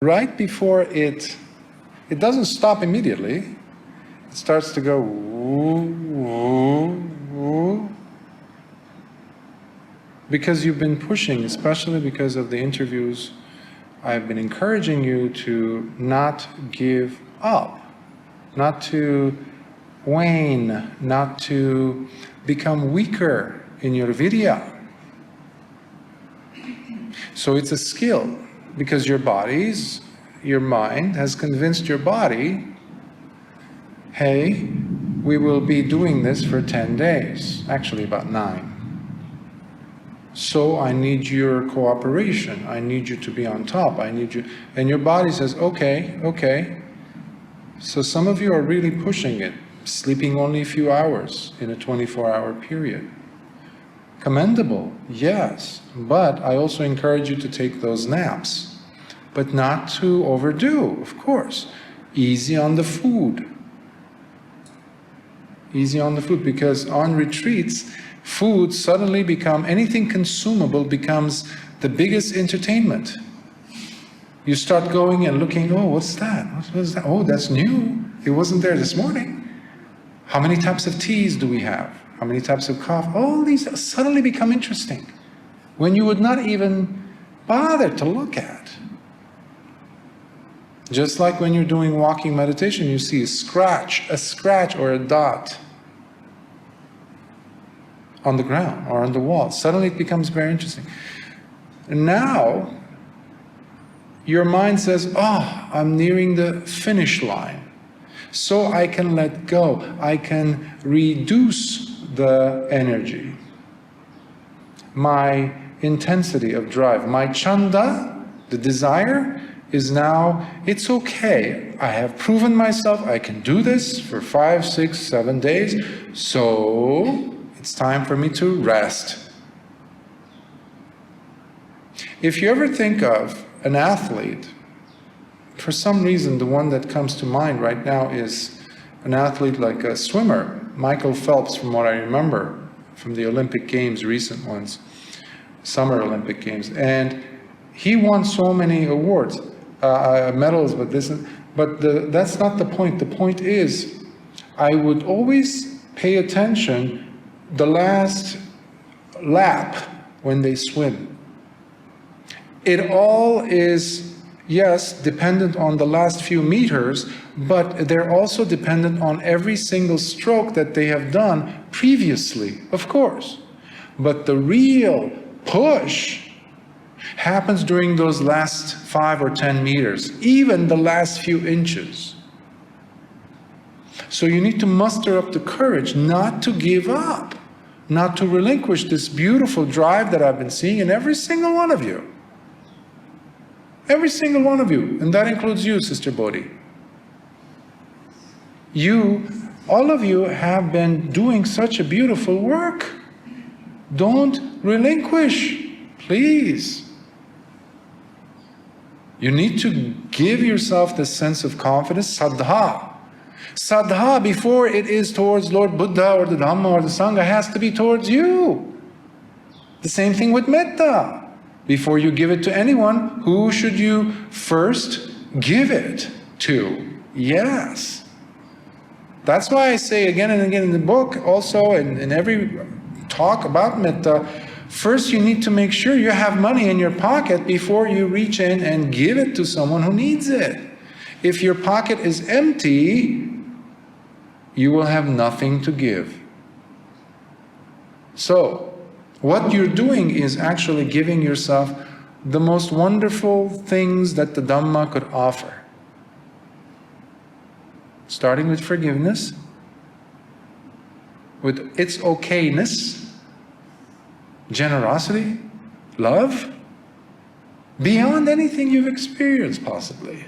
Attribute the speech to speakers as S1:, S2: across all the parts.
S1: right before it doesn't stop immediately. It starts to go woo, woo, woo. Because you've been pushing, especially because of the interviews, I've been encouraging you to not give up, not to wane, not to become weaker in your virya. So it's a skill, because your mind has convinced your body, hey, we will be doing this for 10 days, actually about 9. So I need your cooperation, I need you to be on top, I need you, and your body says, okay, okay. So some of you are really pushing it, sleeping only a few hours in a 24-hour period. Commendable, yes, but I also encourage you to take those naps, but not to overdo, of course. Easy on the food. Easy on the food, because on retreats, food suddenly anything consumable becomes the biggest entertainment. You start going and looking, oh, what's that? What's that? Oh, that's new. It wasn't there this morning. How many types of teas do we have? How many types of coffee? All these suddenly become interesting when you would not even bother to look at. Just like when you're doing walking meditation, you see a scratch or a dot on the ground or on the wall. Suddenly it becomes very interesting. And now, your mind says, oh, I'm nearing the finish line. So I can let go. I can reduce the energy. My intensity of drive, my chanda, the desire, is now, it's okay. I have proven myself, I can do this for 5, 6, 7 days, so it's time for me to rest. If you ever think of an athlete, for some reason the one that comes to mind right now is an athlete like a swimmer, Michael Phelps, from what I remember, from the Olympic Games, recent ones, Summer Olympic Games, and he won so many awards, medals, but that's not the point. The point is, I would always pay attention the last lap when they swim. It all is, yes, dependent on the last few meters, but they're also dependent on every single stroke that they have done previously, of course. But the real push happens during those last 5 or 10 meters, even the last few inches. So you need to muster up the courage not to give up, not to relinquish this beautiful drive that I've been seeing in every single one of you. Every single one of you, and that includes you, Sister Bodhi. All of you have been doing such a beautiful work. Don't relinquish, please. You need to give yourself the sense of confidence, saddha. Saddha, before it is towards Lord Buddha or the Dhamma or the Sangha, has to be towards you. The same thing with metta. Before you give it to anyone, who should you first give it to? Yes. That's why I say again and again in the book, also in every talk about metta, first you need to make sure you have money in your pocket before you reach in and give it to someone who needs it. If your pocket is empty, you will have nothing to give. So, what you're doing is actually giving yourself the most wonderful things that the Dhamma could offer. Starting with forgiveness, with its okayness, generosity, love, beyond anything you've experienced possibly.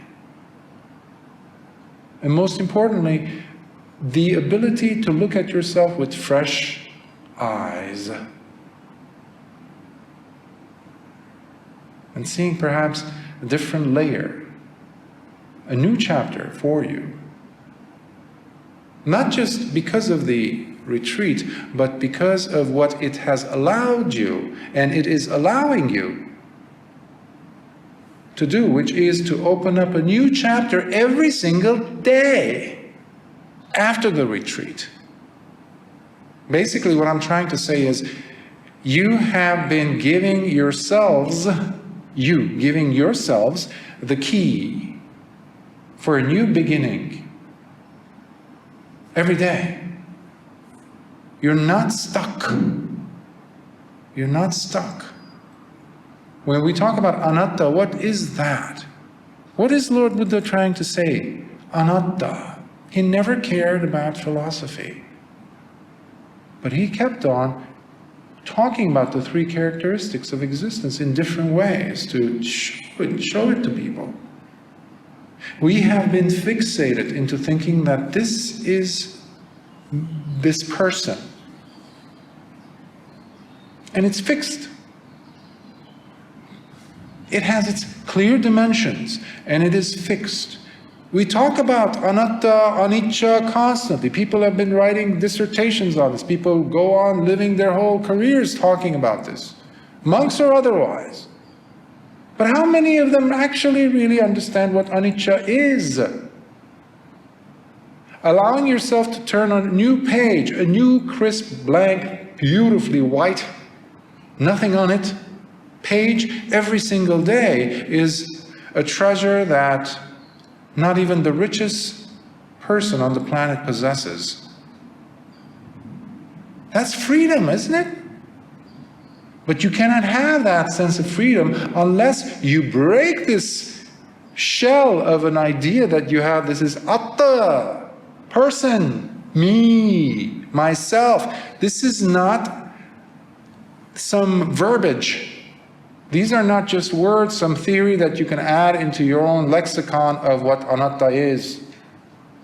S1: And most importantly, the ability to look at yourself with fresh eyes. And seeing perhaps a different layer, a new chapter for you. Not just because of the retreat, but because of what it has allowed you, and it is allowing you to do, which is to open up a new chapter every single day after the retreat. Basically, what I'm trying to say is, you have been giving yourselves the key for a new beginning every day. You're not stuck. You're not stuck. When we talk about anatta, what is that? What is Lord Buddha trying to say? Anatta. He never cared about philosophy. But he kept on talking about the three characteristics of existence in different ways to show it to people. We have been fixated into thinking that this is this person. And it's fixed. It has its clear dimensions, and it is fixed. We talk about anatta, anicca constantly. People have been writing dissertations on this. People go on living their whole careers talking about this, monks or otherwise. But how many of them actually really understand what anicca is? Allowing yourself to turn on a new page, a new crisp, blank, beautifully white, nothing on it, page every single day is a treasure that not even the richest person on the planet possesses. That's freedom, isn't it? But you cannot have that sense of freedom unless you break this shell of an idea that you have. This is atta, person, me, myself. This is not some verbiage. These are not just words, some theory that you can add into your own lexicon of what anatta is.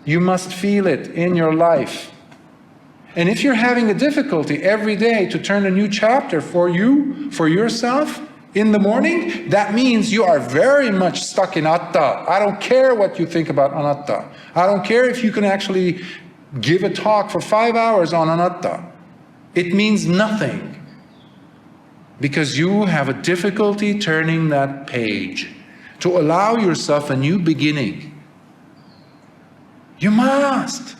S1: You must feel it in your life. And if you're having a difficulty every day to turn a new chapter for you, for yourself, in the morning, that means you are very much stuck in atta. I don't care what you think about anatta. I don't care if you can actually give a talk for 5 hours on anatta. It means nothing. Because you have a difficulty turning that page to allow yourself a new beginning. You must.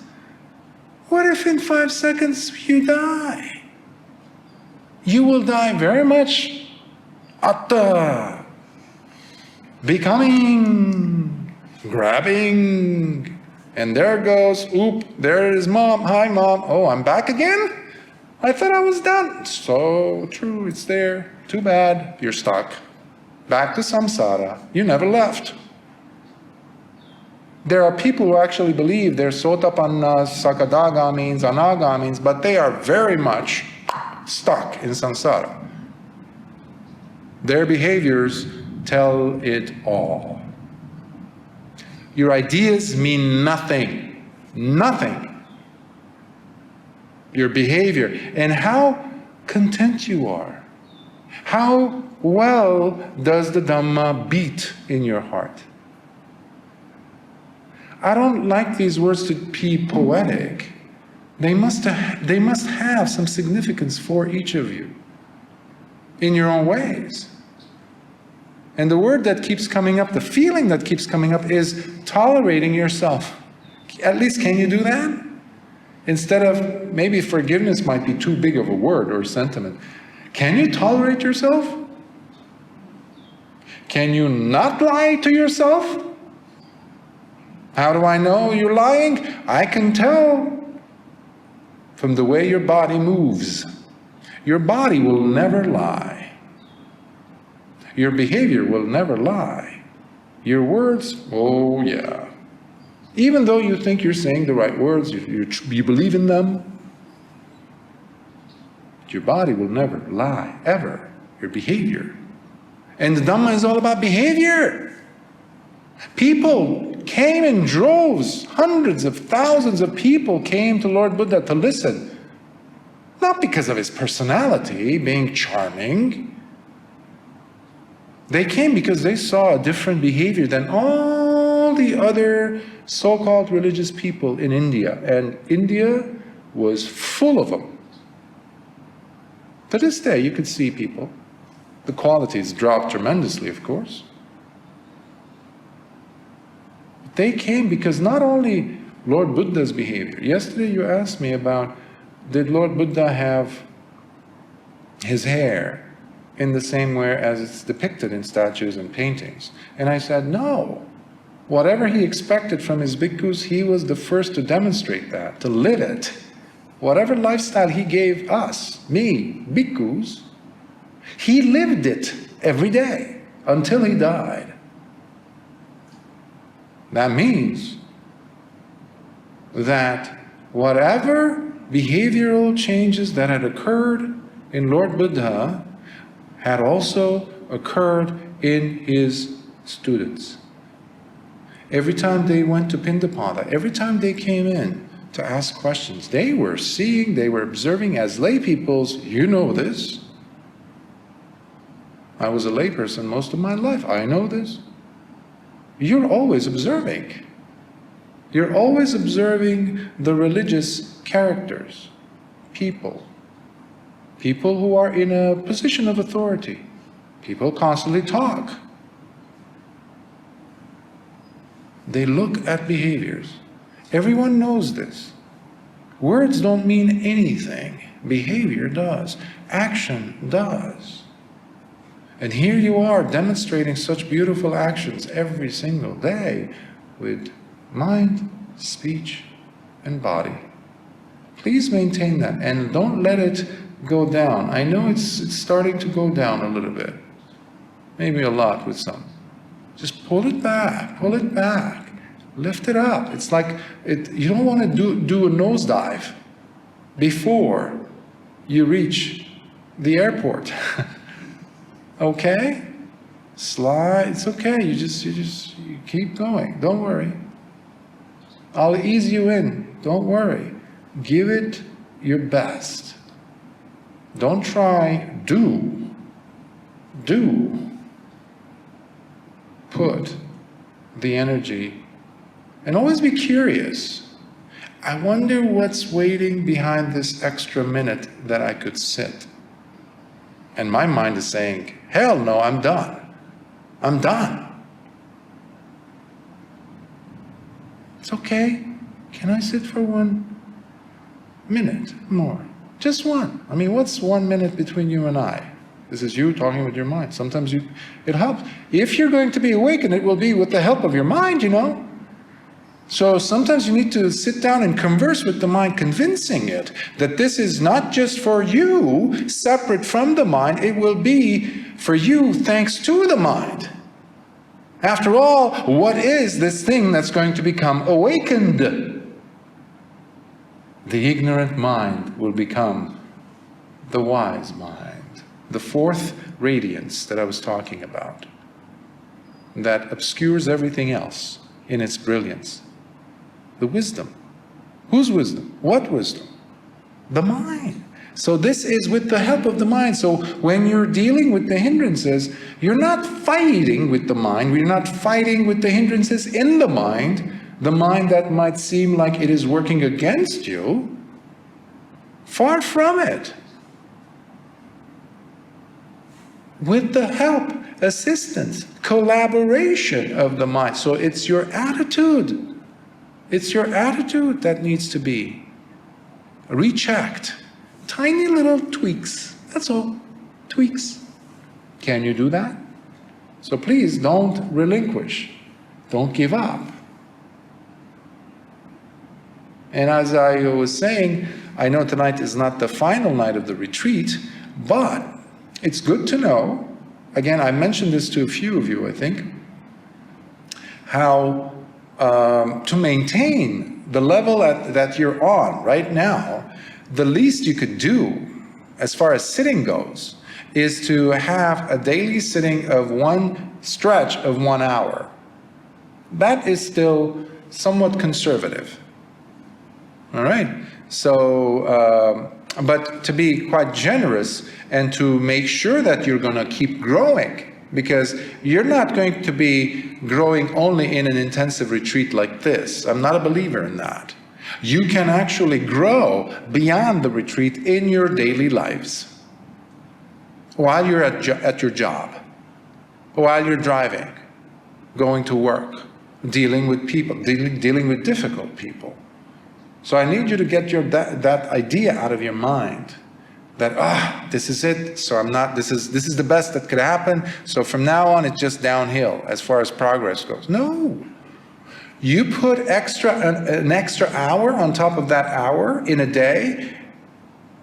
S1: What if in 5 seconds you die? You will die very much atta, becoming, grabbing, and there goes, oop, there is mom, hi mom, oh, I'm back again? I thought I was done. So true, it's there. Too bad, you're stuck. Back to samsara. You never left. There are people who actually believe they're sotapannas, sakadagamis, anagamis, but they are very much stuck in samsara. Their behaviors tell it all. Your ideas mean nothing. Nothing. Your behavior, and how content you are. How well does the Dhamma beat in your heart? I don't like these words to be poetic. They must have some significance for each of you in your own ways. And the word that keeps coming up, the feeling that keeps coming up is tolerating yourself. At least can you do that? Instead of, maybe forgiveness might be too big of a word or sentiment. Can you tolerate yourself? Can you not lie to yourself? How do I know you're lying? I can tell from the way your body moves. Your body will never lie. Your behavior will never lie. Your words, oh yeah. Even though you think you're saying the right words, you believe in them, your body will never lie, ever. Your behavior. And the Dhamma is all about behavior. People came in droves, hundreds of thousands of people came to Lord Buddha to listen. Not because of his personality being charming. They came because they saw a different behavior than all the other so-called religious people in India. And India was full of them. To this day, you could see people. The qualities dropped tremendously, of course. They came because not only Lord Buddha's behavior. Yesterday you asked me about, did Lord Buddha have his hair in the same way as it's depicted in statues and paintings? And I said, no. Whatever he expected from his bhikkhus, he was the first to demonstrate that, to live it. Whatever lifestyle he gave us, me, bhikkhus, he lived it every day until he died. That means that whatever behavioral changes that had occurred in Lord Buddha had also occurred in his students. Every time they went to Pindapada, every time they came in to ask questions, they were seeing, they were observing as lay peoples. You know this. I was a layperson most of my life. I know this. You're always observing. You're always observing the religious characters, people who are in a position of authority. People constantly talk. They look at behaviors. Everyone knows this. Words don't mean anything. Behavior does. Action does. And here you are demonstrating such beautiful actions every single day with mind, speech, and body. Please maintain that and don't let it go down. I know it's starting to go down a little bit. Maybe a lot with some. Just pull it back, lift it up. It's like, you don't want to do a nosedive before you reach the airport. Okay? Slide, it's okay, you keep going, don't worry. I'll ease you in, don't worry. Give it your best. Don't try, do. Put the energy, and always be curious. I wonder what's waiting behind this extra minute that I could sit. And my mind is saying, hell no, I'm done. I'm done. It's okay. Can I sit for 1 minute more? Just one. I mean, what's 1 minute between you and I? This is you talking with your mind. Sometimes it helps. If you're going to be awakened, it will be with the help of your mind, you know. So sometimes you need to sit down and converse with the mind, convincing it that this is not just for you, separate from the mind, it will be for you thanks to the mind. After all, what is this thing that's going to become awakened? The ignorant mind will become the wise mind. The fourth radiance that I was talking about, that obscures everything else in its brilliance. The wisdom. Whose wisdom? What wisdom? The mind. So this is with the help of the mind. So when you're dealing with the hindrances, you're not fighting with the mind. We're not fighting with the hindrances in the mind that might seem like it is working against you. Far from it. With the help, assistance, collaboration of the mind. So it's your attitude. It's your attitude that needs to be rechecked. Tiny little tweaks, that's all. Tweaks. Can you do that? So please don't relinquish. Don't give up. And as I was saying, I know tonight is not the final night of the retreat, but it's good to know, again, I mentioned this to a few of you, I think, how to maintain the level that you're on right now, the least you could do, as far as sitting goes, is to have a daily sitting of one stretch of 1 hour. That is still somewhat conservative. All right? So, but to be quite generous and to make sure that you're going to keep growing, because you're not going to be growing only in an intensive retreat like this. I'm not a believer in that. You can actually grow beyond the retreat in your daily lives. While you're at your job, while you're driving, going to work, dealing with people, dealing with difficult people. So I need you to get that idea out of your mind. That, this is it, so I'm not, this is the best that could happen, so from now on it's just downhill as far as progress goes. No. You put an extra hour on top of that hour in a day,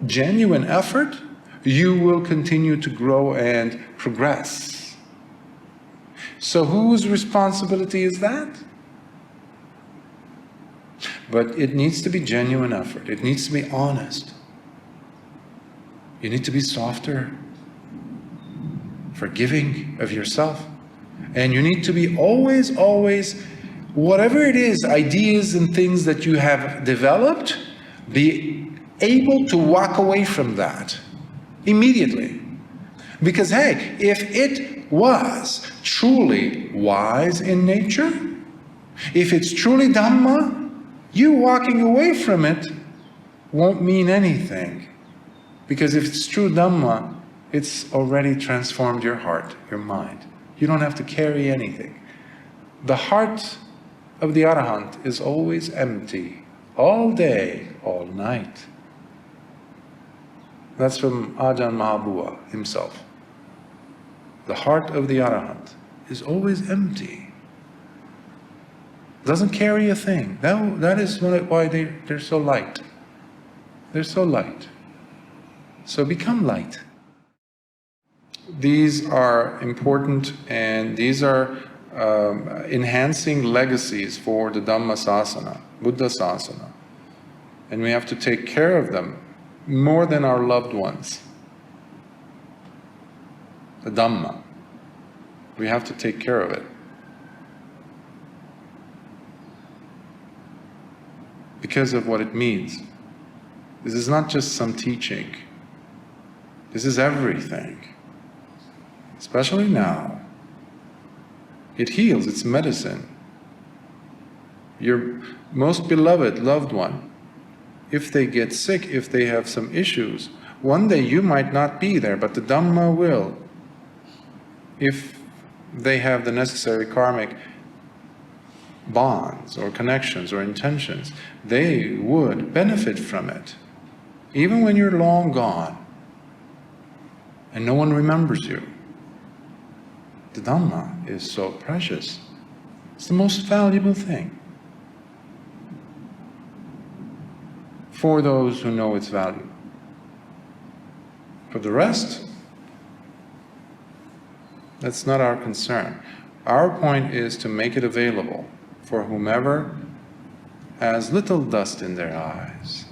S1: genuine effort, you will continue to grow and progress. So whose responsibility is that? But it needs to be genuine effort. It needs to be honest. You need to be softer, forgiving of yourself. And you need to be always, whatever it is, ideas and things that you have developed, be able to walk away from that immediately. Because hey, if it was truly wise in nature, if it's truly Dhamma, you walking away from it won't mean anything. Because if it's true Dhamma, it's already transformed your heart, your mind. You don't have to carry anything. The heart of the Arahant is always empty, all day, all night. That's from Ajahn Mahabua himself. The heart of the Arahant is always empty. Doesn't carry a thing. That is why they're so light. They're so light. So become light. These are important, and these are enhancing legacies for the Dhamma Sasana, Buddha Sasana. And we have to take care of them more than our loved ones. The Dhamma. We have to take care of it. Because of what it means. This is not just some teaching. This is everything. Especially now. It heals, it's medicine. Your most beloved loved one, if they get sick, if they have some issues, one day you might not be there, but the Dhamma will. If they have the necessary karmic bonds or connections or intentions, they would benefit from it. Even when you're long gone and no one remembers you. The Dhamma is so precious. It's the most valuable thing for those who know its value. For the rest, that's not our concern. Our point is to make it available for whomever has little dust in their eyes.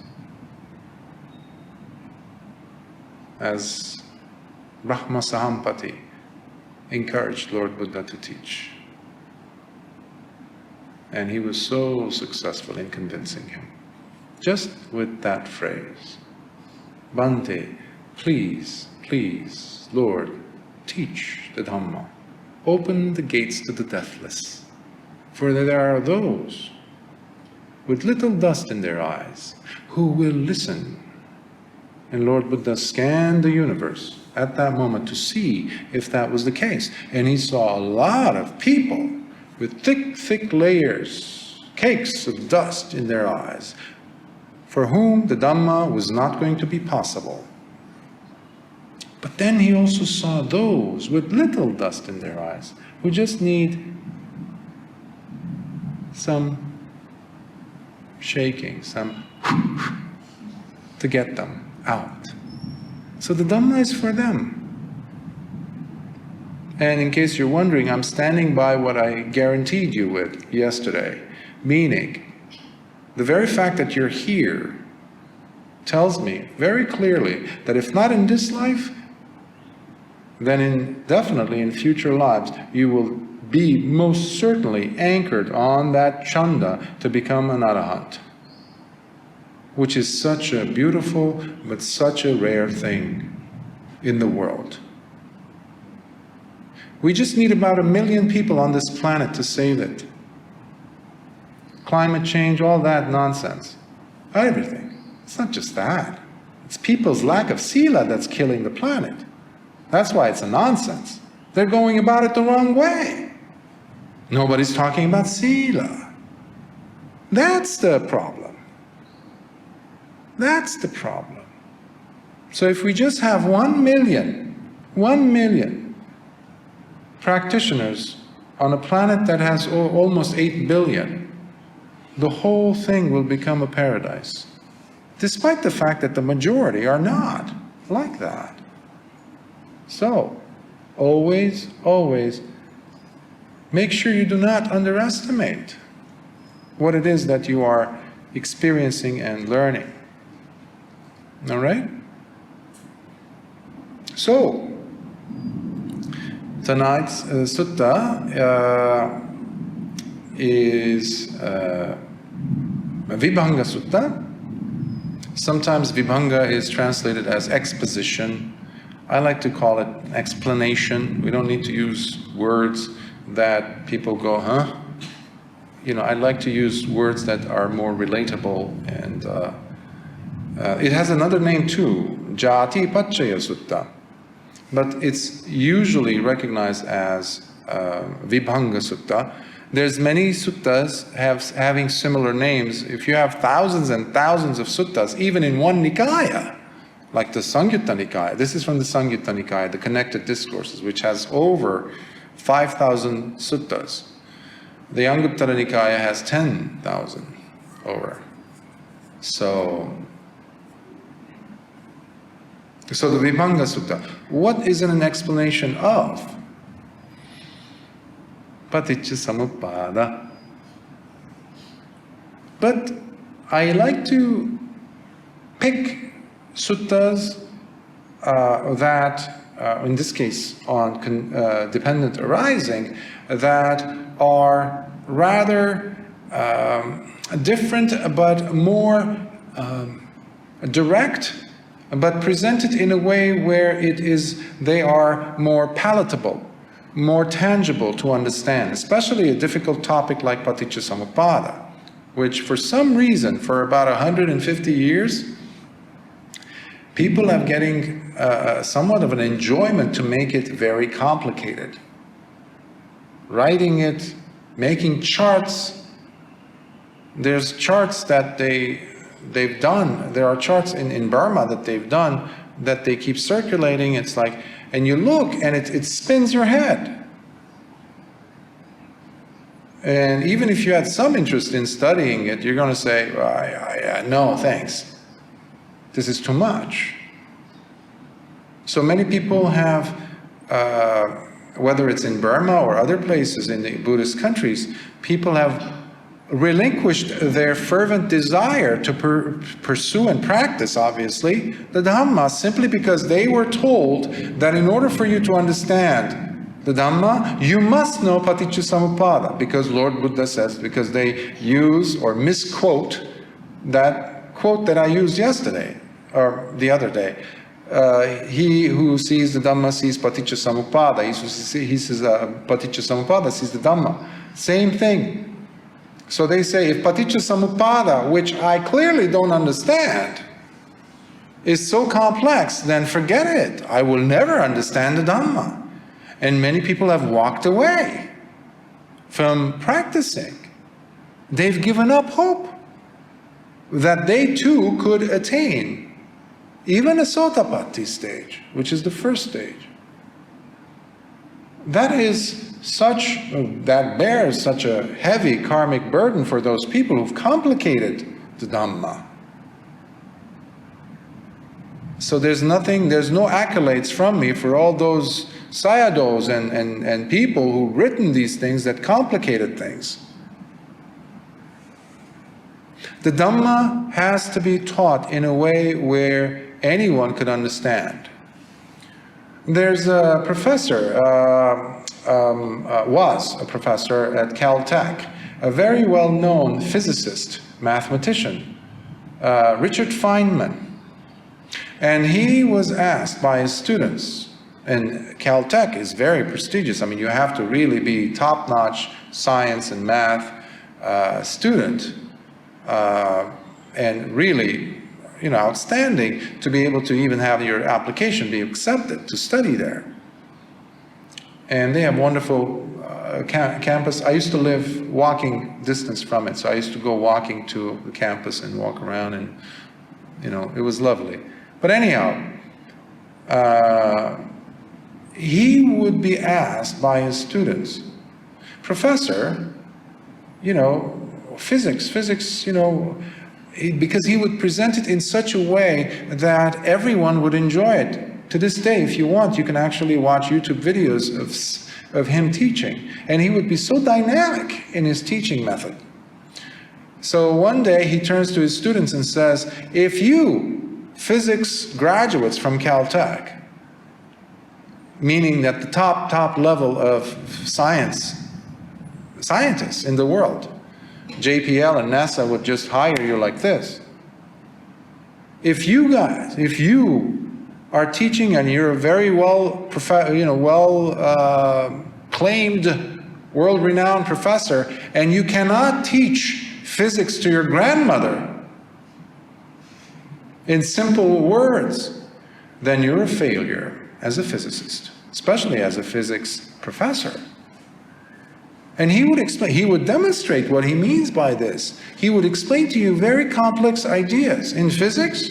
S1: As Brahma Sahampati encouraged Lord Buddha to teach. And he was so successful in convincing him. Just with that phrase, Bhante, please, please, Lord, teach the Dhamma. Open the gates to the deathless. For there are those with little dust in their eyes who will listen. And Lord Buddha scanned the universe at that moment to see if that was the case. And he saw a lot of people with thick, thick layers, cakes of dust in their eyes, for whom the Dhamma was not going to be possible. But then he also saw those with little dust in their eyes, who just need some shaking, some to get them out. So the Dhamma is for them. And in case you're wondering, I'm standing by what I guaranteed you with yesterday. Meaning, the very fact that you're here tells me very clearly that if not in this life, then definitely in future lives, you will be most certainly anchored on that chanda to become an arahant. Which is such a beautiful, but such a rare thing in the world. We just need about 1 million people on this planet to save it. Climate change, all that nonsense. Everything. It's not just that. It's people's lack of sila that's killing the planet. That's why it's a nonsense. They're going about it the wrong way. Nobody's talking about sila. That's the problem. That's the problem. So if we just have 1 million practitioners on a planet that has almost 8 billion, the whole thing will become a paradise. Despite the fact that the majority are not like that. So, always, always make sure you do not underestimate what it is that you are experiencing and learning. All right? So, tonight's sutta is Vibhanga Sutta. Sometimes Vibhanga is translated as exposition. I like to call it explanation. We don't need to use words that people go, huh? You know, I like to use words that are more relatable, and it has another name too, Jati Pachaya Sutta. But it's usually recognized as Vibhanga Sutta. There's many suttas having similar names. If you have thousands and thousands of suttas, even in one Nikaya, like the Samyutta Nikaya, this is from the Samyutta Nikaya, the Connected Discourses, which has over 5,000 suttas. The Anguttara Nikaya has 10,000 over. So the Vibhanga Sutta, what is an explanation of? Paticca Samuppada. But I like to pick suttas that, in this case, on dependent arising, that are rather different but more direct, but presented in a way where they are more palatable, more tangible to understand, especially a difficult topic like Paticca Samuppada, which for some reason, for about 150 years, people are getting somewhat of an enjoyment to make it very complicated. Writing it, making charts. There's charts that they've done. There are charts in Burma that they've done that they keep circulating. It's like, and you look and it spins your head. And even if you had some interest in studying it, you're going to say, no, thanks. This is too much. So many people have, whether it's in Burma or other places in the Buddhist countries, people have relinquished their fervent desire to pursue and practice, obviously, the Dhamma, simply because they were told that in order for you to understand the Dhamma, you must know Paticca Samuppada, because Lord Buddha says, because they use or misquote that quote that I used yesterday, or the other day. He who sees the Dhamma sees Paticca Samuppada. He says Paticca Samuppada sees the Dhamma. Same thing. So they say, if Paticca Samuppada, which I clearly don't understand, is so complex, then forget it. I will never understand the Dhamma. And many people have walked away from practicing. They've given up hope that they too could attain even a Sotapatti stage, which is the first stage. That bears such a heavy karmic burden for those people who've complicated the Dhamma. So there's no accolades from me for all those sayadaws and people who've written these things that complicated things. The Dhamma has to be taught in a way where anyone could understand. There's a professor, was a professor at Caltech, a very well-known physicist, mathematician, Richard Feynman. And he was asked by his students, and Caltech is very prestigious. I mean, you have to really be top-notch science and math student, and really, outstanding to be able to even have your application be accepted to study there. And they have wonderful campus. I used to live walking distance from it, so I used to go walking to the campus and walk around, and it was lovely. But anyhow, he would be asked by his students, "Professor, physics, because he would present it in such a way that everyone would enjoy it. To this day, if you want, you can actually watch YouTube videos of him teaching. And he would be so dynamic in his teaching method. So one day he turns to his students and says, if you, physics graduates from Caltech, meaning that the top level of scientists in the world, JPL and NASA would just hire you like this. If you guys, are teaching and you're a very claimed world-renowned professor, and you cannot teach physics to your grandmother in simple words, then you're a failure as a physicist, especially as a physics professor." And he would explain, he would demonstrate what he means by this. He would explain to you very complex ideas in physics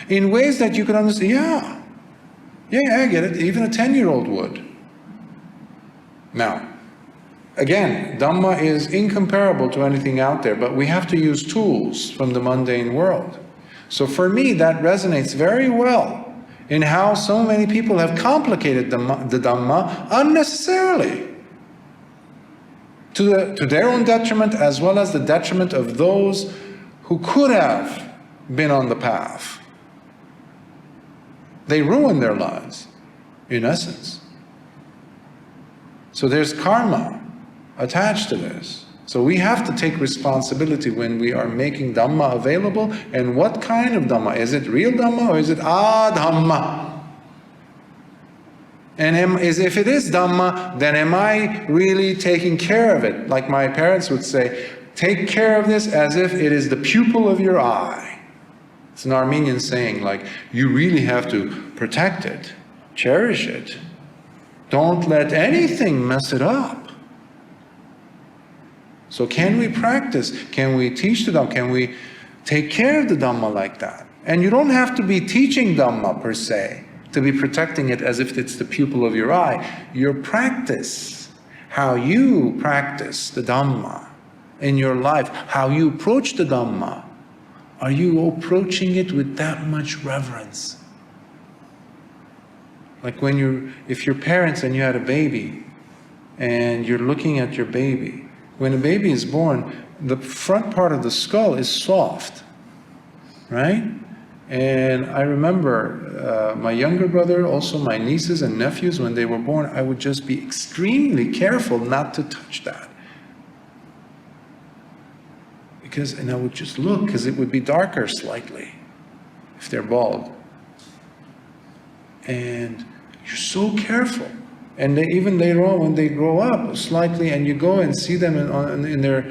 S1: in ways that you could understand. Yeah, I get it. Even a 10-year-old would. Now, again, Dhamma is incomparable to anything out there, but we have to use tools from the mundane world. So for me, that resonates very well in how so many people have complicated the Dhamma unnecessarily, to their own detriment as well as the detriment of those who could have been on the path. They ruin their lives, in essence. So there's karma attached to this. So we have to take responsibility when we are making Dhamma available. And what kind of Dhamma? Is it real Dhamma or is it Dhamma? And if it is Dhamma, then am I really taking care of it? Like my parents would say, take care of this as if it is the pupil of your eye. It's an Armenian saying, like, you really have to protect it, cherish it. Don't let anything mess it up. So can we practice? Can we teach the Dhamma? Can we take care of the Dhamma like that? And you don't have to be teaching Dhamma per se, to be protecting it as if it's the pupil of your eye. Your practice, how you practice the Dhamma in your life, how you approach the Dhamma, are you approaching it with that much reverence? Like if you're parents and you had a baby, and you're looking at your baby, when a baby is born, the front part of the skull is soft, right? And I remember my younger brother, also my nieces and nephews, when they were born, I would just be extremely careful not to touch that. And I would just look, because it would be darker slightly if they're bald. And you're so careful. And even later on, when they grow up slightly, and you go and see them in their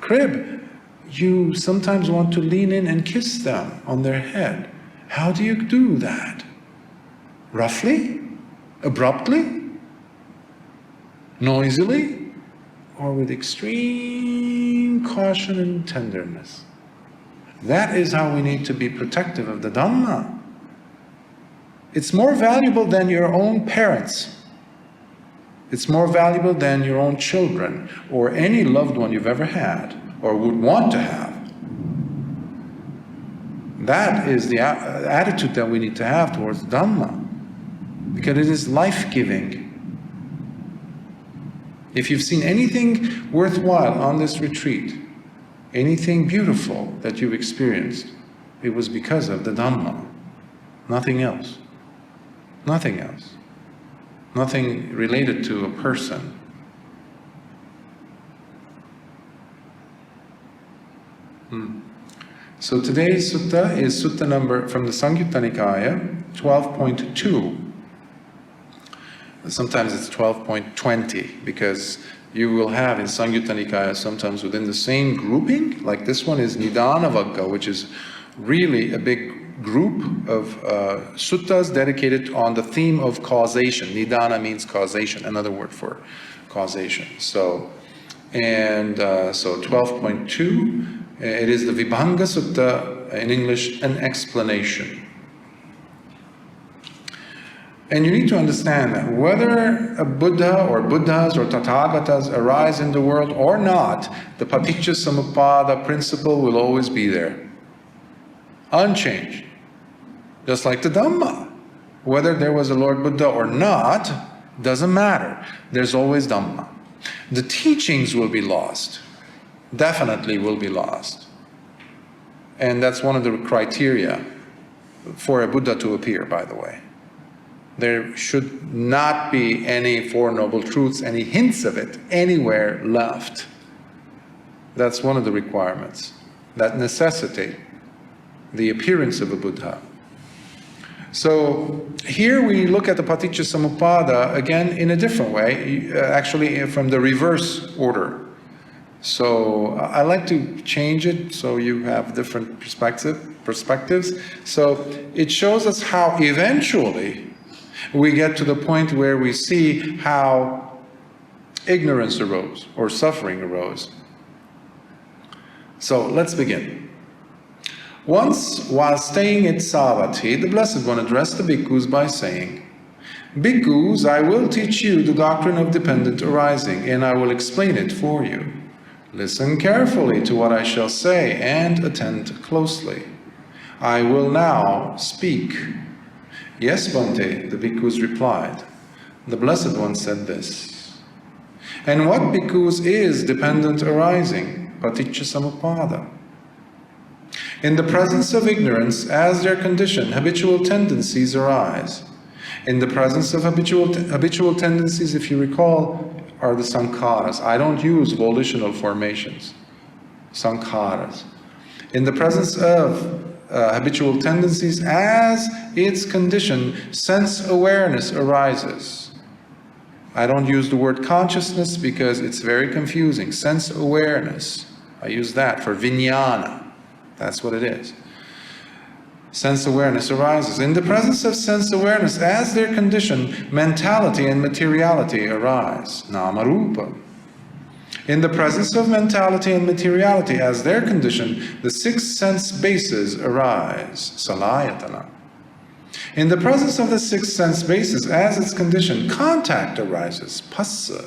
S1: crib, you sometimes want to lean in and kiss them on their head. How do you do that? Roughly? Abruptly? Noisily? Or with extreme caution and tenderness? That is how we need to be protective of the Dhamma. It's more valuable than your own parents. It's more valuable than your own children or any loved one you've ever had or would want to have. That is the attitude that we need to have towards Dhamma, because it is life-giving. If you've seen anything worthwhile on this retreat, anything beautiful that you've experienced, it was because of the Dhamma. Nothing else. Nothing else. Nothing related to a person. So today's sutta is sutta number from the Samyutta Nikaya, 12.2. Sometimes it's 12.20, because you will have in Samyutta Nikaya sometimes within the same grouping, like this one is Nidana Vagga, which is really a big group of suttas dedicated on the theme of causation. Nidana means causation, another word for causation. So 12.2, it is the Vibhanga Sutta, in English, an explanation. And you need to understand that whether a Buddha or Buddhas or Tathagatas arise in the world or not, the Paticca Samuppada principle will always be there. Unchanged. Just like the Dhamma. Whether there was a Lord Buddha or not, doesn't matter. There's always Dhamma. The teachings will be lost. Definitely will be lost. And that's one of the criteria for a Buddha to appear, by the way. There should not be any Four Noble Truths, any hints of it, anywhere left. That's one of the requirements that necessitate the appearance of a Buddha. So here we look at the Paticca Samuppada again in a different way, actually from the reverse order. So I like to change it so you have different perspectives. So it shows us how eventually we get to the point where we see how ignorance arose or suffering arose. So let's begin. Once, while staying at Savatthi, the Blessed One addressed the bhikkhus by saying, "Bhikkhus, I will teach you the doctrine of dependent arising, and I will explain it for you. Listen carefully to what I shall say and attend closely. I will now speak." "Yes, Bhante," the bhikkhus replied. The Blessed One said this. "And what, bhikkhus, is dependent arising, Paticca Samuppada? In the presence of ignorance, as their condition, habitual tendencies arise. In the presence of habitual tendencies, if you recall, are the sankharas. I don't use volitional formations. Sankharas. In the presence of habitual tendencies, as its condition, sense awareness arises. I don't use the word consciousness because it's very confusing. Sense awareness. I use that for vijnana. That's what it is. Sense awareness arises. In the presence of sense awareness, as their condition, mentality and materiality arise. Nama-rupa. In the presence of mentality and materiality, as their condition, the six sense bases arise. Salayatana. In the presence of the six sense bases, as its condition, contact arises. Passa.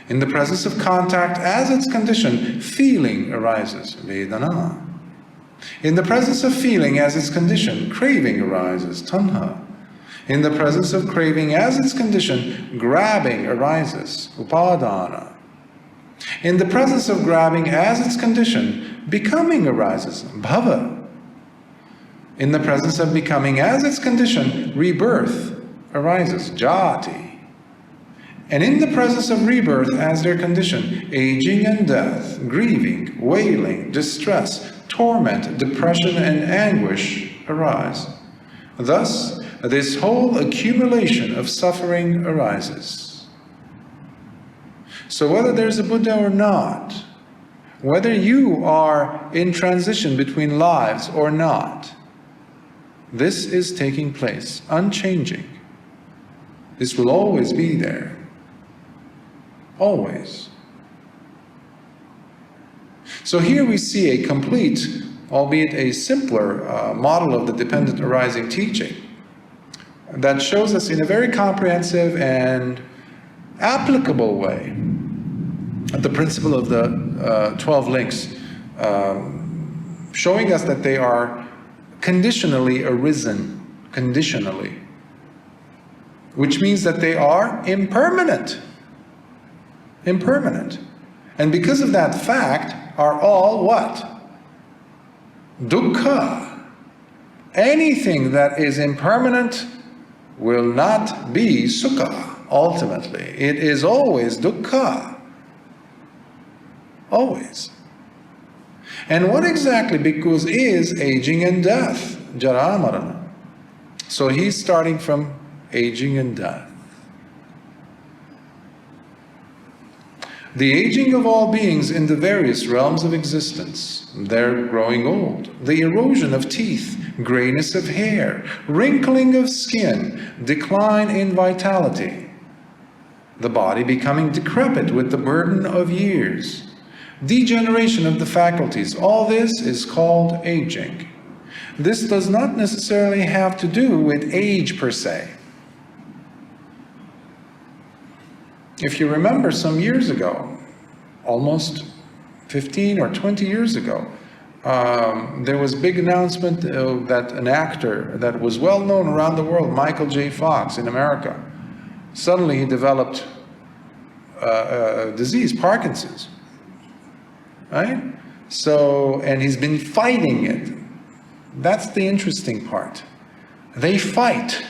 S1: In the presence of contact, as its condition, feeling arises. Vedana. In the presence of feeling as its condition, craving arises, tanha. In the presence of craving as its condition, grabbing arises, upadana. In the presence of grabbing as its condition, becoming arises, bhava. In the presence of becoming as its condition, rebirth arises, jati. And in the presence of rebirth as their condition, aging and death, grieving, wailing, distress, torment, depression, and anguish arise. Thus, this whole accumulation of suffering arises. So whether there's a Buddha or not, whether you are in transition between lives or not, this is taking place, unchanging. This will always be there. Always. So here we see a complete, albeit a simpler, model of the dependent arising teaching that shows us in a very comprehensive and applicable way the principle of the 12 links, showing us that they are conditionally arisen, conditionally, which means that they are impermanent. Impermanent. And because of that fact, are all what? Dukkha. Anything that is impermanent will not be sukha, ultimately. It is always dukkha. Always. And what exactly, bhikkhus, is aging and death? Jara marana. So he's starting from aging and death. The aging of all beings in the various realms of existence, their growing old, the erosion of teeth, grayness of hair, wrinkling of skin, decline in vitality, the body becoming decrepit with the burden of years, degeneration of the faculties, all this is called aging. This does not necessarily have to do with age per se. If you remember some years ago, almost 15 or 20 years ago, there was a big announcement that an actor that was well known around the world, Michael J. Fox in America, suddenly he developed a disease, Parkinson's, right? So, and he's been fighting it. That's the interesting part. They fight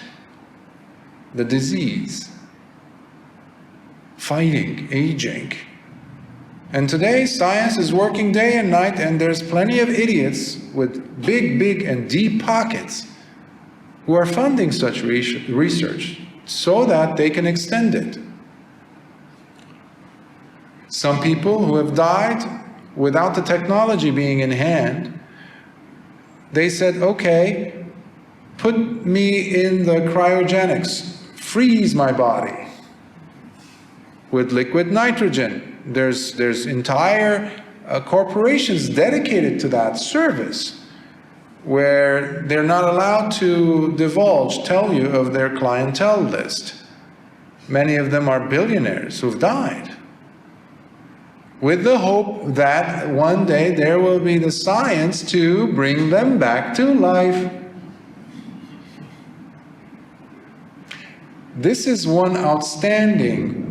S1: the disease. Fighting aging. And today science is working day and night, and there's plenty of idiots with big and deep pockets who are funding such research so that they can extend it. Some people who have died without the technology being in hand, they said, okay, put me in the cryogenics, freeze my body with liquid nitrogen. There's entire corporations dedicated to that service where they're not allowed to tell you of their clientele list. Many of them are billionaires who've died, with the hope that one day there will be the science to bring them back to life. This is one outstanding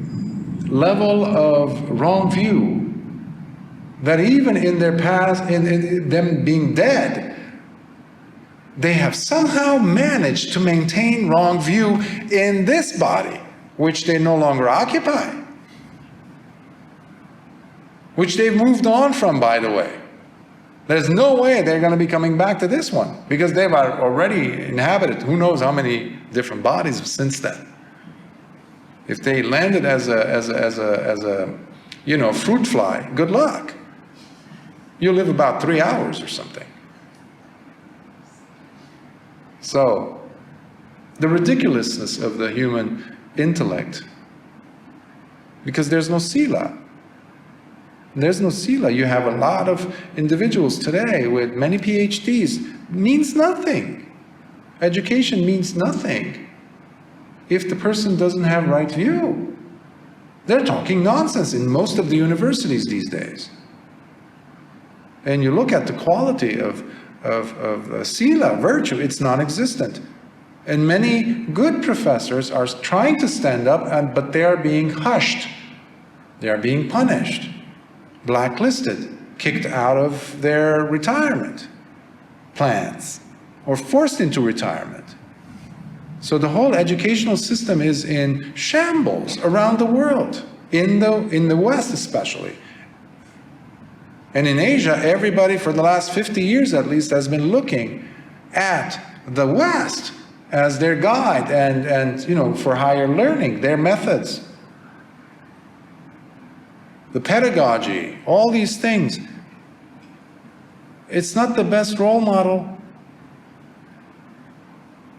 S1: level of wrong view, that even in their past, in them being dead, they have somehow managed to maintain wrong view in this body, which they no longer occupy, which they've moved on from, by the way. There's no way they're going to be coming back to this one, because they've already inhabited who knows how many different bodies since then. If they landed as a fruit fly, good luck. You live about 3 hours or something. So, the ridiculousness of the human intellect, because there's no sila. There's no sila. You have a lot of individuals today with many PhDs. Means nothing. Education means nothing if the person doesn't have right view. They're talking nonsense in most of the universities these days. And you look at the quality of sila, virtue, it's non-existent. And many good professors are trying to stand up, but they are being hushed. They are being punished, blacklisted, kicked out of their retirement plans, or forced into retirement. So the whole educational system is in shambles around the world, in the West especially. And in Asia, everybody for the last 50 years at least has been looking at the West as their guide and for higher learning, their methods, the pedagogy, all these things. It's not the best role model,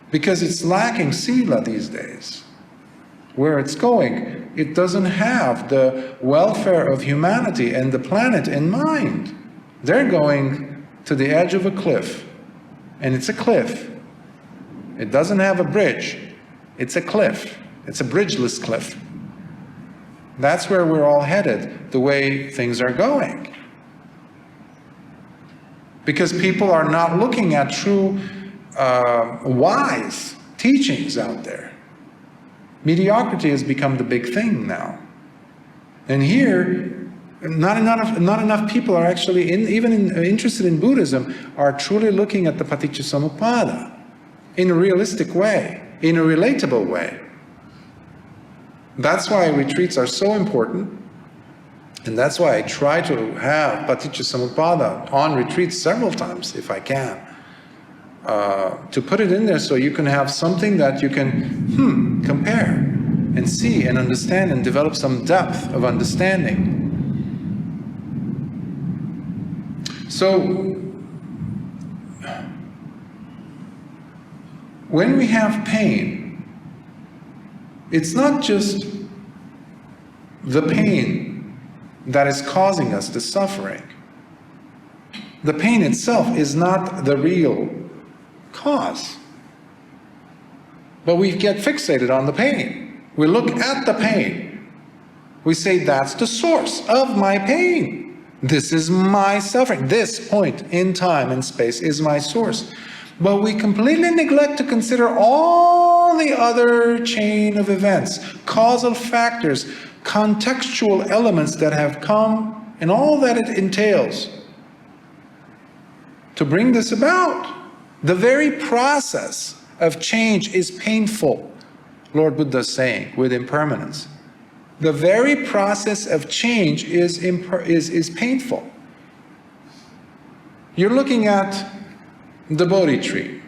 S1: because it's lacking sila these days. Where it's going, it doesn't have the welfare of humanity and the planet in mind. They're going to the edge of a cliff, and it's a cliff. It doesn't have a bridge. It's a cliff. It's a bridgeless cliff. That's where we're all headed, the way things are going. Because people are not looking at true wise teachings out there. Mediocrity has become the big thing now. And here, not enough people are actually, interested in Buddhism, are truly looking at the Paticcasamuppada in a realistic way, in a relatable way. That's why retreats are so important, and that's why I try to have Paticcasamuppada on retreats several times, if I can. To put it in there so you can have something that you can compare and see and understand and develop some depth of understanding. So, when we have pain, it's not just the pain that is causing us the suffering. The pain itself is not the real cause. But we get fixated on the pain. We look at the pain. We say, that's the source of my pain. This is my suffering. This point in time and space is my source. But we completely neglect to consider all the other chain of events, causal factors, contextual elements that have come, and all that it entails to bring this about. The very process of change is painful, Lord Buddha is saying, with impermanence. The very process of change is painful. You're looking at the Bodhi tree.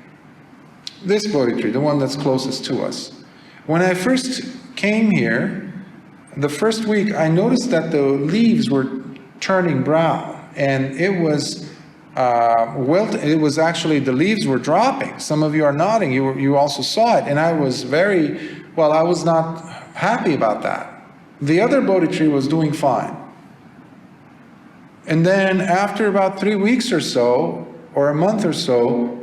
S1: This Bodhi tree, the one that's closest to us. When I first came here, the first week, I noticed that the leaves were turning brown, and it was it was actually, the leaves were dropping. Some of you are nodding, you also saw it, and I was I was not happy about that. The other Bodhi tree was doing fine. And then after about 3 weeks or so, or a month or so,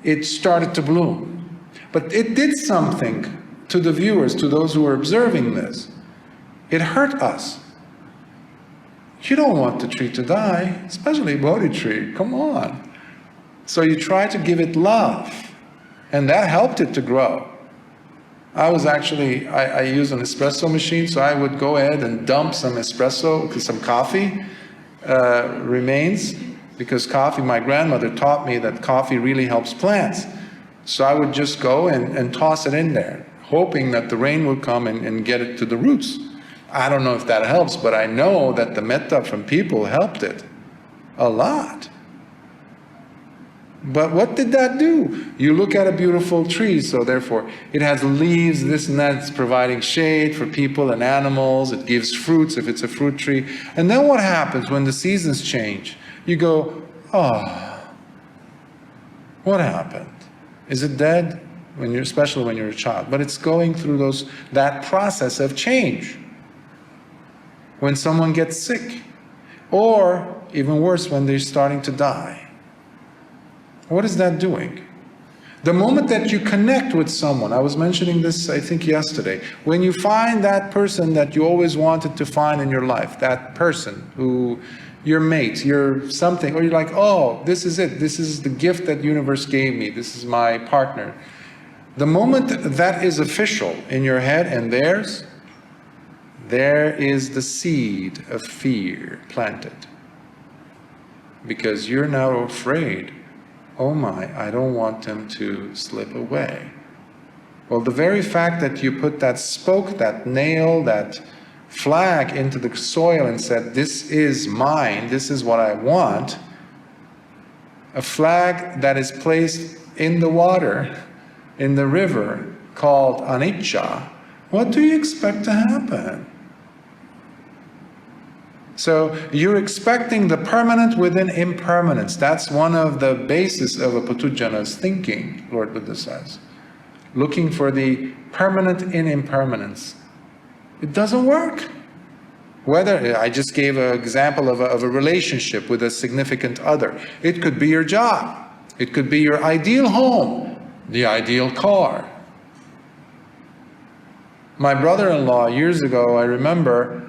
S1: it started to bloom. But it did something to the viewers, to those who were observing this. It hurt us. You don't want the tree to die, especially Bodhi tree, come on. So you try to give it love, and that helped it to grow. I was actually, I use an espresso machine, so I would go ahead and dump some espresso, some coffee remains, because coffee, my grandmother taught me that coffee really helps plants. So I would just go and toss it in there, hoping that the rain would come and get it to the roots. I don't know if that helps, but I know that the metta from people helped it a lot. But what did that do? You look at a beautiful tree, so therefore it has leaves, this and that, it's providing shade for people and animals, it gives fruits if it's a fruit tree. And then what happens when the seasons change? You go, oh, what happened? Is it dead? Especially when you're a child. But it's going through that process of change. When someone gets sick, or even worse, when they're starting to die. What is that doing? The moment that you connect with someone, I was mentioning this, I think, yesterday, when you find that person that you always wanted to find in your life, that person who, your mate, your something, or you're like, oh, this is it, this is the gift that universe gave me, this is my partner. The moment that is official in your head and theirs, there is the seed of fear planted. Because you're now afraid, oh my, I don't want them to slip away. Well, the very fact that you put that spoke, that nail, that flag into the soil and said, this is mine, this is what I want, a flag that is placed in the water, in the river, called anicca, what do you expect to happen? So you're expecting the permanent within impermanence. That's one of the bases of a Puthujjana's thinking, Lord Buddha says. Looking for the permanent in impermanence. It doesn't work. Whether, I just gave an example of a relationship with a significant other. It could be your job. It could be your ideal home, the ideal car. My brother-in-law, years ago, I remember,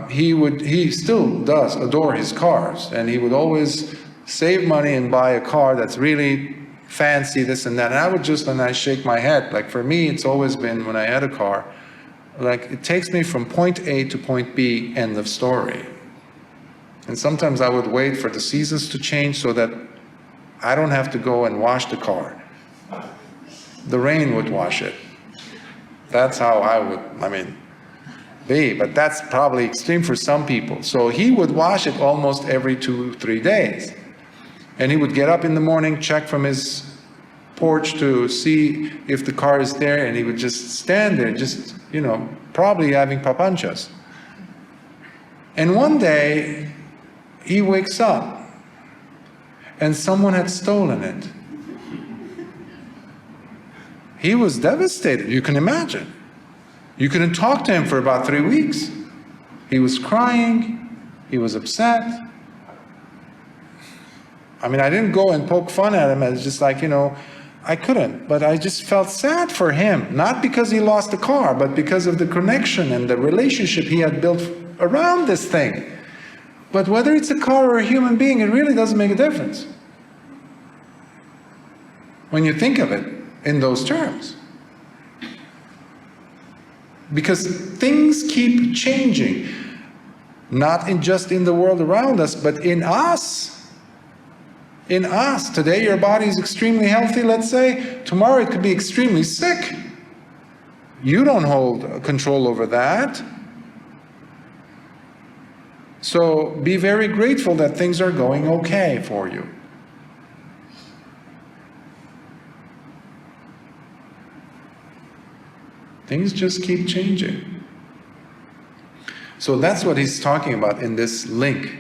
S1: he still does adore his cars, and he would always save money and buy a car that's really fancy, this and that. And I shake my head. Like, for me, it's always been, when I had a car, like, it takes me from point A to point B, end of story. And sometimes I would wait for the seasons to change so that I don't have to go and wash the car. The rain would wash it. That's how I would, be, but that's probably extreme for some people. So he would wash it almost every 2-3 days. And he would get up in the morning, check from his porch to see if the car is there, and he would just stand there, just, probably having papanchas. And one day, he wakes up and someone had stolen it. He was devastated, you can imagine. You couldn't talk to him for about 3 weeks. He was crying, he was upset. I mean, I didn't go and poke fun at him. It's just like, you know, I couldn't, but I just felt sad for him. Not because he lost the car, but because of the connection and the relationship he had built around this thing. But whether it's a car or a human being, it really doesn't make a difference when you think of it in those terms. Because things keep changing, not just in the world around us, but in us. In us. Today your body is extremely healthy, let's say. Tomorrow it could be extremely sick. You don't hold control over that. So be very grateful that things are going okay for you. Things just keep changing. So that's what he's talking about in this link.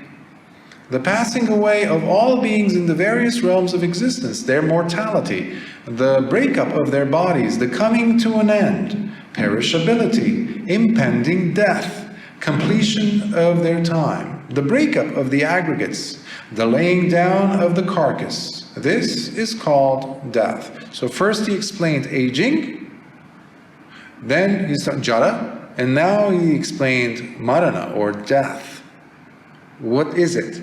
S1: The passing away of all beings in the various realms of existence, their mortality, the breakup of their bodies, the coming to an end, perishability, impending death, completion of their time, the breakup of the aggregates, the laying down of the carcass. This is called death. So first he explained aging, then he started jara, and now he explained marana, or death. What is it?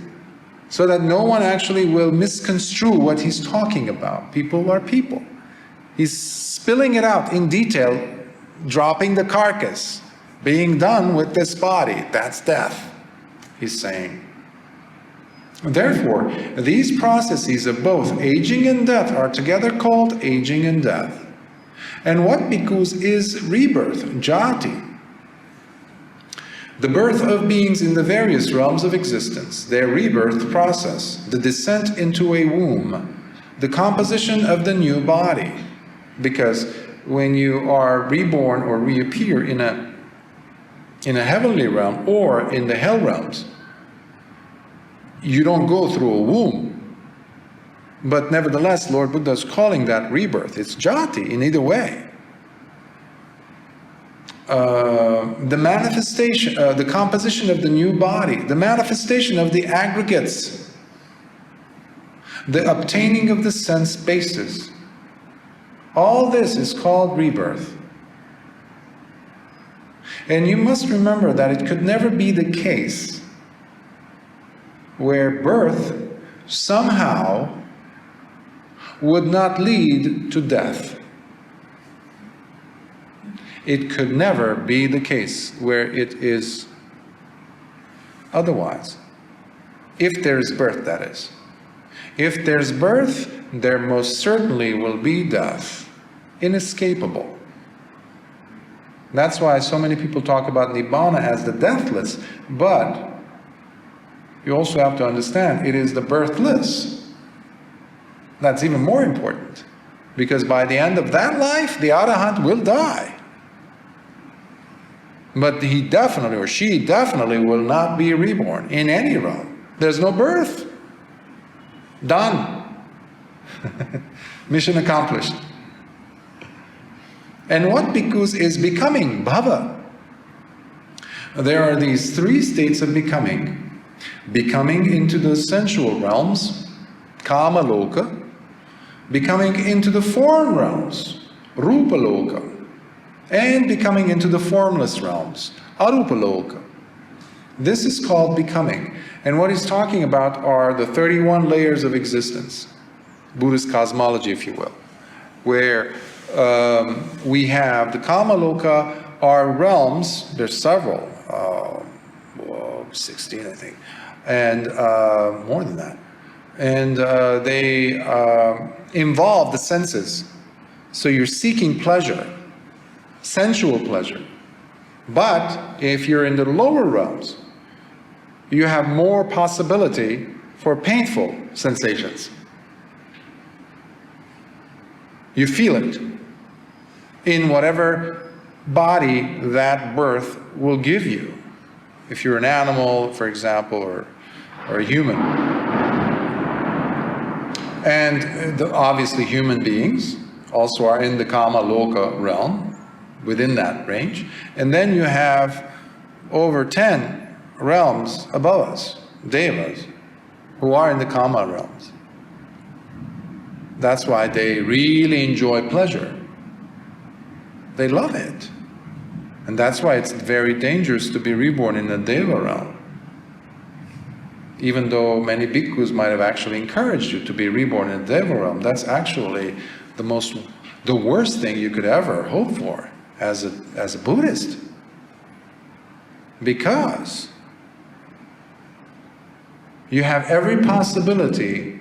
S1: So that no one actually will misconstrue what he's talking about. People are people. He's spilling it out in detail, dropping the carcass, being done with this body. That's death, he's saying. Therefore, these processes of both aging and death are together called aging and death. And what bhikkhus is rebirth, jati? The birth of beings in the various realms of existence, their rebirth process, the descent into a womb, the composition of the new body. Because when you are reborn or reappear in a heavenly realm or in the hell realms, you don't go through a womb. But nevertheless, Lord Buddha is calling that rebirth. It's jati in either way. The manifestation, the composition of the new body, the manifestation of the aggregates, the obtaining of the sense bases. All this is called rebirth. And you must remember that it could never be the case where birth somehow would not lead to death. It could never be the case where it is otherwise. If there is birth, that is. If there's birth, there most certainly will be death. Inescapable. That's why so many people talk about Nibbana as the deathless, but you also have to understand it is the birthless. That's even more important, because by the end of that life, the Arahant will die. But he definitely, or she definitely, will not be reborn in any realm. There's no birth. Done. Mission accomplished. And what bhikkhus is becoming? Bhava. There are these three states of becoming. Becoming into the sensual realms, kama loka. Becoming into the form realms, rupa loka. And becoming into the formless realms, arupa loka. This is called becoming. And what he's talking about are the 31 layers of existence, Buddhist cosmology, if you will, where we have the kama loka are realms. There's several, 16 I think, and more than that. And they involve the senses. So you're seeking pleasure, sensual pleasure. But if you're in the lower realms, you have more possibility for painful sensations. You feel it in whatever body that birth will give you. If you're an animal, for example, or a human. And obviously human beings also are in the Kama Loka realm, within that range. And then you have over 10 realms above us, devas, who are in the Kama realms. That's why they really enjoy pleasure. They love it. And that's why it's very dangerous to be reborn in the Deva realm. Even though many bhikkhus might have actually encouraged you to be reborn in the Deva realm, that's actually the worst thing you could ever hope for as a Buddhist. Because you have every possibility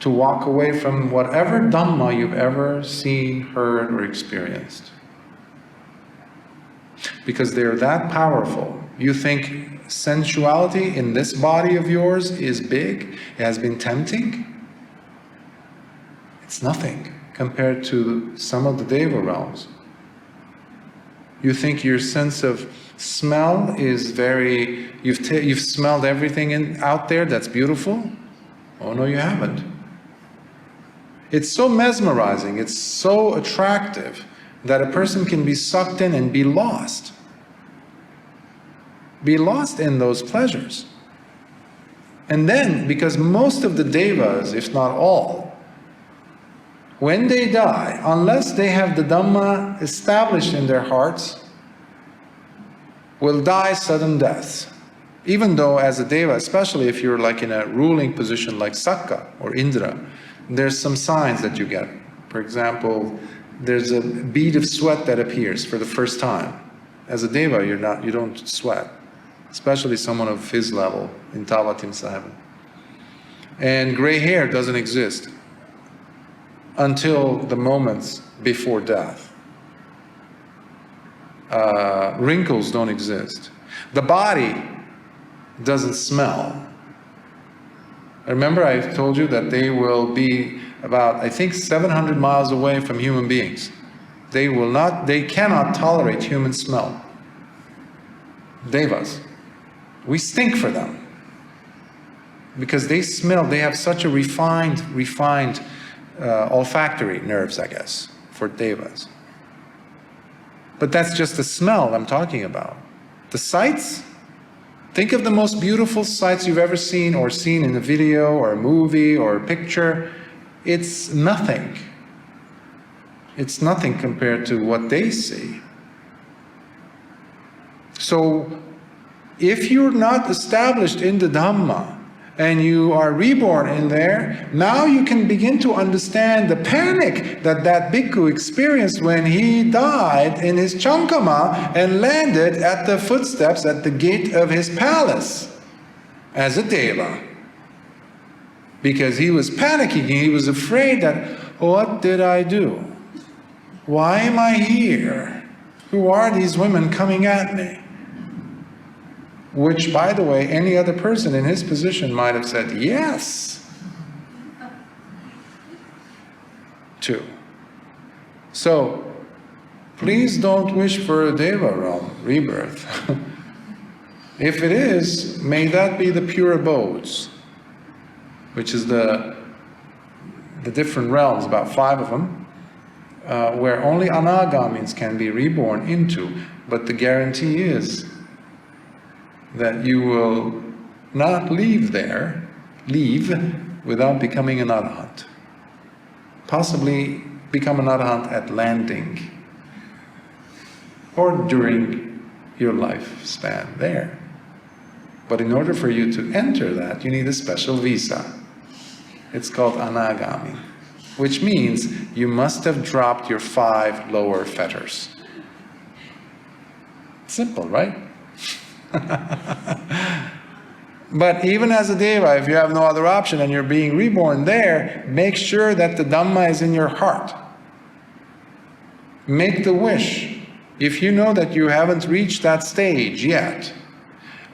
S1: to walk away from whatever Dhamma you've ever seen, heard, or experienced. Because they're that powerful. You think sensuality in this body of yours is big, it has been tempting? It's nothing compared to some of the Deva realms. You think your sense of smell is very, you've smelled everything out there that's beautiful? Oh no, you haven't. It's so mesmerizing, it's so attractive that a person can be sucked in and be lost. Be lost in those pleasures. And then, because most of the devas, if not all, when they die, unless they have the Dhamma established in their hearts, will die sudden deaths. Even though as a deva, especially if you're like in a ruling position like Sakka or Indra, there's some signs that you get. For example, there's a bead of sweat that appears for the first time. As a deva, you don't sweat, especially someone of his level in Tavatim 7. And gray hair doesn't exist until the moments before death. Wrinkles don't exist. The body doesn't smell. Remember I told you that they will be about, I think, 700 miles away from human beings. They cannot tolerate human smell. Devas. We stink for them. Because they smell, they have such a refined olfactory nerves, I guess, for devas. But that's just the smell I'm talking about. The sights, think of the most beautiful sights you've ever seen or seen in a video or a movie or a picture. It's nothing. It's nothing compared to what they see. So, if you're not established in the Dhamma and you are reborn in there, now you can begin to understand the panic that bhikkhu experienced when he died in his chankama and landed at the footsteps at the gate of his palace as a deva. Because he was panicking, he was afraid that, what did I do? Why am I here? Who are these women coming at me? Which, by the way, any other person in his position might have said, yes, to. So, please don't wish for a Deva realm rebirth. If it is, may that be the pure abodes, which is the different realms, about 5 of them, where only anagamis can be reborn into, but the guarantee is that you will not leave without becoming an arahant. Possibly become an arahant at landing or during your lifespan there. But in order for you to enter that, you need a special visa. It's called anagami, which means you must have dropped your 5 lower fetters. Simple, right? But even as a deva, if you have no other option and you're being reborn there, make sure that the Dhamma is in your heart. Make the wish. If you know that you haven't reached that stage yet,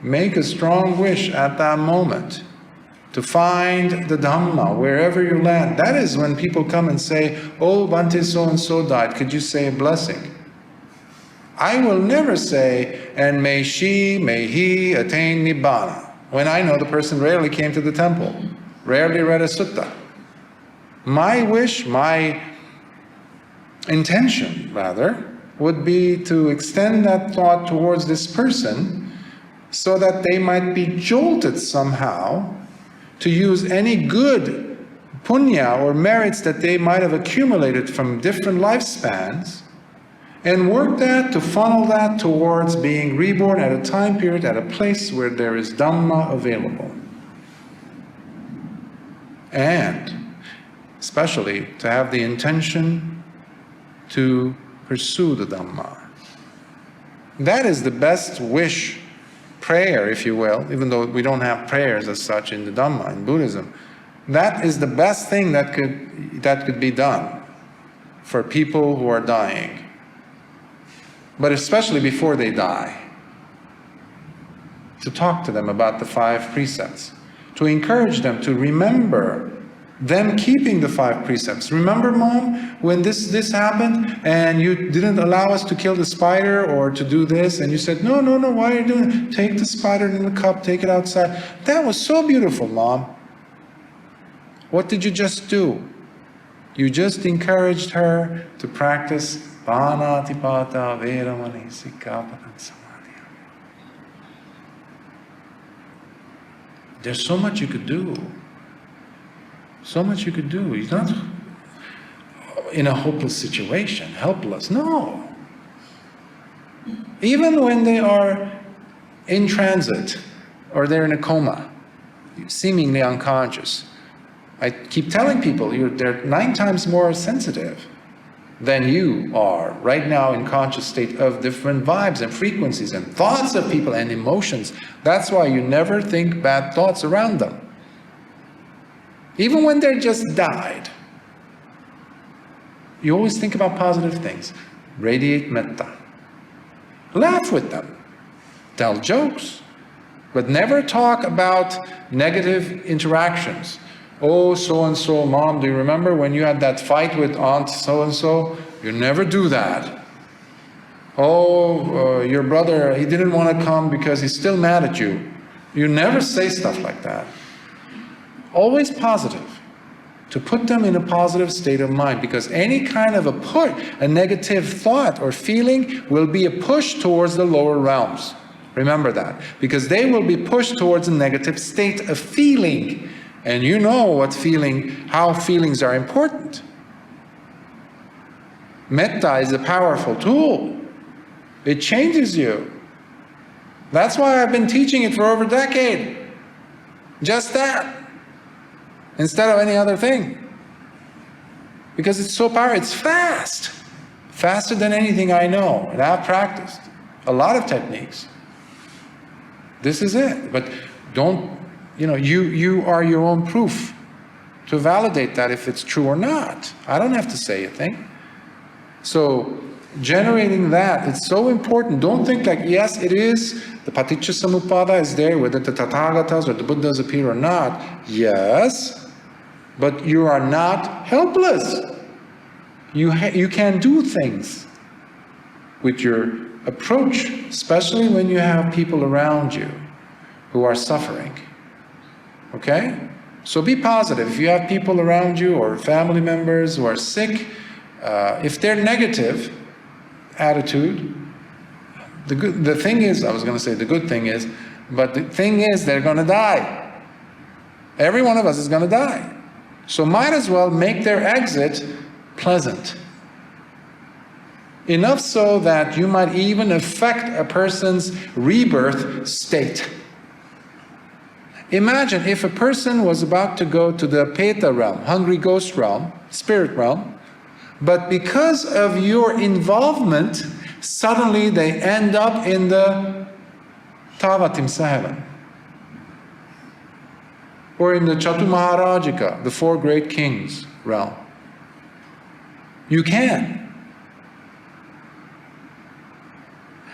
S1: make a strong wish at that moment to find the Dhamma wherever you land. That is when people come and say, oh, Bhante so-and-so died, could you say a blessing? I will never say, and may she, may he attain Nibbana, when I know the person rarely came to the temple, rarely read a sutta. My wish, my intention, rather, would be to extend that thought towards this person so that they might be jolted somehow to use any good punya or merits that they might have accumulated from different lifespans and work that to funnel that towards being reborn at a time period, at a place where there is Dhamma available. And especially to have the intention to pursue the Dhamma. That is the best wish, prayer, if you will, even though we don't have prayers as such in the Dhamma, in Buddhism. That is the best thing that could be done for people who are dying. But especially before they die. To talk to them about the 5 precepts. To encourage them to remember them keeping the 5 precepts. Remember, Mom, when this happened and you didn't allow us to kill the spider or to do this, and you said, no, why are you doing it? Take the spider in the cup, take it outside. That was so beautiful, Mom. What did you just do? You just encouraged her to practice Panatipata Veramani Sikkhapada Samadhi. There's so much you could do. So much you could do. You're not in a hopeless situation, helpless. No. Even when they are in transit or they're in a coma, seemingly unconscious, I keep telling people they're 9 times more sensitive than you are right now in conscious state of different vibes and frequencies and thoughts of people and emotions. That's why you never think bad thoughts around them. Even when they're just died, you always think about positive things. Radiate metta. Laugh with them. Tell jokes. But never talk about negative interactions. Oh, so-and-so, Mom, do you remember when you had that fight with Aunt so-and-so? You never do that. Oh, your brother, he didn't want to come because he's still mad at you. You never say stuff like that. Always positive, to put them in a positive state of mind, because any kind of a negative thought or feeling will be a push towards the lower realms. Remember that, because they will be pushed towards a negative state of feeling, and you know how feelings are important. Metta is a powerful tool. It changes you. That's why I've been teaching it for over a decade. Just that. Instead of any other thing. Because it's so powerful, it's fast. Faster than anything I know, and I've practiced a lot of techniques. This is it. But don't, you are your own proof to validate that if it's true or not. I don't have to say a thing. So, generating that, it's so important. Don't think like, yes, it is, the Paticca Samuppada is there, whether the Tathagatas or the Buddhas appear or not. Yes. But you are not helpless. You can do things with your approach, especially when you have people around you who are suffering. Okay? So be positive. If you have people around you or family members who are sick, if they're negative attitude, the thing is, I was going to say the good thing is, but the thing is they're going to die. Every one of us is going to die. So might as well make their exit pleasant. Enough so that you might even affect a person's rebirth state. Imagine if a person was about to go to the Peta realm, hungry ghost realm, spirit realm, but because of your involvement, suddenly they end up in the Tavatimsa heaven. Or in the Chatumaharajika, the 4 great kings realm. You can.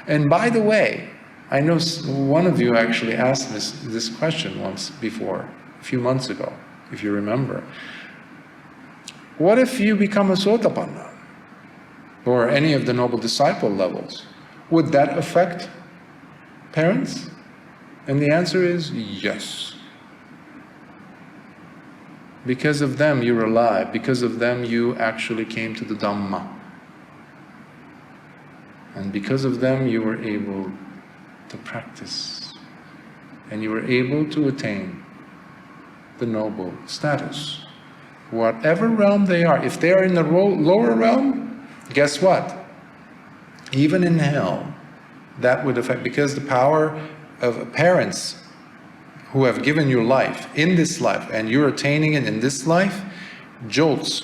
S1: And by the way, I know one of you actually asked this question once before, a few months ago, if you remember. What if you become a Sotapanna? Or any of the noble disciple levels? Would that affect parents? And the answer is yes. Because of them you're alive. Because of them you actually came to the Dhamma. And because of them you were able to practice. And you were able to attain the noble status. Whatever realm they are, if they are in the lower realm, guess what? Even in hell, that would affect, because the power of parents who have given you life in this life, and you're attaining it in this life, jolts.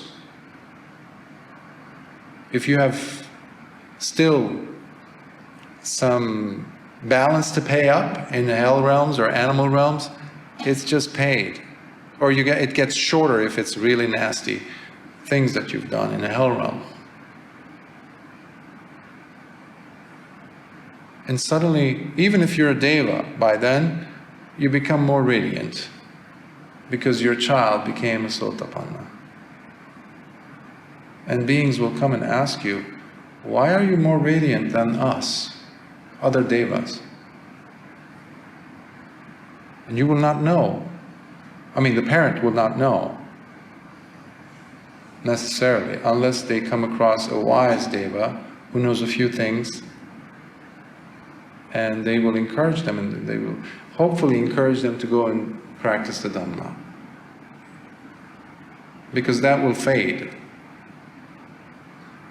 S1: If you have still some balance to pay up in the hell realms or animal realms, it's just paid. Or it gets shorter if it's really nasty things that you've done in the hell realm. And suddenly, even if you're a deva, by then, you become more radiant because your child became a sotapanna. And beings will come and ask you, why are you more radiant than us, other devas? And you will not know. I mean, the parent will not know necessarily, unless they come across a wise deva who knows a few things, and they will encourage them, and they will hopefully encourage them to go and practice the Dhamma. Because that will fade.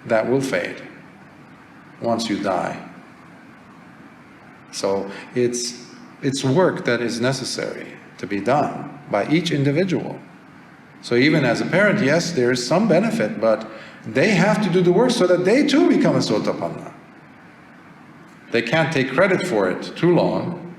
S1: That will fade once you die. So it's work that is necessary to be done by each individual. So even as a parent, yes, there is some benefit, but they have to do the work so that they too become a sotapanna. They can't take credit for it too long.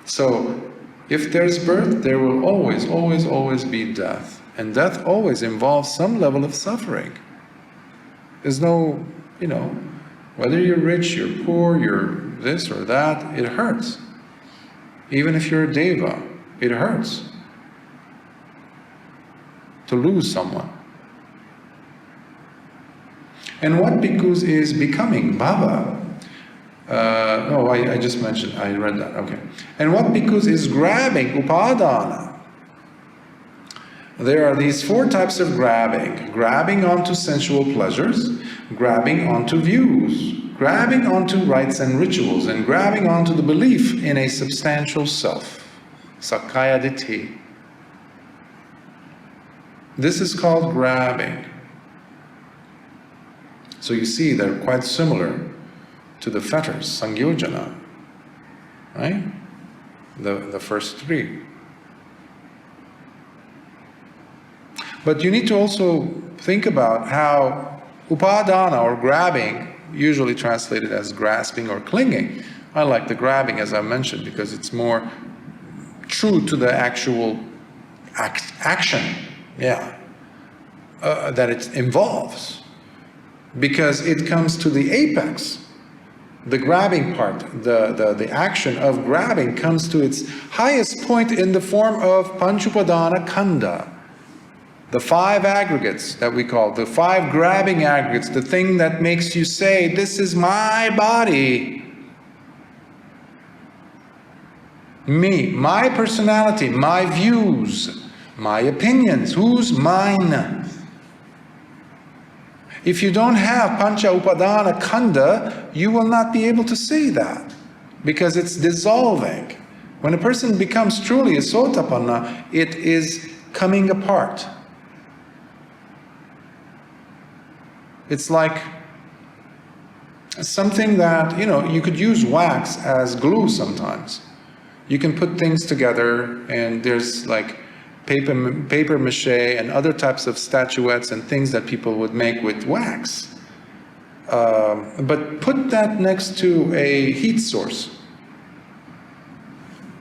S1: So if there's birth, there will always, always, always be death. And death always involves some level of suffering. There's no, whether you're rich, you're poor, you're this or that, it hurts. Even if you're a deva, it hurts to lose someone. And what bhikkhus is becoming, bhava. I just mentioned, I read that, okay. And what bhikkhus is grabbing, upadana. There are these 4 types of grabbing. Grabbing onto sensual pleasures, grabbing onto views, grabbing onto rites and rituals, and grabbing onto the belief in a substantial self, sakkaya ditthi. This is called grabbing. So you see, they're quite similar to the fetters, sangyojana, right? The first 3. But you need to also think about how upadana, or grabbing, usually translated as grasping or clinging. I like the grabbing, as I mentioned, because it's more true to the actual action, that it involves. Because it comes to the apex. The grabbing part, the action of grabbing comes to its highest point in the form of panchupadana khandha. The 5 aggregates that we call, the 5 grabbing aggregates, the thing that makes you say, this is my body. Me, my personality, my views, my opinions, who's mine? If you don't have pancha upadana khandha, you will not be able to see that, because it's dissolving. When a person becomes truly a sotapanna, it is coming apart. It's like something that, you could use wax as glue sometimes. You can put things together, and there's like paper mache and other types of statuettes and things that people would make with wax. But put that next to a heat source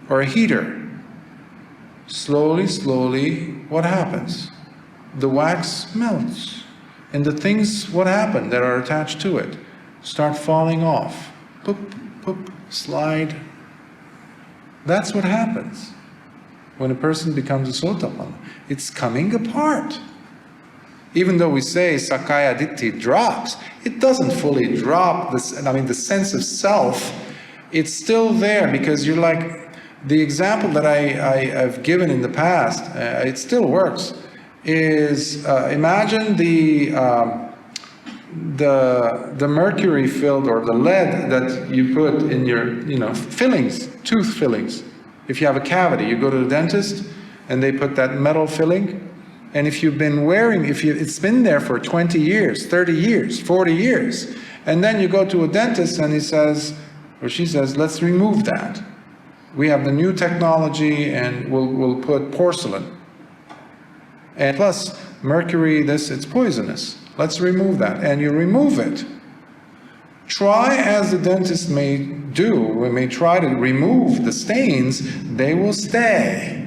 S1: or a heater. Slowly, slowly, what happens? The wax melts. And the things, what happen, that are attached to it, start falling off. Poop, poop, slide. That's what happens when a person becomes a sotapanna. It's coming apart. Even though we say sakkaya ditthi drops, it doesn't fully drop. The sense of self it's still there, because you're like, the example that I've given in the past, it still works, is imagine the mercury filled, or the lead that you put in your, fillings, tooth fillings. If you have a cavity, you go to the dentist and they put that metal filling. And if you've been wearing, it's been there for 20 years, 30 years, 40 years, and then you go to a dentist and he says, or she says, let's remove that. We have the new technology and we'll put porcelain. And plus, mercury, it's poisonous. Let's remove that. And you remove it. Try as the dentist may try to remove the stains, they will stay.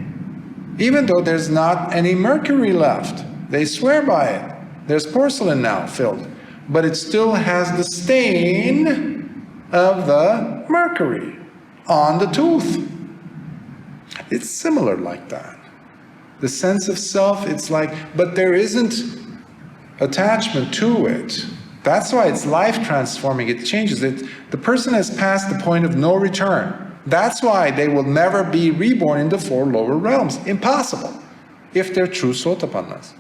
S1: Even though there's not any mercury left. They swear by it. There's porcelain now filled. But it still has the stain of the mercury on the tooth. It's similar like that. The sense of self, it's like, but there isn't attachment to it. That's why it's life transforming. It changes it. The person has passed the point of no return. That's why they will never be reborn in the 4 lower realms. Impossible. If they're true Sotapannas.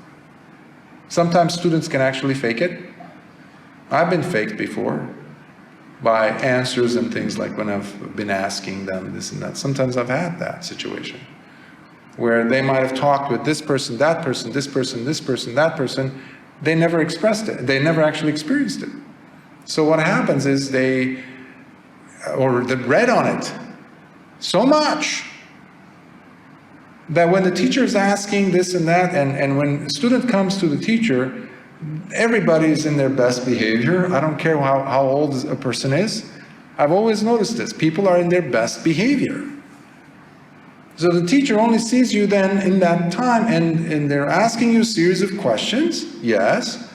S1: Sometimes students can actually fake it. I've been faked before by answers and things, like when I've been asking them this and that. Sometimes I've had that situation where they might have talked with this person, that person, this person, this person, that person. They never expressed it. They never actually experienced it. So what happens is they read on it so much that when the teacher is asking this and that, and when a student comes to the teacher, everybody's in their best behavior. I don't care how old a person is. I've always noticed this. People are in their best behavior. So the teacher only sees you then in that time, and they're asking you a series of questions, yes.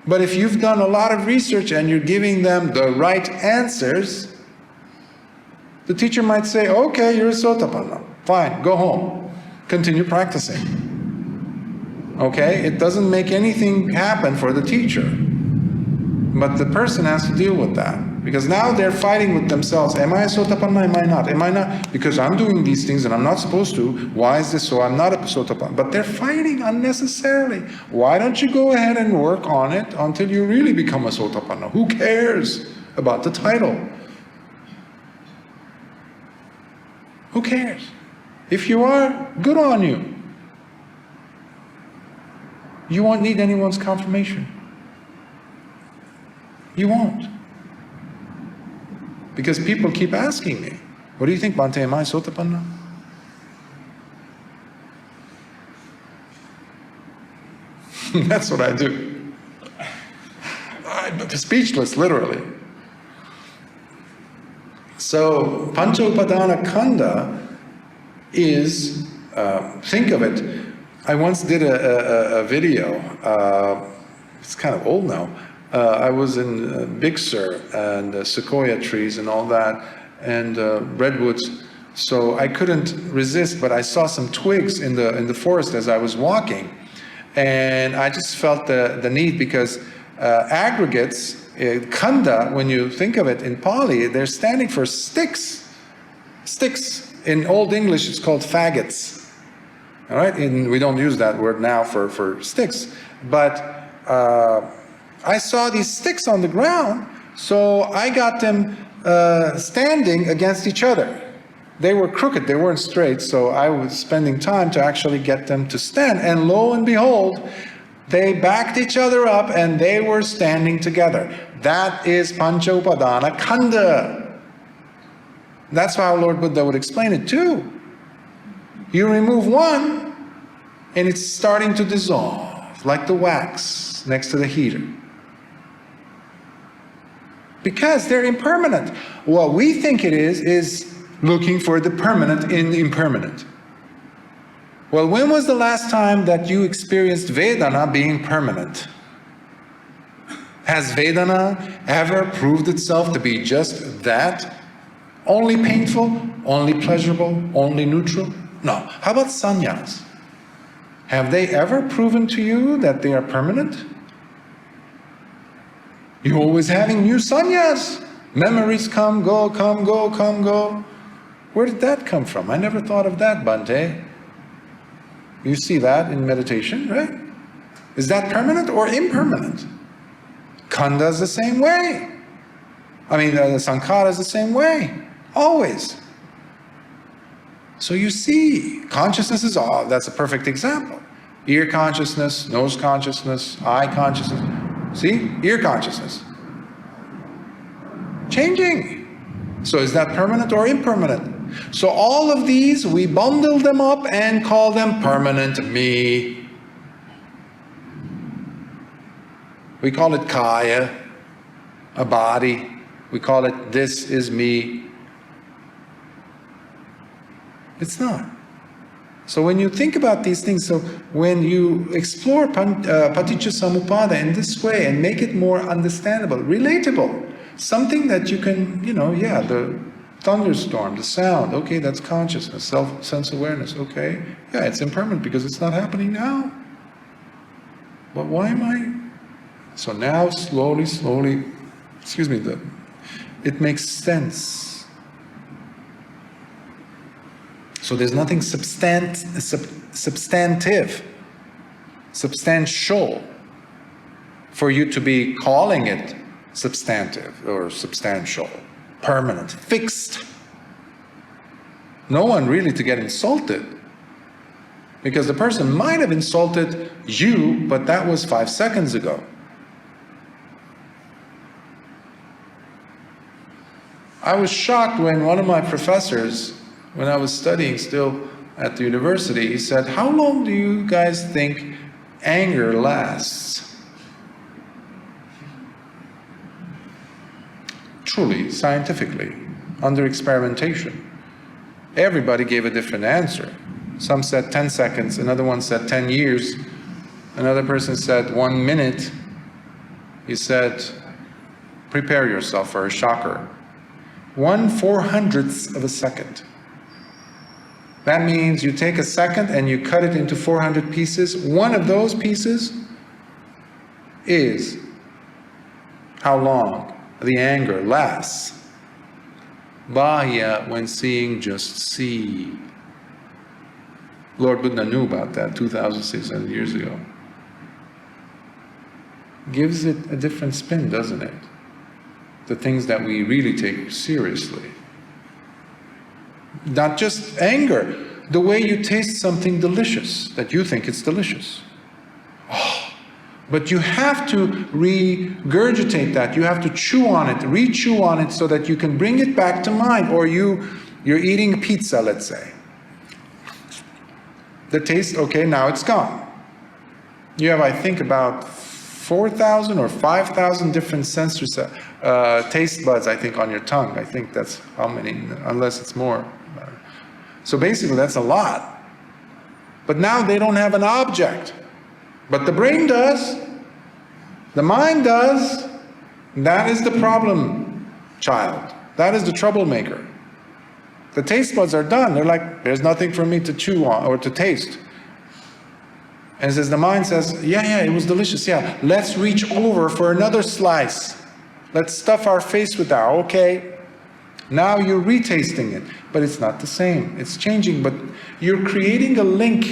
S1: But if you've done a lot of research and you're giving them the right answers, the teacher might say, okay, you're a Sotapanna. Fine, go home. Continue practicing. Okay? It doesn't make anything happen for the teacher. But the person has to deal with that. Because now they're fighting with themselves. Am I a Sotapanna? Am I not? Am I not? Because I'm doing these things and I'm not supposed to. Why is this so? I'm not a Sotapanna. But they're fighting unnecessarily. Why don't you go ahead and work on it until you really become a Sotapanna? Who cares about the title? Who cares? If you are, good on you. You won't need anyone's confirmation. You won't. Because people keep asking me, what do you think, Bhante, am I Sotapanna? That's what I do. I'm speechless, literally. So, Pancha Upadana Khanda is, think of it, I once did a video, it's kind of old now. I was in Big Sur and sequoia trees and all that, and redwoods. So I couldn't resist, but I saw some twigs in the forest as I was walking, and I just felt the need, because aggregates, khanda, when you think of it in Pali, they're standing for sticks. Sticks. In Old English, it's called faggots. All right, and we don't use that word now for sticks, but I saw these sticks on the ground, so I got them standing against each other. They were crooked, they weren't straight, so I was spending time to actually get them to stand, and lo and behold, they backed each other up and they were standing together. That is Pancha Upadana Khanda. That's how Lord Buddha would explain it too. You remove one, and it's starting to dissolve, like the wax next to the heater. Because they're impermanent. What we think it is looking for the permanent in the impermanent. Well, when was the last time that you experienced Vedana being permanent? Has Vedana ever proved itself to be just that? Only painful? Only pleasurable? Only neutral? No. How about sannyas? Have they ever proven to you that they are permanent? You're always having new sannyas. Memories come, go, come, go, come, go. Where did that come from? I never thought of that, Bhante. You see that in meditation, right? Is that permanent or impermanent? Khandha is the same way. I mean, the sankhara is the same way. Always. So you see, consciousness is all, that's a perfect example. Ear consciousness, nose consciousness, eye consciousness. See? Ear consciousness. Changing. So is that permanent or impermanent? So all of these, we bundle them up and call them permanent me. We call it kaya, a body. We call it this is me. It's not. So when you think about these things, so when you explore Paticca in this way and make it more understandable, relatable, something that you can, yeah, the thunderstorm, the sound, okay, that's consciousness, sense awareness, okay. Yeah, it's impermanent because it's not happening now. But why am I? So now slowly, it makes sense. So there's nothing substantial for you to be calling it substantive or substantial, permanent, fixed. No one really to get insulted, because the person might have insulted you, but that was 5 seconds ago. I was shocked when one of my professors, when I was studying still at the university, he said, "How long do you guys think anger lasts?" Truly, scientifically, under experimentation. Everybody gave a different answer. Some said 10 seconds, another one said 10 years, another person said 1 minute. He said, prepare yourself for a shocker. 1/400th of a second. That means you take a second and you cut it into 400 pieces. One of those pieces is how long the anger lasts. Bahya, when seeing, just see. Lord Buddha knew about that 2,600 years ago. Gives it a different spin, doesn't it? The things that we really take seriously. Not just anger, the way you taste something delicious, that you think it's delicious. Oh, but you have to regurgitate that, you have to chew on it, re-chew on it so that you can bring it back to mind. Or you're eating pizza, let's say. The taste, okay, now it's gone. You have, I think, about 4,000 or 5,000 different sensors, taste buds, I think, on your tongue. I think that's how many, unless it's more. So basically, that's a lot. But now they don't have an object. But the brain does. The mind does. That is the problem child. That is the troublemaker. The taste buds are done. They're like, there's nothing for me to chew on or to taste. And it says, the mind says, yeah, it was delicious. Yeah, let's reach over for another slice. Let's stuff our face with that. Okay. Now you're retasting it, but it's not the same. It's changing, but you're creating a link.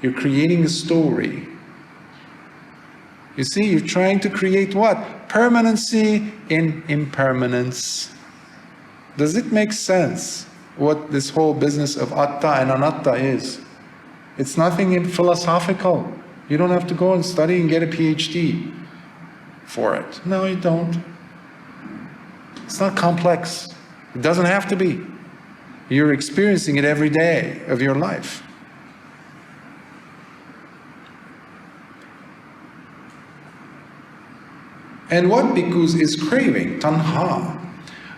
S1: You're creating a story. You see, you're trying to create what? Permanency in impermanence. Does it make sense what this whole business of atta and anatta is? It's nothing philosophical. You don't have to go and study and get a PhD for it. No, you don't. It's not complex. It doesn't have to be. You're experiencing it every day of your life. And what bhikkhus is craving? Tanha.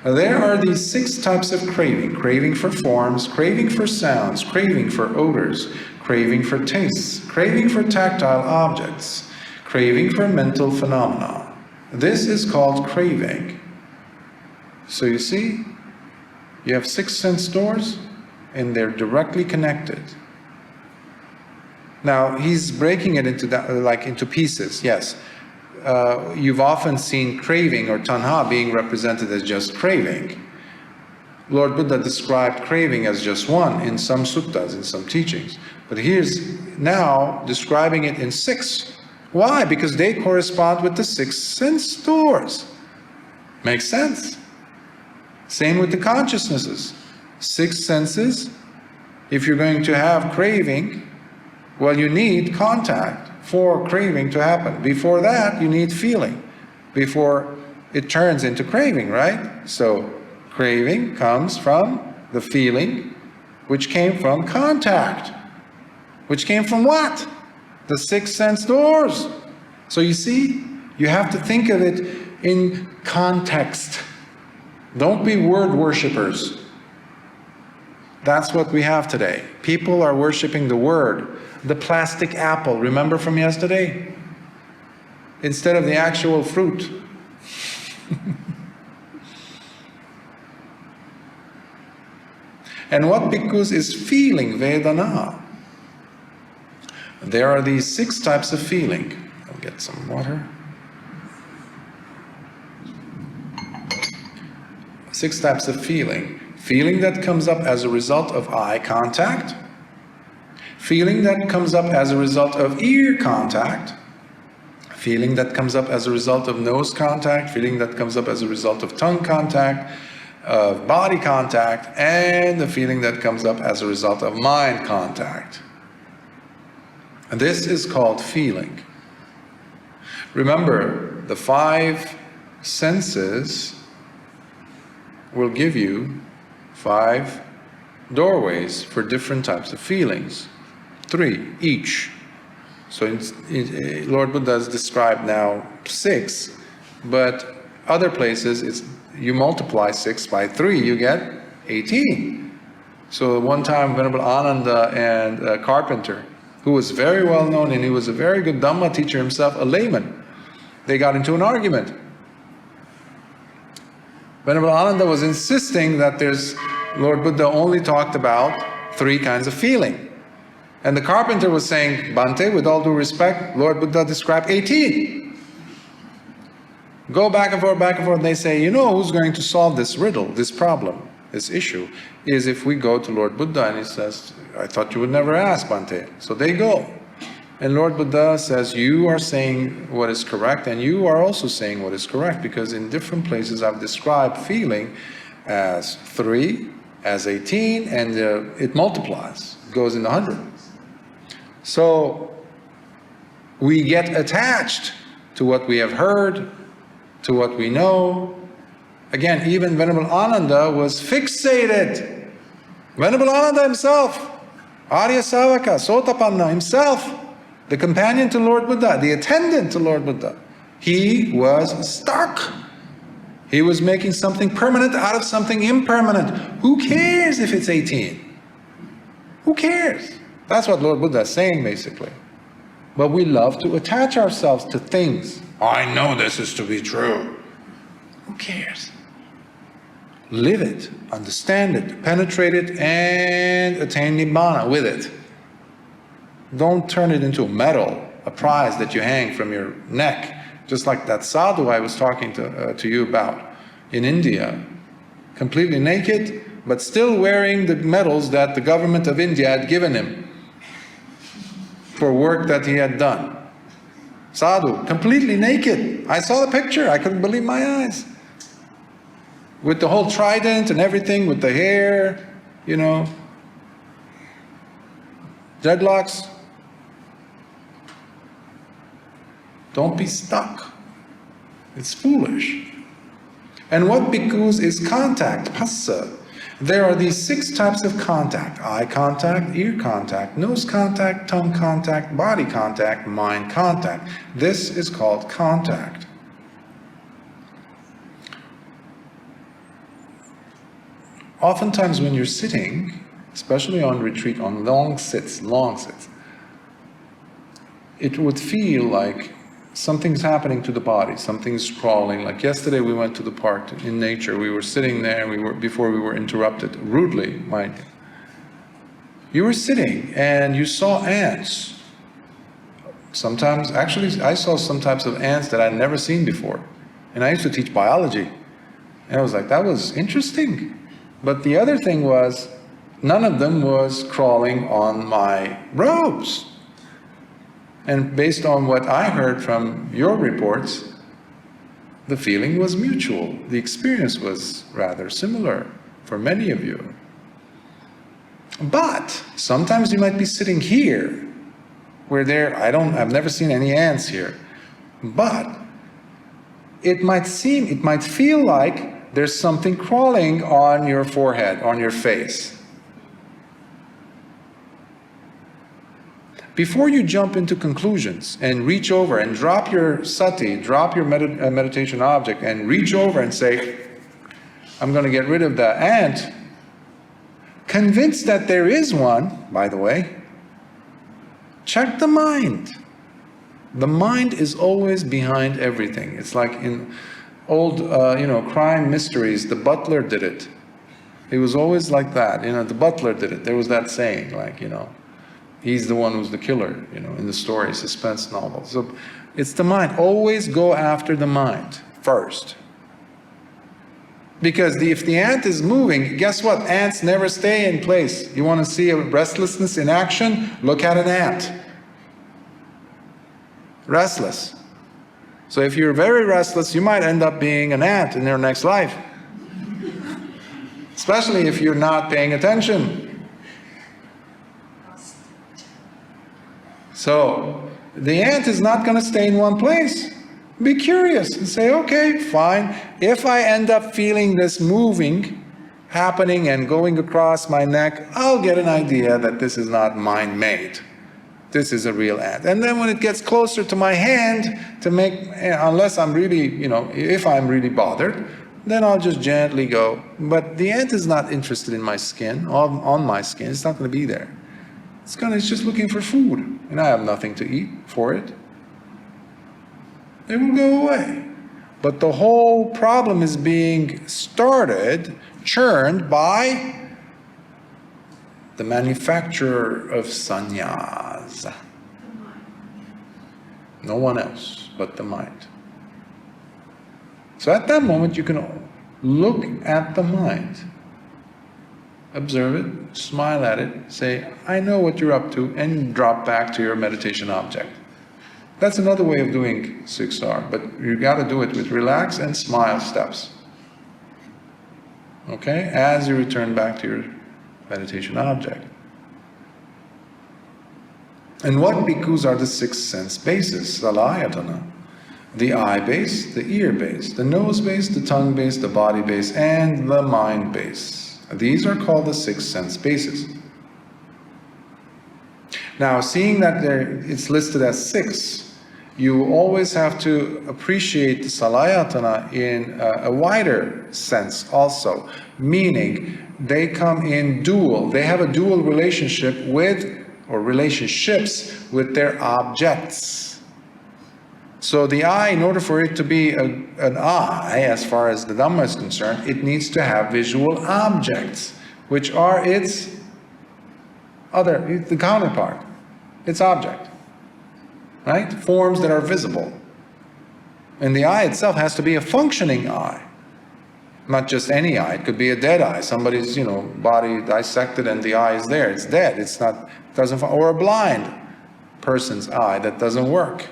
S1: There are these 6 types of craving. Craving for forms, craving for sounds, craving for odors, craving for tastes, craving for tactile objects, craving for mental phenomena. This is called craving. So you see, you have 6 sense doors, and they're directly connected. Now, he's breaking it into pieces, yes. you've often seen craving or tanha being represented as just craving. Lord Buddha described craving as just one in some suttas, in some teachings. But here's now describing it in 6. Why? Because they correspond with the 6 sense doors. Makes sense. Same with the consciousnesses. 6 senses. If you're going to have craving, well, you need contact for craving to happen. Before that, you need feeling. Before it turns into craving, right? So craving comes from the feeling, which came from contact. Which came from what? The 6 sense doors. So you see, you have to think of it in context. Don't be word worshippers. That's what we have today. People are worshiping the word, the plastic apple, remember from yesterday? Instead of the actual fruit. And what bhikkhus is feeling Vedana? There are these 6 types of feeling. I'll get some water. 6 types of feeling. Feeling that comes up as a result of eye contact. Feeling that comes up as a result of ear contact. Feeling that comes up as a result of nose contact. Feeling that comes up as a result of tongue contact. Of body contact, and the feeling that comes up as a result of mind contact. And this is called feeling. Remember, the 5 senses will give you 5 doorways for different types of feelings. 3 each. So Lord Buddha has described now 6, but other places you multiply 6 by 3, you get 18. So one time Venerable Ananda and a carpenter, who was very well known and he was a very good Dhamma teacher himself, a layman, they got into an argument. Venerable Ananda was insisting that Lord Buddha only talked about 3 kinds of feeling. And the carpenter was saying, Bhante, with all due respect, Lord Buddha described 18. Go back and forth, and they say, you know who's going to solve this riddle, this problem, this issue, is if we go to Lord Buddha. And he says, I thought you would never ask, Bhante. So they go. And Lord Buddha says, you are saying what is correct, and you are also saying what is correct, because in different places I've described feeling as 3, as 18, and it multiplies, goes in the 100. So we get attached to what we have heard, to what we know. Again, even Venerable Ananda was fixated. Venerable Ananda himself, Arya Savaka, Sotapanna himself, the companion to Lord Buddha, the attendant to Lord Buddha, he was stuck. He was making something permanent out of something impermanent. Who cares if it's 18? Who cares? That's what Lord Buddha is saying, basically. But we love to attach ourselves to things. I know this is to be true. Who cares? Live it, understand it, penetrate it, and attain Nibbana with it. Don't turn it into a medal, a prize that you hang from your neck, just like that sadhu I was talking to you about in India. Completely naked, but still wearing the medals that the government of India had given him for work that he had done. Sadhu, completely naked. I saw the picture, I couldn't believe my eyes. With the whole trident and everything, with the hair, you know, dreadlocks. Don't be stuck. It's foolish. And what bhikkhus is contact, phassa. There are these 6 types of contact: eye contact, ear contact, nose contact, tongue contact, body contact, mind contact. This is called contact. Oftentimes when you're sitting, especially on retreat, on long sits, it would feel like something's happening to the body, something's crawling. Like yesterday we went to the park in nature, we were sitting there, before we were interrupted, rudely, mind you. You were sitting and you saw ants Sometimes, actually, I saw some types of ants that I'd never seen before. And I used to teach biology. And I was like, that was interesting. But the other thing was, none of them was crawling on my robes. And based on what I heard from your reports, the feeling was mutual. The experience was rather similar for many of you. But sometimes you might be sitting here, where I've never seen any ants here. But it might feel like there's something crawling on your forehead, on your face. Before you jump into conclusions and reach over and drop your sati, drop your meditation object and reach over and say, I'm going to get rid of the ant, convinced that there is one, by the way, check the mind. The mind is always behind everything. It's like in old, crime mysteries, the butler did it. It was always like that, the butler did it. There was that saying, he's the one who's the killer, in the story, suspense novel. So it's the mind. Always go after the mind first. Because if the ant is moving, guess what? Ants never stay in place. You want to see a restlessness in action? Look at an ant. Restless. So if you're very restless, you might end up being an ant in your next life. Especially if you're not paying attention. So the ant is not going to stay in one place. Be curious and say, okay, fine. If I end up feeling this moving, happening and going across my neck, I'll get an idea that this is not mind-made. This is a real ant. And then when it gets closer to my hand, unless I'm really, if I'm really bothered, then I'll just gently go. But the ant is not interested in my skin, on my skin. It's not going to be there. It's just looking for food, and I have nothing to eat for it. It will go away. But the whole problem is being churned by the manufacturer of sannyas. No one else but the mind. So at that moment you can look at the mind. Observe it, smile at it, say, I know what you're up to, and drop back to your meditation object. That's another way of doing 6R, but you got to do it with relax and smile steps. Okay? As you return back to your meditation object. And what bhikkhus are the 6 sense bases? Salayatana. The eye base, the ear base, the nose base, the tongue base, the body base, and the mind base. These are called the 6 sense bases. Now, seeing that it's listed as 6, you always have to appreciate the salayatana in a wider sense also, meaning they come in dual. They have a dual relationship relationships with their objects. So the eye, in order for it to be an eye, as far as the Dhamma is concerned, it needs to have visual objects, which are the counterpart, its object. Right? Forms that are visible. And the eye itself has to be a functioning eye. Not just any eye. It could be a dead eye. Somebody's, body dissected and the eye is there. It's dead. Or a blind person's eye that doesn't work.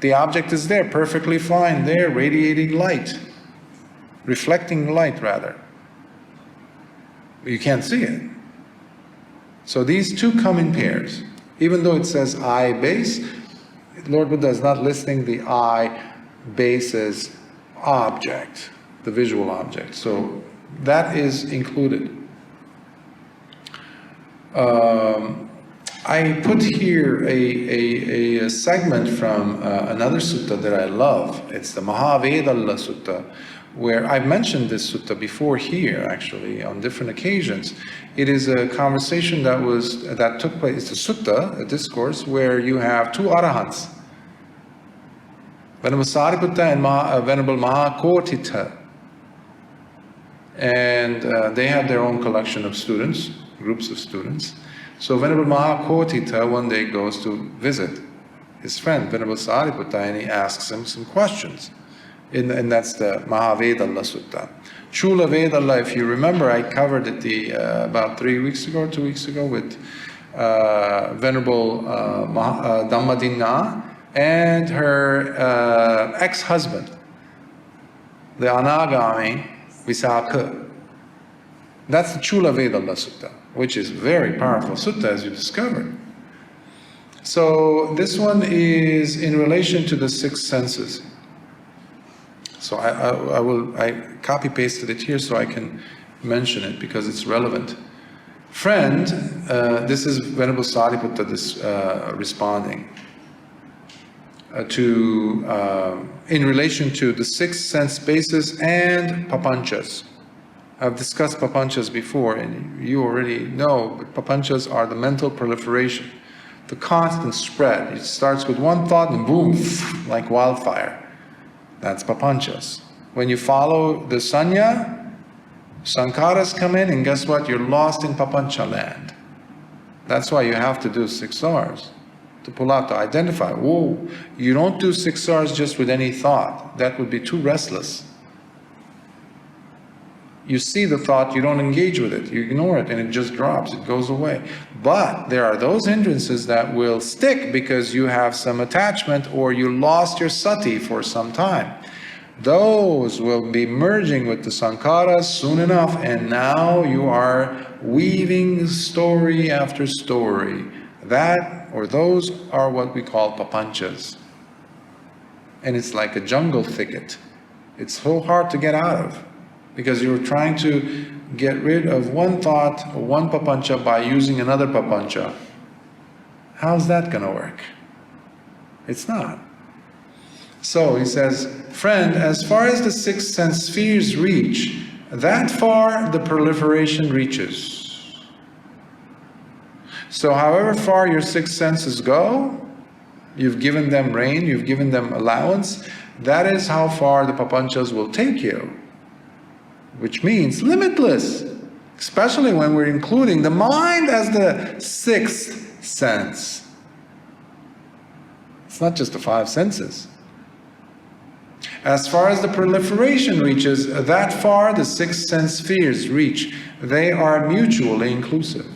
S1: The object is there, perfectly fine, there, radiating light. Reflecting light, rather. You can't see it. So these two come in pairs. Even though it says eye base, Lord Buddha is not listing the eye base's object, the visual object. So that is included. I put here a segment from another sutta that I love. It's the Mahaveda Sutta, where I've mentioned this sutta before here, actually, on different occasions. It is a conversation that took place. It's a sutta, a discourse, where you have two arahants, Venerable Sariputta and Venerable Maha Kotita. And they had their own collection of students, groups of students. So Venerable Maha Kotita one day goes to visit his friend, Venerable Sariputta, and he asks him some questions. And that's the Mahaveda Sutta. Chula Vedalla, if you remember, I covered it about 3 weeks ago or 2 weeks ago with Venerable Dhammadinna and her ex-husband, the Anagami Visakha. That's the Chula Vedalla Sutta, which is a very powerful sutta, as you discovered. So this one is in relation to the 6 senses. So I copy-pasted it here so I can mention it because it's relevant. Friend, this is Venerable Sariputta responding in relation to the 6 sense bases and papanchas. I've discussed papanchas before, and you already know, but papanchas are the mental proliferation, the constant spread. It starts with one thought and boom, like wildfire. That's papanchas. When you follow the sanya, sankharas come in, and guess what? You're lost in papancha land. That's why you have to do 6 Rs to pull out, to identify. Whoa, you don't do 6 Rs just with any thought. That would be too restless. You see the thought, you don't engage with it, you ignore it, and it just drops, it goes away. But there are those hindrances that will stick because you have some attachment or you lost your sati for some time. Those will be merging with the sankharas soon enough, and now you are weaving story after story. Those are what we call papanchas. And it's like a jungle thicket. It's so hard to get out of, because you're trying to get rid of one thought or one papancha by using another papancha. How's that going to work? It's not. So he says, friend, as far as the 6 sense spheres reach, that far the proliferation reaches. So however far your 6 senses go, you've given them rein, you've given them allowance, that is how far the papanchas will take you. Which means limitless, especially when we're including the mind as the 6th sense. It's not just the 5 senses. As far as the proliferation reaches, that far the 6 sense spheres reach. They are mutually inclusive,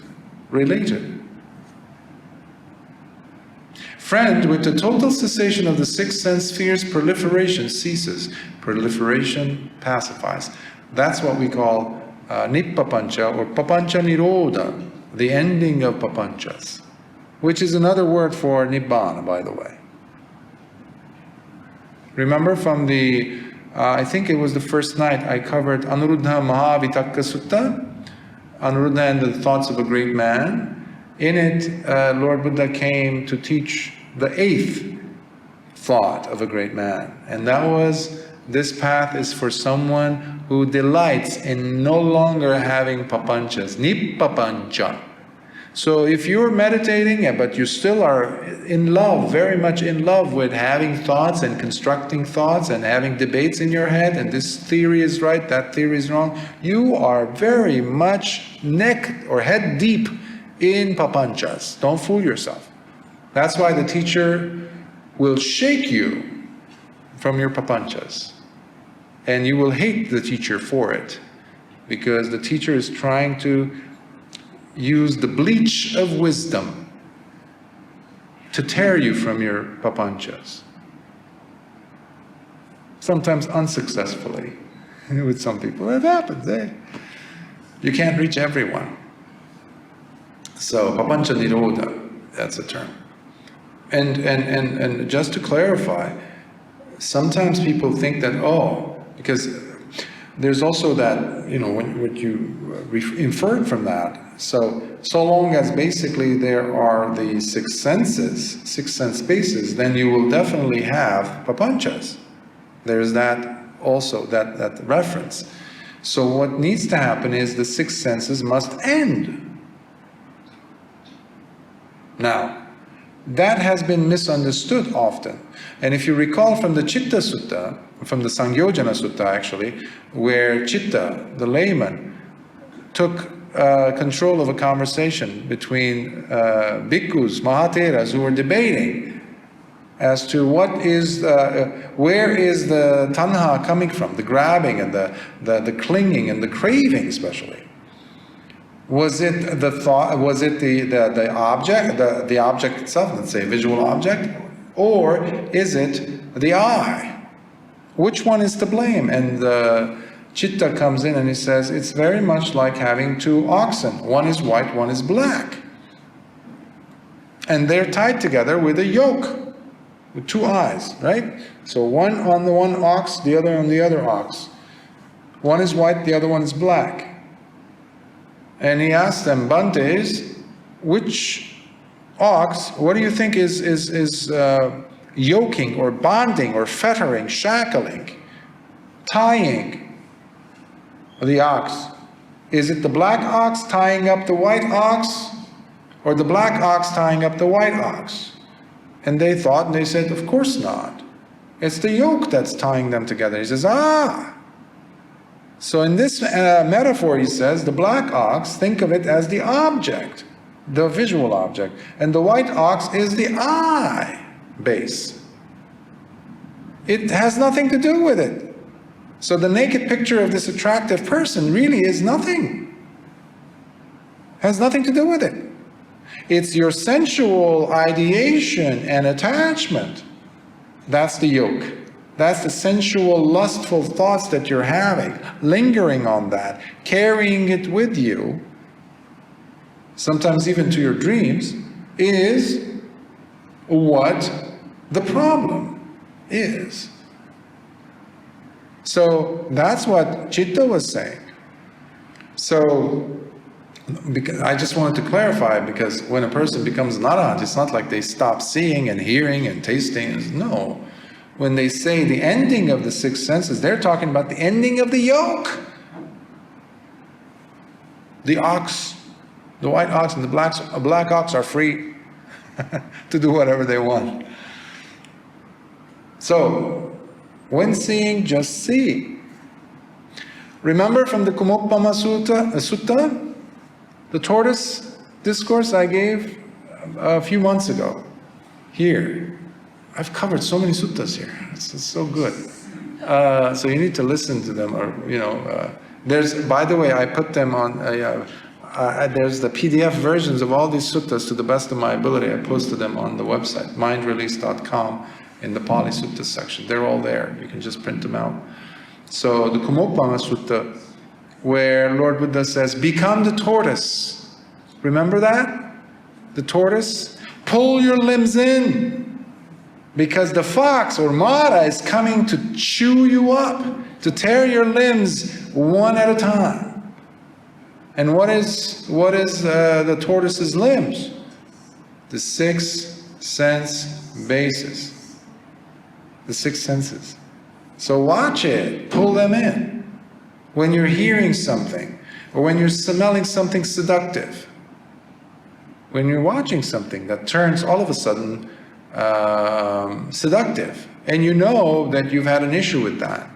S1: related. Friend, with the total cessation of the 6 sense spheres, proliferation ceases. Proliferation pacifies. That's what we call nippapancha or papancha nirodha, the ending of papanchas, which is another word for nibbana, by the way. Remember from the, I think it was the first night I covered Anuruddha Mahavitakka Sutta, Anuruddha and the Thoughts of a Great Man. In it, Lord Buddha came to teach the 8th thought of a great man, and that was, this path is for someone who delights in no longer having papanchas, nippapancha. So if you're meditating, but you still are in love, very much in love with having thoughts and constructing thoughts and having debates in your head, and this theory is right, that theory is wrong, you are very much neck or head deep in papanchas. Don't fool yourself. That's why the teacher will shake you from your papanchas. And you will hate the teacher for it, because the teacher is trying to use the bleach of wisdom to tear you from your papanchas. Sometimes unsuccessfully. With some people it happens, eh? You can't reach everyone. So papancha nirodha, that's a term. And just to clarify, sometimes people think that, because there's also that, what you inferred from that. So long as basically there are the 6 senses, 6 sense bases, then you will definitely have papanchas. There's that also, that reference. So what needs to happen is the 6 senses must end. Now, that has been misunderstood often. And if you recall from the Chitta Sutta, from the Sangyojana Sutta actually, where Chitta, the layman, took control of a conversation between bhikkhus, mahateras, who were debating as to where is the tanha coming from, the grabbing and the clinging and the craving especially. Was it the thought, was it the object, the object itself, let's say visual object, or is it the I? Which one is to blame? And the Chitta comes in and he says, it's very much like having two oxen. One is white, one is black. And they're tied together with a yoke, with two eyes, right? So one on the one ox, the other on the other ox. One is white, the other one is black. And he asked them, Bhantes, which ox, what do you think is yoking or bonding or fettering, shackling, tying the ox? Is it the black ox tying up the white ox, or the black ox tying up the white ox? And they thought, and they said, of course not. It's the yoke that's tying them together. He says, So in this metaphor, he says, the black ox, think of it as the object, the visual object, and the white ox is the I base. It has nothing to do with it. So the naked picture of this attractive person really is nothing. Has nothing to do with it. It's your sensual ideation and attachment. That's the yoke. That's the sensual, lustful thoughts that you're having, lingering on that, carrying it with you, sometimes even to your dreams, is what the problem is. So that's what Chitta was saying. So because I just wanted to clarify, because when a person becomes an arahant, it's not like they stop seeing and hearing and tasting. No. When they say the ending of the six senses, they're talking about the ending of the yoke. The ox, the white ox and the black ox are free to do whatever they want. So, when seeing, just see. Remember from the Kumopama Sutta, the tortoise discourse I gave a few months ago, here. I've covered so many suttas here. It's so good. So you need to listen to them, or there's. By the way, I put them on. There's the PDF versions of all these suttas to the best of my ability. I posted them on the website mindrelease.com in the Pali Sutta section. They're all there. You can just print them out. So the Kumopama Sutta, where Lord Buddha says, "Become the tortoise." Remember that? The tortoise. Pull your limbs in. Because the fox or Mara is coming to chew you up, to tear your limbs one at a time. And what is the tortoise's limbs? The six sense bases. The six senses. So watch it, pull them in. When you're hearing something, or when you're smelling something seductive, when you're watching something that turns all of a sudden seductive, and you know that you've had an issue with that.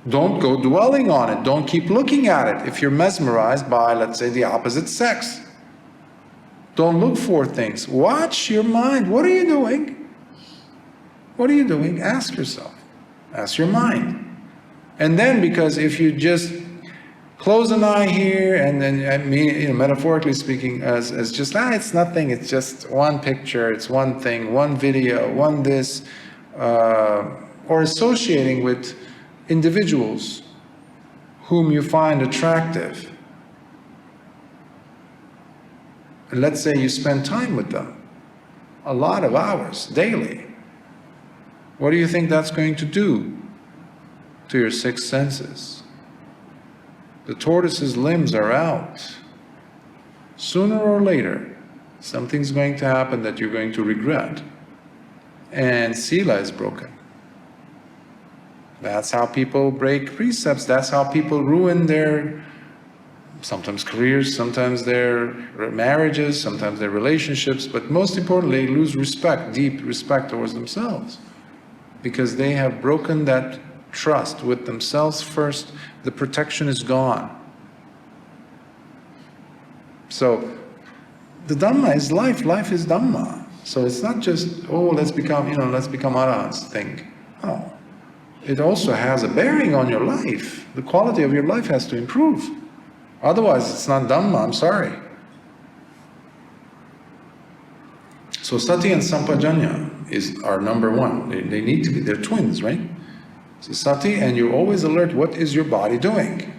S1: Don't go dwelling on it. Don't keep looking at it if you're mesmerized by, let's say, the opposite sex. Don't look for things. Watch your mind. What are you doing? What are you doing? Ask yourself. Ask your mind. And then, because if you just close an eye here, and then, I mean, metaphorically speaking, as just, it's nothing, it's just one picture, it's one thing, one video, one this, or associating with individuals whom you find attractive. And let's say you spend time with them, a lot of hours, daily. What do you think that's going to do to your six senses? The tortoise's limbs are out. Sooner or later, something's going to happen that you're going to regret. And sila is broken. That's how people break precepts. That's how people ruin their, sometimes careers, sometimes their marriages, sometimes their relationships, but most importantly, lose respect, deep respect towards themselves. Because they have broken that trust with themselves first. The protection is gone. So the Dhamma is life, life is Dhamma. So it's not just, oh, let's become arahants thing. No. It also has a bearing on your life. The quality of your life has to improve. Otherwise, it's not Dhamma, I'm sorry. So sati and sampajanya are number one. They need to be, they're twins, right? So sati, and you're always alert, what is your body doing?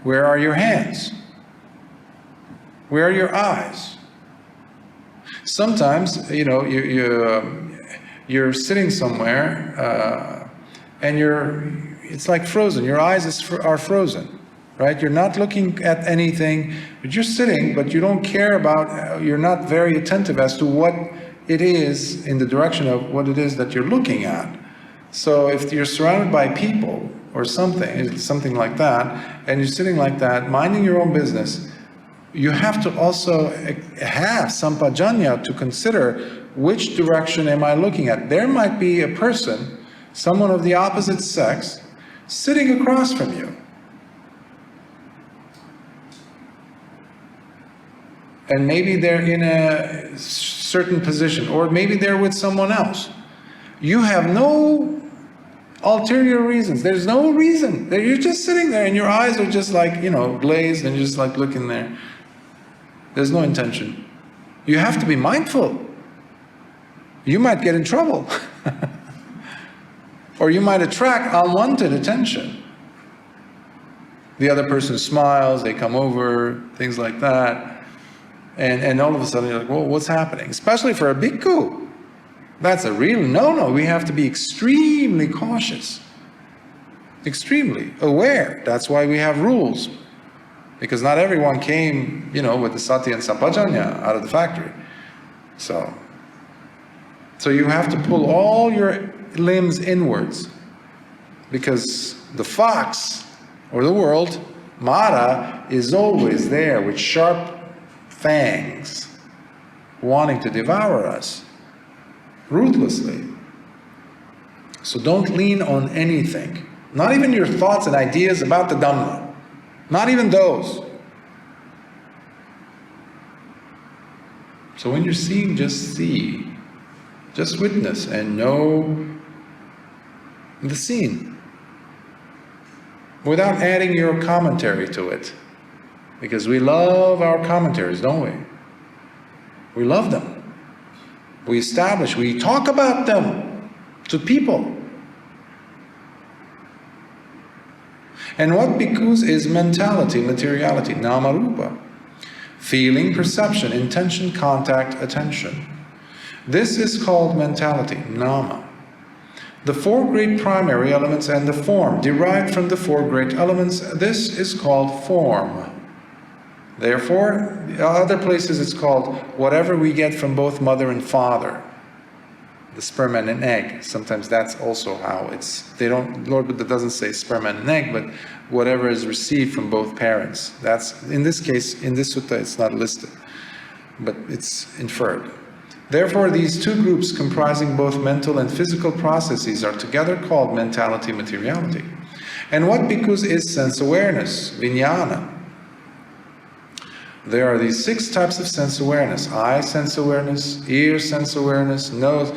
S1: Where are your hands? Where are your eyes? Sometimes, you're sitting somewhere and it's like frozen. Your eyes are frozen, right? You're not looking at anything, but you're sitting, but you don't care about, you're not very attentive as to what it is in the direction of what it is that you're looking at. So if you're surrounded by people or something like that, and you're sitting like that, minding your own business, you have to also have sampajanya to consider which direction am I looking at. There might be a person, someone of the opposite sex, sitting across from you. And maybe they're in a certain position, or maybe they're with someone else. You have no ulterior reasons. There's no reason. You're just sitting there and your eyes are just like, glazed, and you're just like looking there. There's no intention. You have to be mindful. You might get in trouble. Or you might attract unwanted attention. The other person smiles, they come over, things like that. And all of a sudden you're like, well, what's happening? Especially for a bhikkhu. That's a real no-no. We have to be extremely cautious. Extremely aware. That's why we have rules. Because not everyone came, with the sati and sampajanya out of the factory. So you have to pull all your limbs inwards. Because the fox, or the world, Mara, is always there with sharp fangs, wanting to devour us, ruthlessly. So don't lean on anything. Not even your thoughts and ideas about the Dhamma. Not even those. So when you're seeing, just see. Just witness and know the scene. Without adding your commentary to it. Because we love our commentaries, don't we? We love them. We talk about them to people. And what bhikkhus is mentality, materiality, nama rupa. Feeling, perception, intention, contact, attention. This is called mentality, nama. The four great primary elements and the form derived from the four great elements, this is called form. Therefore, other places it's called whatever we get from both mother and father. The sperm and an egg. Sometimes that's also how Lord Buddha doesn't say sperm and an egg, but whatever is received from both parents. That's, in this case, in this sutta, it's not listed, but it's inferred. Therefore, these two groups comprising both mental and physical processes are together called mentality, materiality. And what bhikkhus is sense awareness, vijnana. There are these 6 types of sense awareness. Eye sense awareness, ear sense awareness, nose.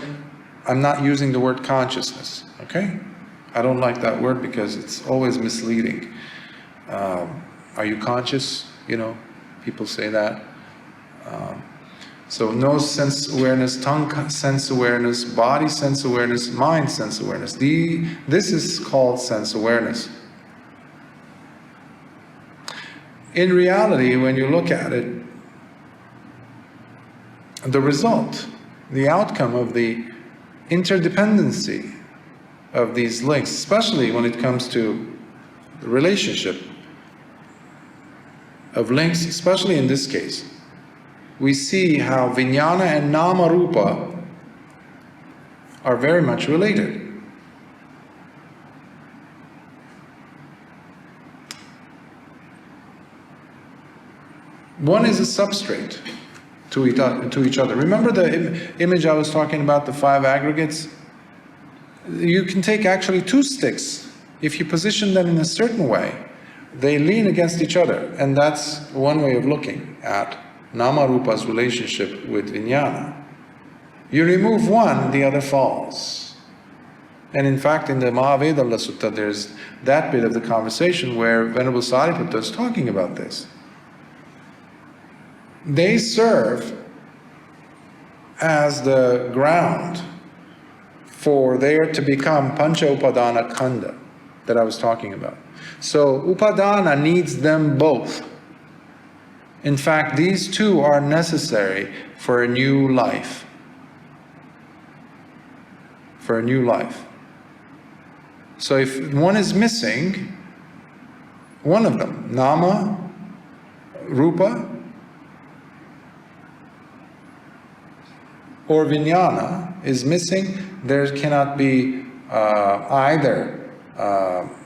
S1: I'm not using the word consciousness, okay? I don't like that word because it's always misleading. Are you conscious? People say that. So nose sense awareness, tongue sense awareness, body sense awareness, mind sense awareness. This is called sense awareness. In reality, when you look at it, the result, the outcome of the interdependency of these links, especially when it comes to the relationship of links, especially in this case, we see how vijnana and nama rupa are very much related. One is a substrate to each other. Remember the image I was talking about, the 5 aggregates? You can take actually 2 sticks. If you position them in a certain way, they lean against each other. And that's one way of looking at Nama Rupa's relationship with Vijnana. You remove one, the other falls. And in fact, in the Mahaveda Sutta, there's that bit of the conversation where Venerable Sariputta is talking about this. They serve as the ground for there to become Pancha Upadana Khanda that I was talking about. So Upadana needs them both. In fact, these two are necessary for a new life. For a new life. So if one is missing, one of them, Nama, Rupa, or Vijnana is missing, there cannot be either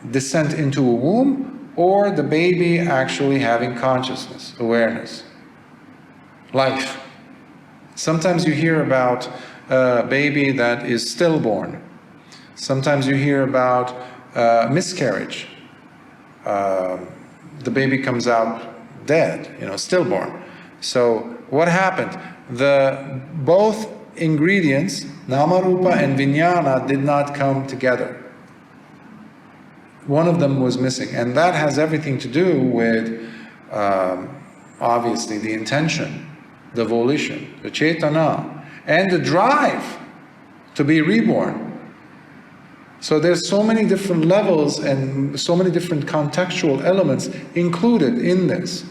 S1: descent into a womb or the baby actually having consciousness, awareness, life. Sometimes you hear about a baby that is stillborn. Sometimes you hear about miscarriage. The baby comes out dead, stillborn. So what happened? Both ingredients, Namarupa and Vijnana, did not come together. One of them was missing, and that has everything to do with, obviously, the intention, the volition, the cetana, and the drive to be reborn. So there's so many different levels and so many different contextual elements included in this.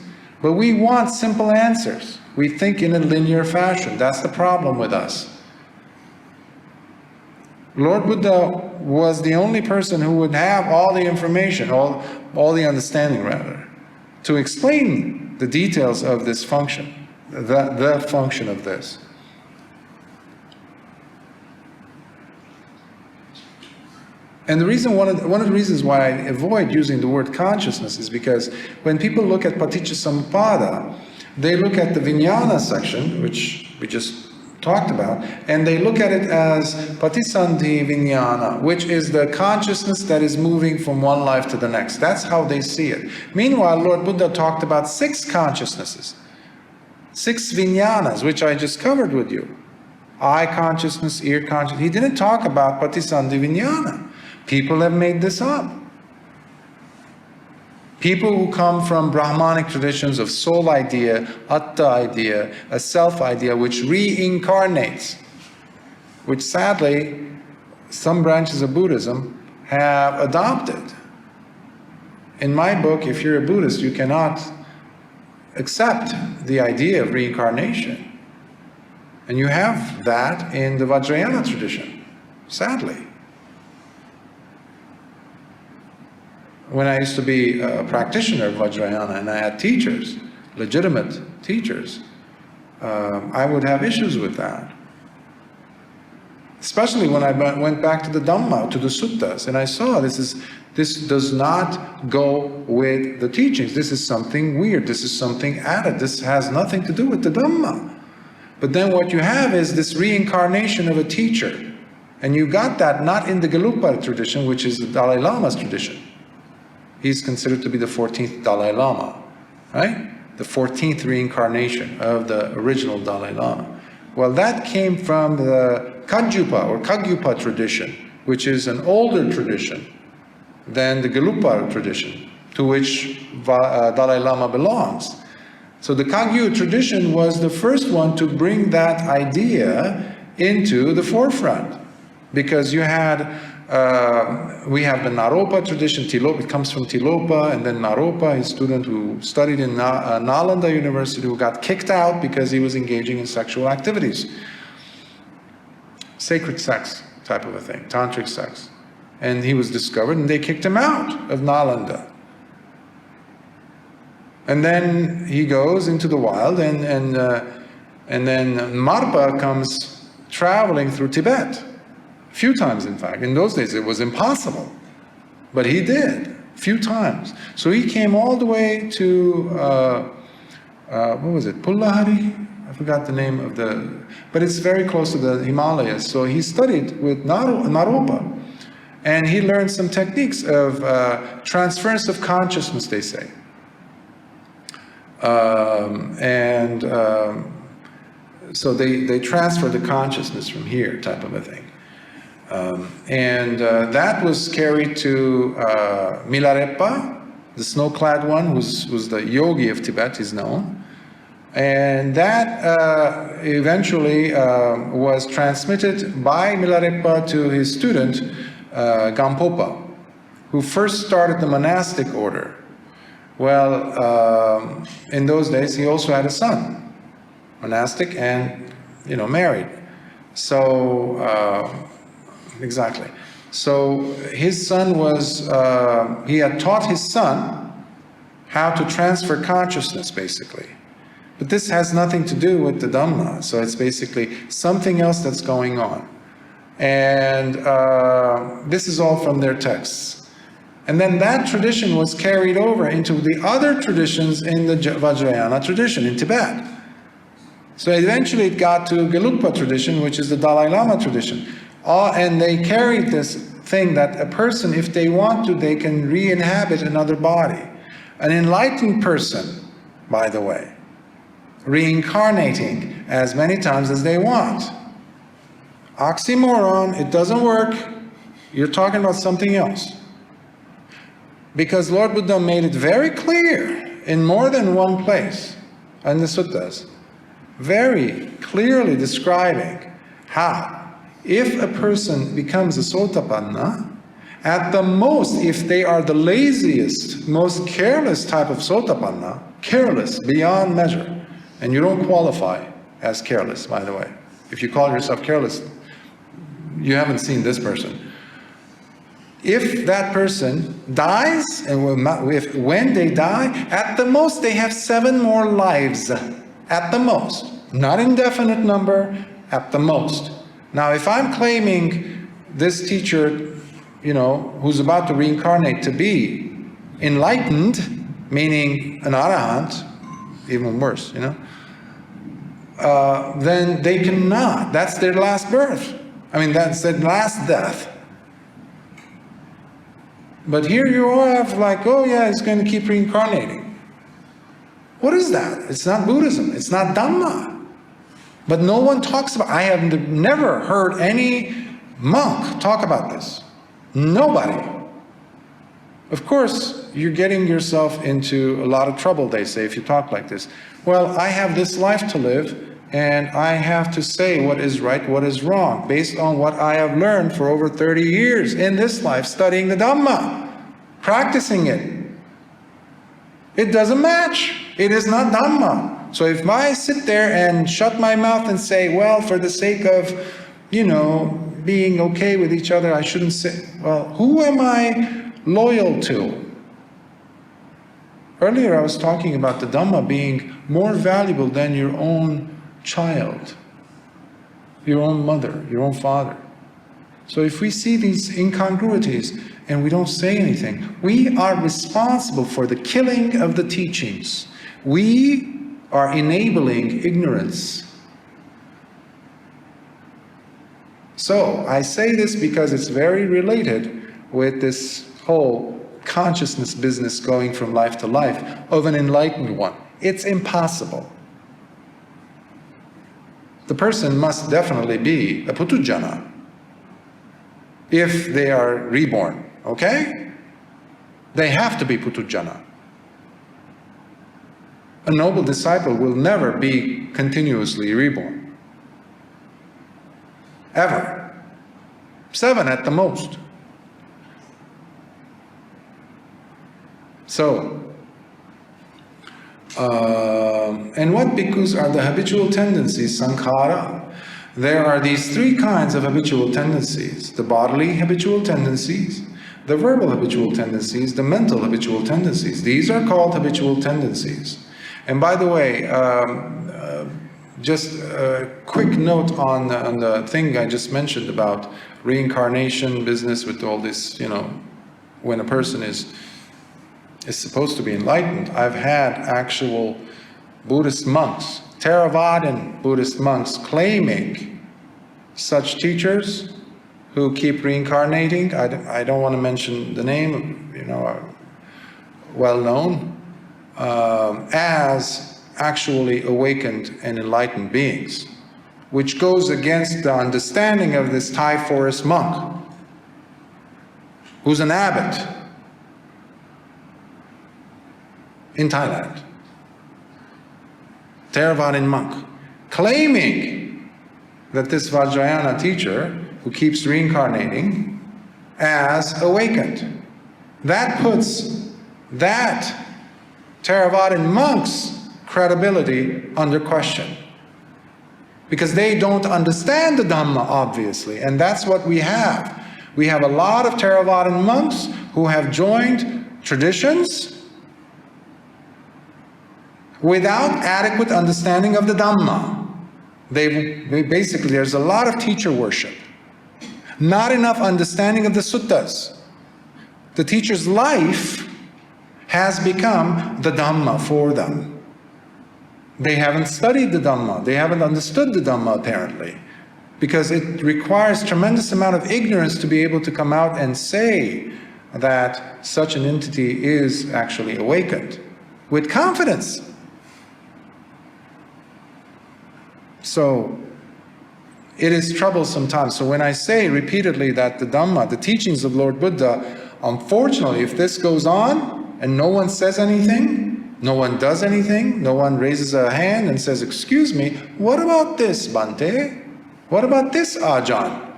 S1: But we want simple answers. We think in a linear fashion. That's the problem with us. Lord Buddha was the only person who would have all the information, all the understanding rather, to explain the details of this function, the function of this. And the reason, one of the reasons why I avoid using the word consciousness is because when people look at Paticcasamuppada, they look at the Vijnana section, which we just talked about, and they look at it as Patisandhi Vijnana, which is the consciousness that is moving from one life to the next. That's how they see it. Meanwhile, Lord Buddha talked about 6 consciousnesses, 6 Vijnanas, which I just covered with you. Eye consciousness, ear consciousness. He didn't talk about Patisandhi Vijnana. People have made this up. People who come from Brahmanic traditions of soul idea, atta idea, a self idea which reincarnates, which sadly some branches of Buddhism have adopted. In my book, if you're a Buddhist, you cannot accept the idea of reincarnation. And you have that in the Vajrayana tradition, sadly. When I used to be a practitioner of Vajrayana and I had teachers, legitimate teachers, I would have issues with that. Especially when I went back to the Dhamma, to the Suttas, and I saw this does not go with the teachings. This is something weird. This is something added. This has nothing to do with the Dhamma. But then what you have is this reincarnation of a teacher. And you got that not in the Gelugpa tradition, which is the Dalai Lama's tradition. He's considered to be the 14th Dalai Lama, right? The 14th reincarnation of the original Dalai Lama. Well, that came from the Kagyupa or Kagyupa tradition, which is an older tradition than the Gelugpa tradition, to which Dalai Lama belongs. So the Kagyu tradition was the first one to bring that idea into the forefront, because you had we have the Naropa tradition. Tilopa, it comes from Tilopa, and then Naropa, his student who studied in Nalanda University, who got kicked out because he was engaging in sexual activities. Sacred sex type of a thing, tantric sex. And he was discovered, and they kicked him out of Nalanda. And then he goes into the wild, and then Marpa comes traveling through Tibet. A few times, in fact. In those days, it was impossible. But he did, a few times. So he came all the way to, what was it, Pullahari? I forgot the name of but it's very close to the Himalayas. So he studied with Naropa. And he learned some techniques of transference of consciousness, they say. so they transfer the consciousness from here, type of a thing. That was carried to Milarepa, the snow-clad one, who's the yogi of Tibet, is known. And that eventually was transmitted by Milarepa to his student, Gampopa, who first started the monastic order. Well, in those days, he also had a son, monastic and, married. So, exactly. So his son was, he had taught his son how to transfer consciousness, basically. But this has nothing to do with the Dhamma, so it's basically something else that's going on. And this is all from their texts. And then that tradition was carried over into the other traditions in the Vajrayana tradition in Tibet. So eventually it got to Gelugpa tradition, which is the Dalai Lama tradition. And they carried this thing that a person, if they want to, they can re-inhabit another body. An enlightened person, by the way, reincarnating as many times as they want. Oxymoron, it doesn't work. You're talking about something else. Because Lord Buddha made it very clear in more than one place in the suttas, very clearly describing how if a person becomes a Sotapanna, at the most, if they are the laziest, most careless type of Sotapanna, careless beyond measure, and you don't qualify as careless, by the way. If you call yourself careless, you haven't seen this person. If that person dies, and when they die, at the most they have 7 more lives. At the most. Not indefinite number, at the most. Now, if I'm claiming this teacher, who's about to reincarnate to be enlightened, meaning an arahant, even worse, then they cannot. That's their last birth. That's their last death. But here you have like, oh yeah, it's going to keep reincarnating. What is that? It's not Buddhism. It's not Dhamma. But no one talks about, I have never heard any monk talk about this. Nobody. Of course, you're getting yourself into a lot of trouble, they say, if you talk like this. Well, I have this life to live, and I have to say what is right, what is wrong, based on what I have learned for over 30 years in this life, studying the Dhamma, practicing it. It doesn't match. It is not Dhamma. So if I sit there and shut my mouth and say, well, for the sake of, being okay with each other, I shouldn't say, well, who am I loyal to? Earlier I was talking about the Dhamma being more valuable than your own child, your own mother, your own father. So if we see these incongruities and we don't say anything, we are responsible for the killing of the teachings. We are enabling ignorance. So I say this because it's very related with this whole consciousness business going from life to life of an enlightened one. It's impossible. The person must definitely be a putujjana if they are reborn, okay? They have to be putujjana. A noble disciple will never be continuously reborn. Ever. 7 at the most. So, and what bhikkhus are the habitual tendencies, sankhara? There are these 3 kinds of habitual tendencies: the bodily habitual tendencies, the verbal habitual tendencies, the mental habitual tendencies. These are called habitual tendencies. And by the way, just a quick note on the thing I just mentioned about reincarnation business with all this, when a person is supposed to be enlightened. I've had actual Buddhist monks, Theravadan Buddhist monks, claiming such teachers who keep reincarnating. I don't want to mention the name, well known, as actually awakened and enlightened beings. which goes against the understanding of this Thai forest monk, who's an abbot in Thailand, Theravadan monk, claiming that this Vajrayana teacher, who keeps reincarnating, as awakened. That puts that Theravadan monk's credibility under question, because they don't understand the Dhamma, obviously, and that's what we have. We have a lot of Theravadan monks who have joined traditions without adequate understanding of the Dhamma. They basically, there's a lot of teacher worship, not enough understanding of the suttas. The teacher's life has become the Dhamma for them. They haven't studied the Dhamma. They haven't understood the Dhamma, apparently, because it requires tremendous amount of ignorance to be able to come out and say that such an entity is actually awakened with confidence. So it is troublesome times. So when I say repeatedly that the Dhamma, the teachings of Lord Buddha, unfortunately, if this goes on and no one says anything, no one does anything, no one raises a hand and says, excuse me, what about this, Bhante? What about this, Ajahn?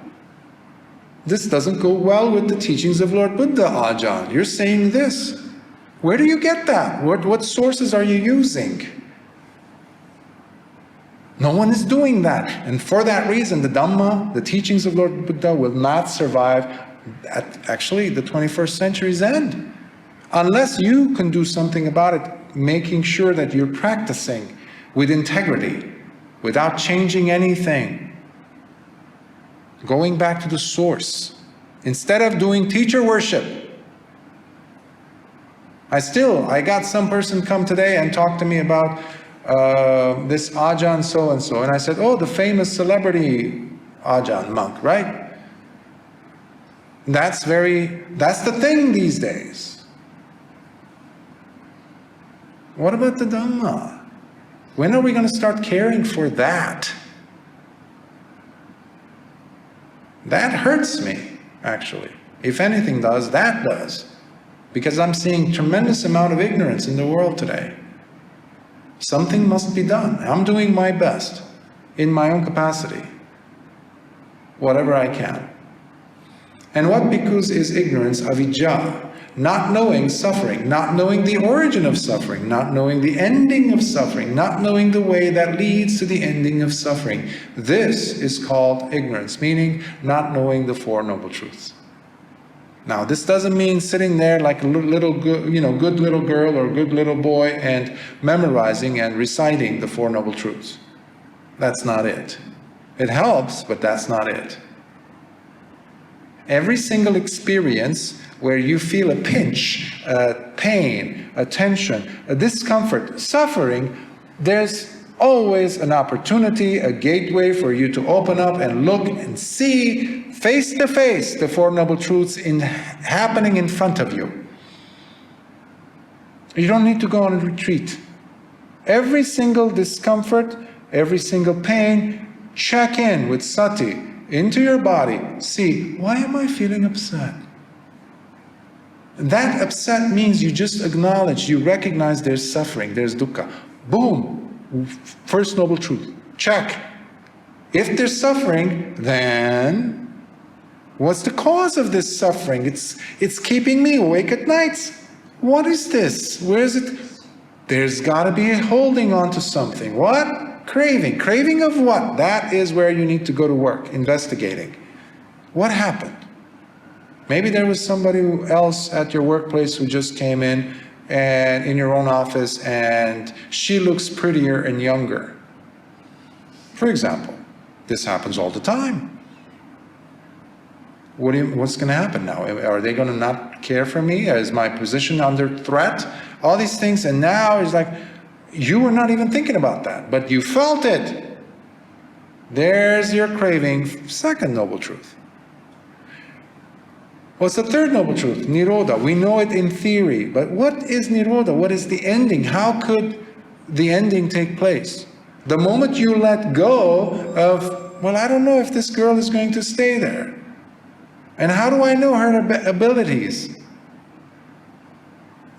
S1: This doesn't go well with the teachings of Lord Buddha, Ajahn. You're saying this. Where do you get that? What sources are you using? No one is doing that. And for that reason, the Dhamma, the teachings of Lord Buddha will not survive at actually the 21st century's end. Unless you can do something about it, making sure that you're practicing with integrity, without changing anything. Going back to the source. Instead of doing teacher worship. I got some person come today and talk to me about this Ajahn so-and-so. And I said, oh, the famous celebrity Ajahn monk, right? That's the thing these days. What about the Dhamma? When are we going to start caring for that? That hurts me, actually. If anything does, that does. Because I'm seeing tremendous amount of ignorance in the world today. Something must be done. I'm doing my best in my own capacity, whatever I can. And what bhikkhus is ignorance, avijja, not knowing suffering, not knowing the origin of suffering, not knowing the ending of suffering, not knowing the way that leads to the ending of suffering. This is called ignorance, meaning not knowing the Four Noble Truths. Now, this doesn't mean sitting there like a little good little girl or good little boy and memorizing and reciting the Four Noble Truths. That's not it. It helps, but that's not it. Every single experience where you feel a pinch, a pain, a tension, a discomfort, suffering, there's always an opportunity, a gateway for you to open up and look and see face to face the Four Noble Truths happening in front of you. You don't need to go on a retreat. Every single discomfort, every single pain, check in with sati into your body. See, why am I feeling upset? That upset means you just acknowledge, you recognize there's suffering, there's dukkha. Boom! First Noble Truth. Check. If there's suffering, then what's the cause of this suffering? It's keeping me awake at nights. What is this? Where is it? There's got to be a holding on to something. What? Craving. Craving of what? That is where you need to go to work, investigating. What happened? Maybe there was somebody else at your workplace who just came in and in your own office and she looks prettier and younger. For example, this happens all the time. What's going to happen now? Are they going to not care for me? Is my position under threat? All these things, and now it's like, you were not even thinking about that, but you felt it. There's your craving, second Noble Truth. What's the third Noble Truth? Nirodha. We know it in theory, but what is Nirodha? What is the ending? How could the ending take place? The moment you let go of, well, I don't know if this girl is going to stay there. And how do I know her abilities?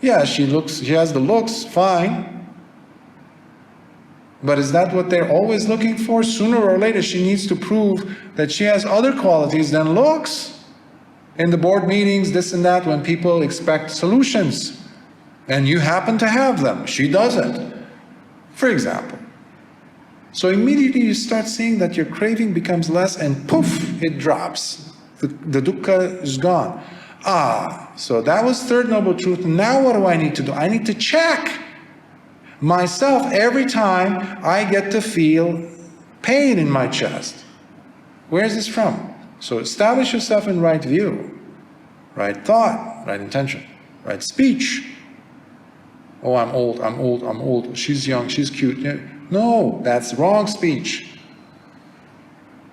S1: Yeah, she has the looks, fine. But is that what they're always looking for? Sooner or later, she needs to prove that she has other qualities than looks. In the board meetings, this and that, when people expect solutions, and you happen to have them, she doesn't, for example. So immediately you start seeing that your craving becomes less, and poof, it drops. The dukkha is gone. So that was third noble truth. Now what do I need to do? I need to check myself every time I get to feel pain in my chest. Where is this from? So establish yourself in right view, right thought, right intention, right speech. Oh, I'm old. She's young, she's cute. No, that's wrong speech.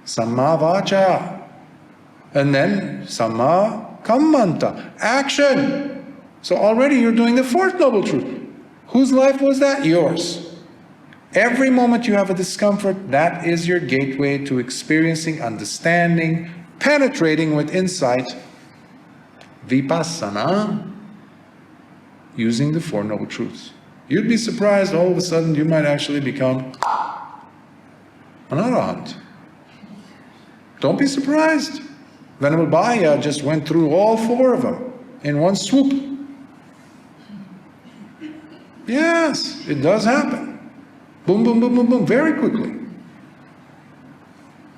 S1: Samma vacha. And then samma kammanta, action. So already you're doing the fourth noble truth. Whose life was that? Yours. Every moment you have a discomfort, that is your gateway to experiencing, understanding, penetrating with insight, vipassana, using the Four Noble Truths. You'd be surprised, all of a sudden you might actually become an arahant. Don't be surprised. Venerable Bhaya just went through all four of them in one swoop. Yes, it does happen. Boom, boom, boom, boom, boom, very quickly.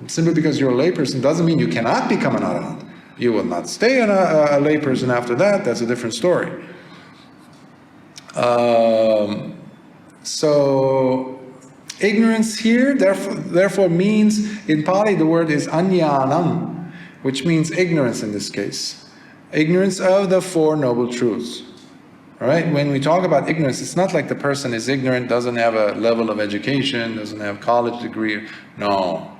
S1: And simply because you're a layperson doesn't mean you cannot become an arahant. You will not stay a layperson after that, that's a different story. So, ignorance here, therefore means, in Pali the word is anyanam, which means ignorance in this case. Ignorance of the Four Noble Truths. All right? When we talk about ignorance, it's not like the person is ignorant, doesn't have a level of education, doesn't have a college degree. No.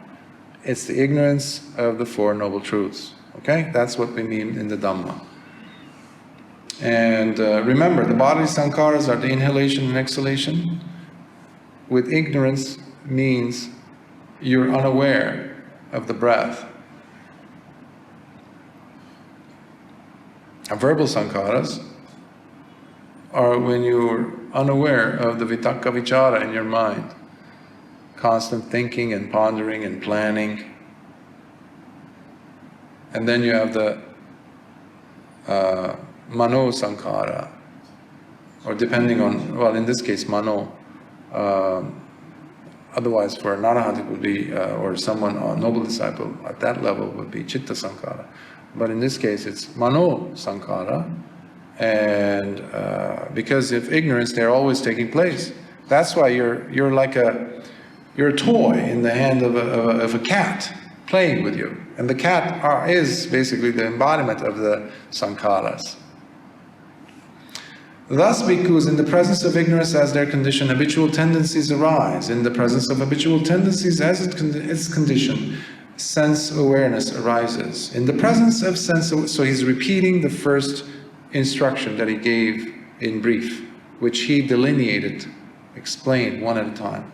S1: It's the ignorance of the Four Noble Truths. Okay? That's what we mean in the Dhamma. And remember, the bodily sankharas are the inhalation and exhalation. With ignorance means you're unaware of the breath. Verbal sankharas are when you're unaware of the vitakka vichara in your mind. Constant thinking and pondering and planning. And then you have the mano sankhara, or depending on, well, in this case, mano. Otherwise, for an arahant it would be, or someone, a noble disciple at that level would be chitta sankhara. But in this case, it's mano sankhara, and because of ignorance, they're always taking place. That's why you're like you're a toy in the hand of a cat playing with you, and the cat is basically the embodiment of the sankharas. Thus, bhikkhus, in the presence of ignorance as their condition, habitual tendencies arise. In the presence of habitual tendencies as its condition, sense awareness arises. In the presence of so he's repeating the first instruction that he gave in brief, which he delineated, explained one at a time.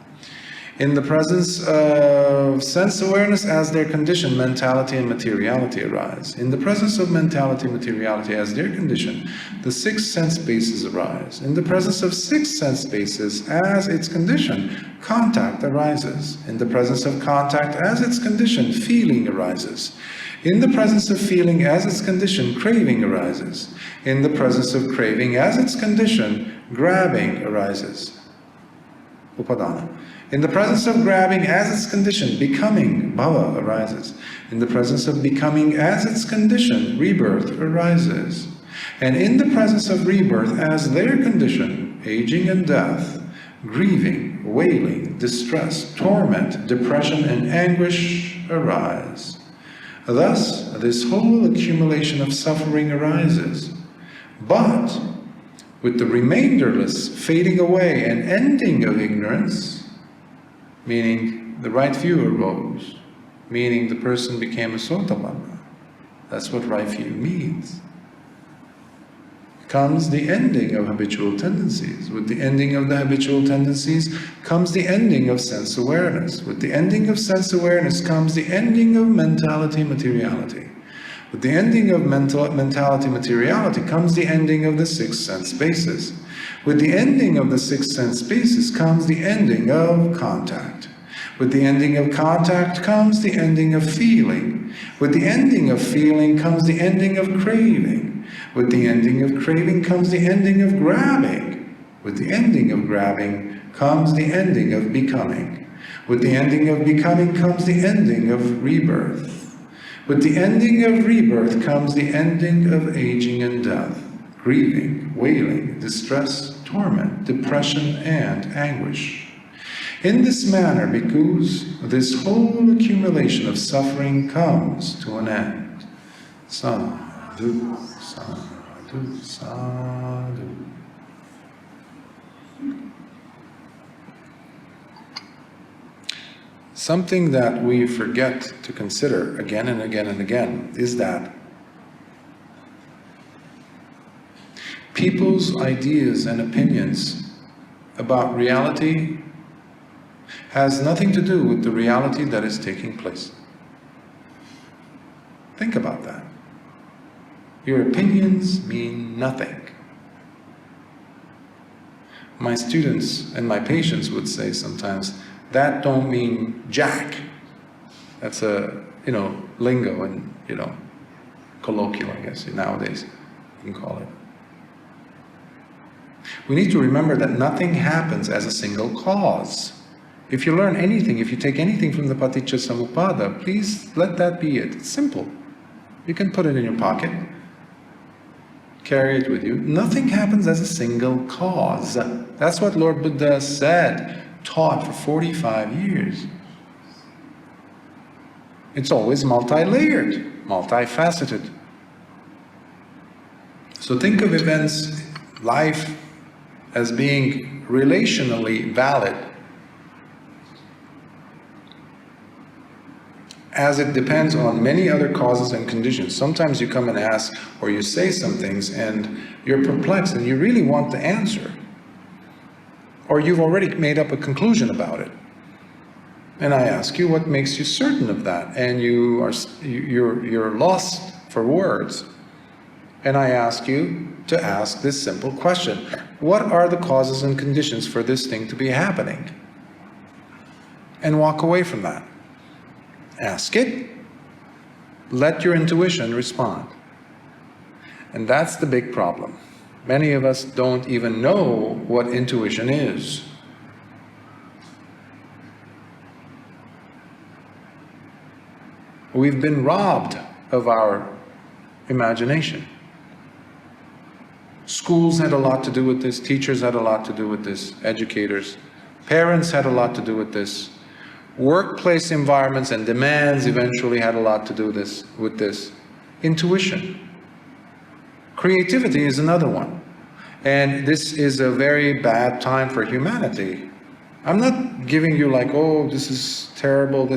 S1: In the presence of sense awareness as their condition, mentality and materiality arise. In the presence of mentality and materiality as their condition, the six sense bases arise. In the presence of six sense bases as its condition, contact arises. In the presence of contact as its condition, feeling arises. In the presence of feeling as its condition, craving arises. In the presence of craving as its condition, grabbing arises. Upadana. In the presence of grabbing as its condition, becoming, bhava, arises. In the presence of becoming as its condition, rebirth arises. And in the presence of rebirth as their condition, aging and death, grieving, wailing, distress, torment, depression, and anguish arise. Thus, this whole accumulation of suffering arises. But, with the remainderless fading away and ending of ignorance, meaning the right view arose, meaning the person became a sotapanna. That's what right view means. comes the ending of habitual tendencies. With the ending of the habitual tendencies comes the ending of sense awareness. With the ending of sense awareness comes the ending of mentality materiality. With the ending of mentality materiality comes the ending of the six sense bases. With the ending of the six sense bases comes the ending of contact. With the ending of contact comes the ending of feeling. With the ending of feeling comes the ending of craving. With the ending of craving comes the ending of grabbing. With the ending of grabbing comes the ending of becoming. With the ending of becoming comes the ending of rebirth. With the ending of rebirth comes the ending of aging and death, grieving, wailing, distress, torment, depression, and anguish. In this manner, bhikkhus, this whole accumulation of suffering comes to an end. Sadhu, sadhu, sadhu. Something that we forget to consider again and again and again is that people's ideas and opinions about reality has nothing to do with the reality that is taking place. Think about that. Your opinions mean nothing. My students and my patients would say sometimes, that don't mean jack. That's a, lingo and, colloquial, I guess, nowadays you can call it. We need to remember that nothing happens as a single cause. If you learn anything, if you take anything from the Paticca Samuppada, please let that be it. It's simple. You can put it in your pocket, carry it with you. Nothing happens as a single cause. That's what Lord Buddha said, taught for 45 years. It's always multi-layered, multifaceted. So think of events, life, as being relationally valid, as it depends on many other causes and conditions. Sometimes you come and ask, or you say some things, and you're perplexed, and you really want the answer. Or you've already made up a conclusion about it. And I ask you, what makes you certain of that? And you're lost for words. And I ask you to ask this simple question. What are the causes and conditions for this thing to be happening? And walk away from that. Ask it. Let your intuition respond. And that's the big problem. Many of us don't even know what intuition is. We've been robbed of our imagination. Schools had a lot to do with this, teachers had a lot to do with this, educators, parents had a lot to do with this, workplace environments and demands eventually had a lot to do with this. Intuition. Creativity is another one. And this is a very bad time for humanity. I'm not giving you like, oh, this is terrible,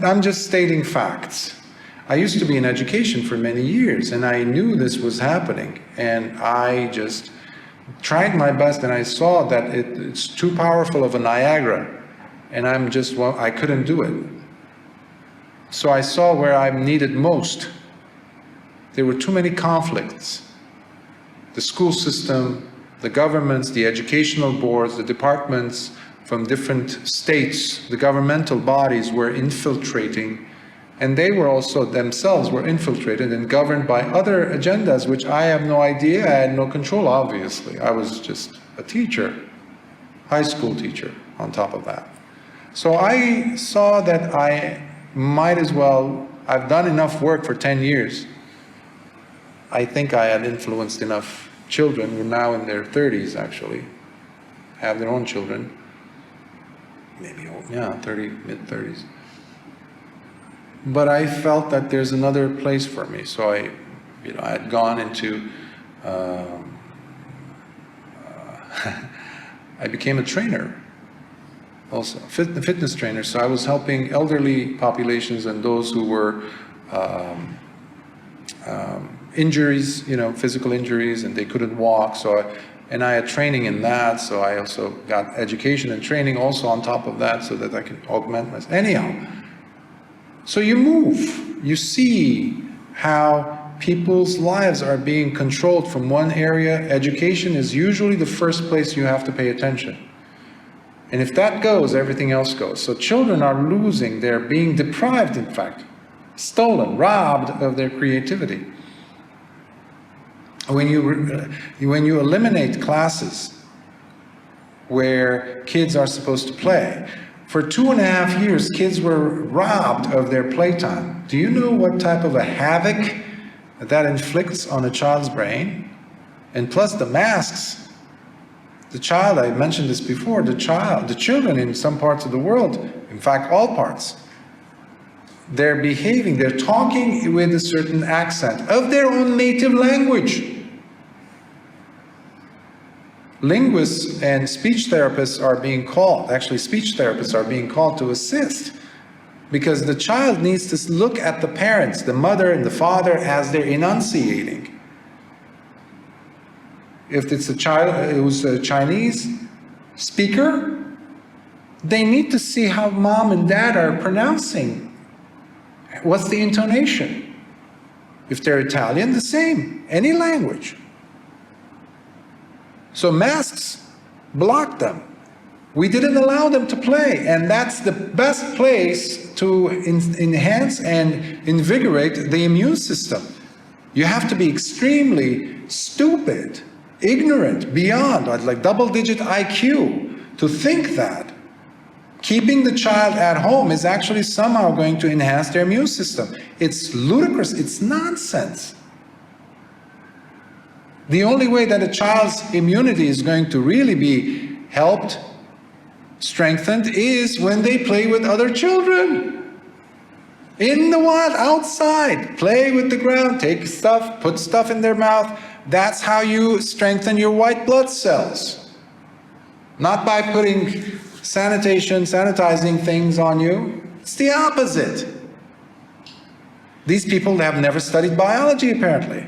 S1: I'm just stating facts. I used to be in education for many years, and I knew this was happening, and I just tried my best, and I saw that it's too powerful of a Niagara, and I couldn't do it. So I saw where I'm needed most. There were too many conflicts. The school system, the governments, the educational boards, the departments from different states, the governmental bodies were infiltrating, and they were also themselves were infiltrated and governed by other agendas, which I have no idea, I had no control, obviously. I was just a teacher, high school teacher on top of that. So I saw that I might as well, I've done enough work for 10 years. I think I had influenced enough children who are now in their 30s actually, have their own children. Maybe, yeah, 30, mid-30s. But I felt that there's another place for me. So I had gone into, I became a trainer also, fitness trainer. So I was helping elderly populations and those who were injuries, physical injuries, and they couldn't walk. And I had training in that, so I also got education and training also on top of that so that I can augment myself. Anyhow, so you move, you see how people's lives are being controlled from one area. Education is usually the first place you have to pay attention. And if that goes, everything else goes. So children are losing, they're being deprived, in fact, stolen, robbed of their creativity. When you eliminate classes where kids are supposed to play, for 2.5 years, kids were robbed of their playtime. Do you know what type of a havoc that inflicts on a child's brain? And plus the masks. The child, I mentioned this before, the children in some parts of the world, in fact all parts, they're behaving, they're talking with a certain accent of their own native language. Linguists and speech therapists are being called, actually speech therapists are being called to assist, because the child needs to look at the parents, the mother and the father, as they're enunciating. If it's a child who's a Chinese speaker, they need to see how mom and dad are pronouncing. What's the intonation? If they're Italian, the same, any language. So masks blocked them. We didn't allow them to play, and that's the best place to enhance and invigorate the immune system. You have to be extremely stupid, ignorant, beyond, like double-digit IQ, to think that keeping the child at home is actually somehow going to enhance their immune system. It's ludicrous, it's nonsense. The only way that a child's immunity is going to really be helped, strengthened, is when they play with other children. In the wild, outside, play with the ground, take stuff, put stuff in their mouth. That's how you strengthen your white blood cells. Not by putting sanitizing things on you. It's the opposite. These people have never studied biology, apparently.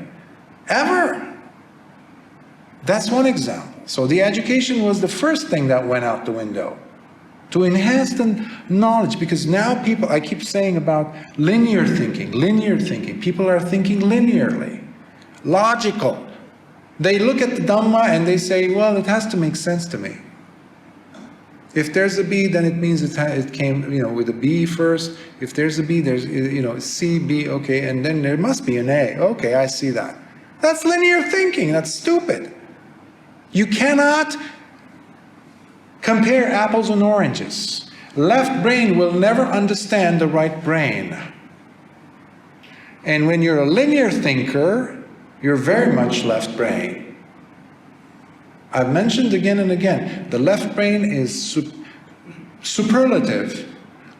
S1: Ever. That's one example. So the education was the first thing that went out the window, to enhance the knowledge, because now people, I keep saying about linear thinking. People are thinking linearly, logical. They look at the Dhamma and they say, well, it has to make sense to me. If there's a B, then it means it came, with a B first. If there's a B, there's, C, B, okay, and then there must be an A. Okay, I see that. That's linear thinking. That's stupid. You cannot compare apples and oranges. Left brain will never understand the right brain. And when you're a linear thinker, you're very much left brain. I've mentioned again and again, the left brain is superlative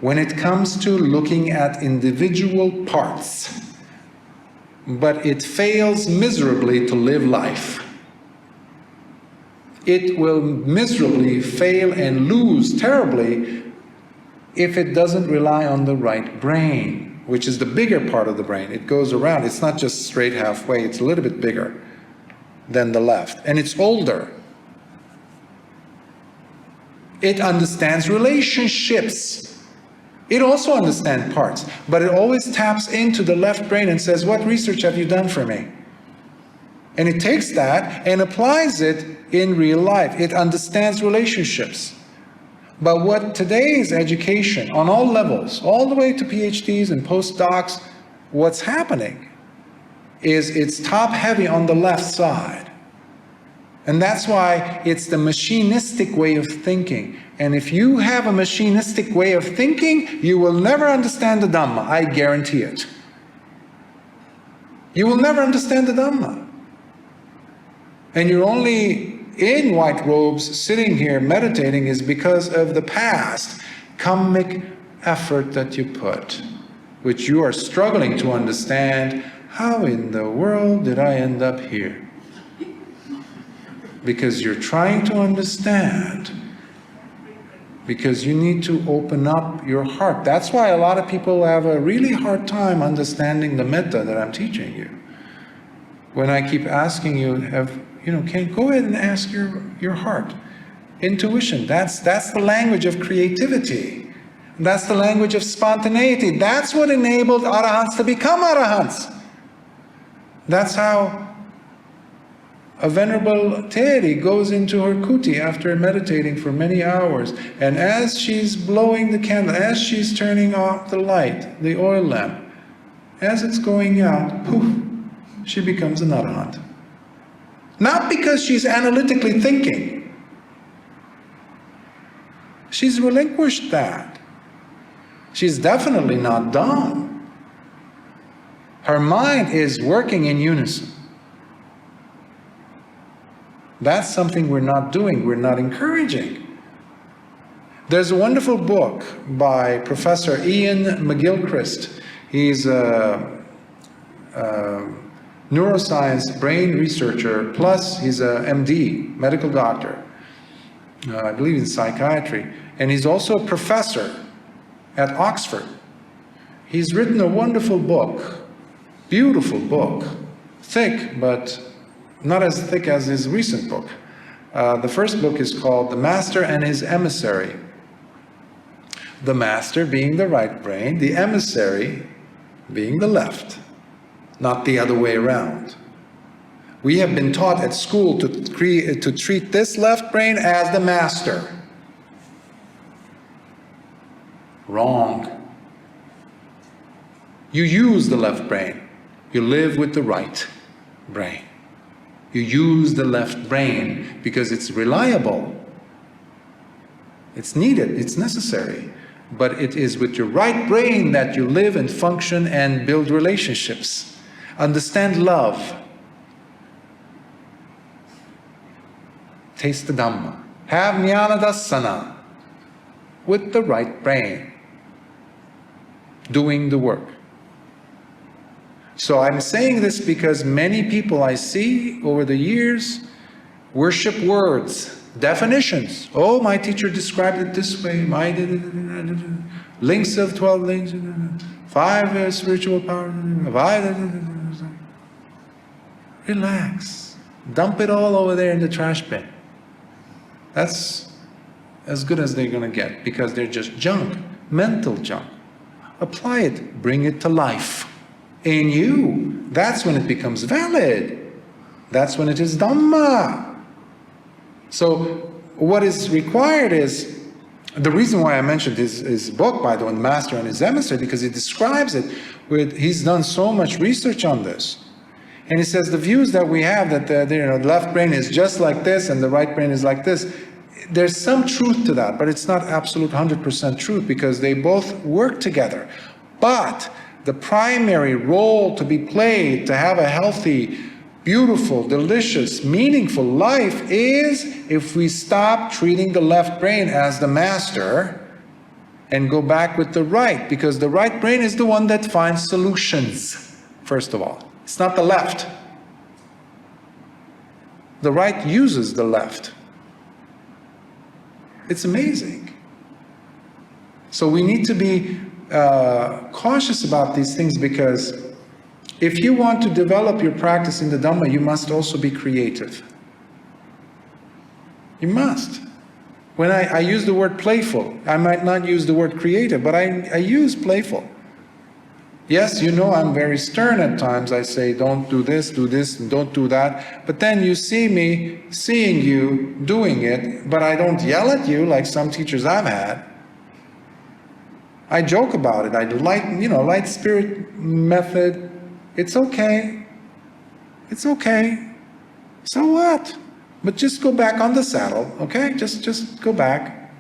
S1: when it comes to looking at individual parts. But it fails miserably to live life. It will miserably fail and lose terribly if it doesn't rely on the right brain, which is the bigger part of the brain. It goes around. It's not just straight halfway. It's a little bit bigger than the left. And it's older. It understands relationships. It also understands parts, but it always taps into the left brain and says, what research have you done for me? And it takes that and applies it in real life. It understands relationships. But what today's education, on all levels, all the way to PhDs and postdocs, what's happening is it's top heavy on the left side. And that's why it's the machinistic way of thinking. And if you have a machinistic way of thinking, you will never understand the Dhamma, I guarantee it. You will never understand the Dhamma. And you're only in white robes sitting here meditating is because of the past karmic effort that you put, which you are struggling to understand. How in the world did I end up here? Because you're trying to understand. Because you need to open up your heart. That's why a lot of people have a really hard time understanding the metta that I'm teaching you. When I keep asking you, can go ahead and ask your heart. Intuition, that's the language of creativity. That's the language of spontaneity. That's what enabled arahants to become arahants. That's how a Venerable Teri goes into her kuti after meditating for many hours, and as she's blowing the candle, as she's turning off the light, the oil lamp, as it's going out, poof, she becomes an arahant. Not because she's analytically thinking. She's relinquished that. She's definitely not done. Her mind is working in unison. That's something we're not doing, we're not encouraging. There's a wonderful book by Professor Ian McGilchrist. He's a neuroscience brain researcher, plus he's a MD, medical doctor, I believe in psychiatry, and he's also a professor at Oxford. He's written a wonderful book, beautiful book, thick, but not as thick as his recent book. The first book is called The Master and His Emissary. The master being the right brain, the emissary being the left, not the other way around. We have been taught at school to treat this left brain as the master. Wrong. You use the left brain. You live with the right brain. You use the left brain because it's reliable. It's needed, it's necessary. But it is with your right brain that you live and function and build relationships. Understand love. Taste the Dhamma. Have jnana dassana with the right brain. Doing the work. So I'm saying this because many people I see over the years worship words, definitions. Oh, my teacher described it this way. My links of 12 links, 5 spiritual powers. Relax. Dump it all over there in the trash bin. That's as good as they're going to get because they're just junk, mental junk. Apply it, bring it to life. In you, that's when it becomes valid. That's when it is Dhamma. So what is required is, the reason why I mentioned his book, by the way, The Master and His Emissary, because he describes it he's done so much research on this. And he says the views that we have that the left brain is just like this and the right brain is like this, there's some truth to that, but it's not absolute 100% truth because they both work together. But the primary role to be played to have a healthy, beautiful, delicious, meaningful life is if we stop treating the left brain as the master and go back with the right, because the right brain is the one that finds solutions, first of all. It's not the left. The right uses the left. It's amazing. So we need to be cautious about these things, because if you want to develop your practice in the Dhamma, you must also be creative. You must. When I use the word playful, I might not use the word creative, but I use playful. Yes, I'm very stern at times. I say, don't do this, and don't do that. But then you see me seeing you doing it, but I don't yell at you like some teachers I've had. I joke about it. I light spirit method. It's okay. It's okay. So what? But just go back on the saddle, okay? Just go back.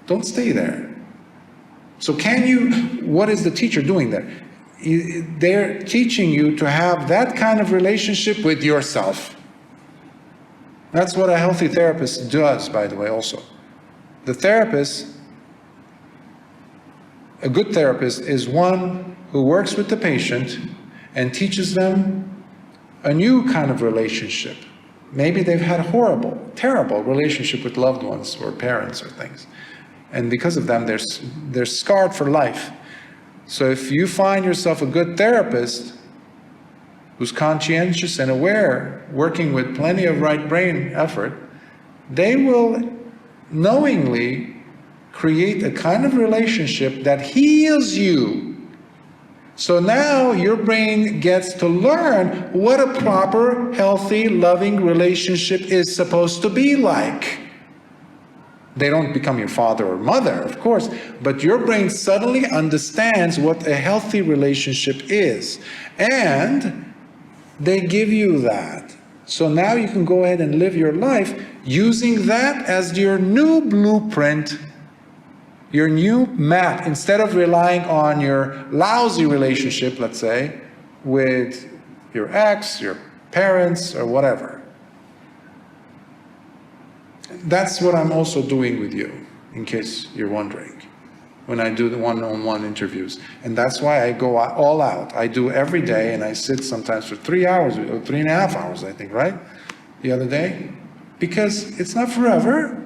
S1: Don't stay there. So what is the teacher doing there? They're teaching you to have that kind of relationship with yourself. That's what a healthy therapist does, by the way, also. The therapist, a good therapist, is one who works with the patient and teaches them a new kind of relationship. Maybe they've had a horrible, terrible relationship with loved ones or parents or things. And because of them, they're scarred for life. So if you find yourself a good therapist, who's conscientious and aware, working with plenty of right brain effort, they will knowingly create a kind of relationship that heals you. So now your brain gets to learn what a proper, healthy, loving relationship is supposed to be like. They don't become your father or mother, of course, but your brain suddenly understands what a healthy relationship is. And they give you that. So now you can go ahead and live your life using that as your new blueprint, your new map, instead of relying on your lousy relationship, let's say, with your ex, your parents, or whatever. That's what I'm also doing with you, in case you're wondering, when I do the one-on-one interviews. And that's why I go all out. I do every day, and I sit sometimes for 3 hours, or 3.5 hours, I think, right? The other day. Because it's not forever.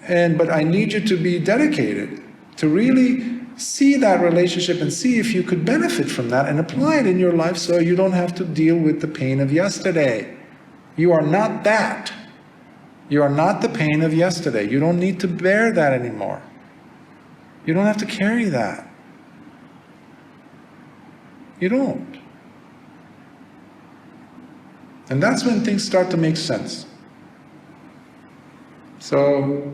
S1: But I need you to be dedicated to really see that relationship and see if you could benefit from that and apply it in your life so you don't have to deal with the pain of yesterday. You are not that. You are not the pain of yesterday. You don't need to bear that anymore. You don't have to carry that. You don't. And that's when things start to make sense. So,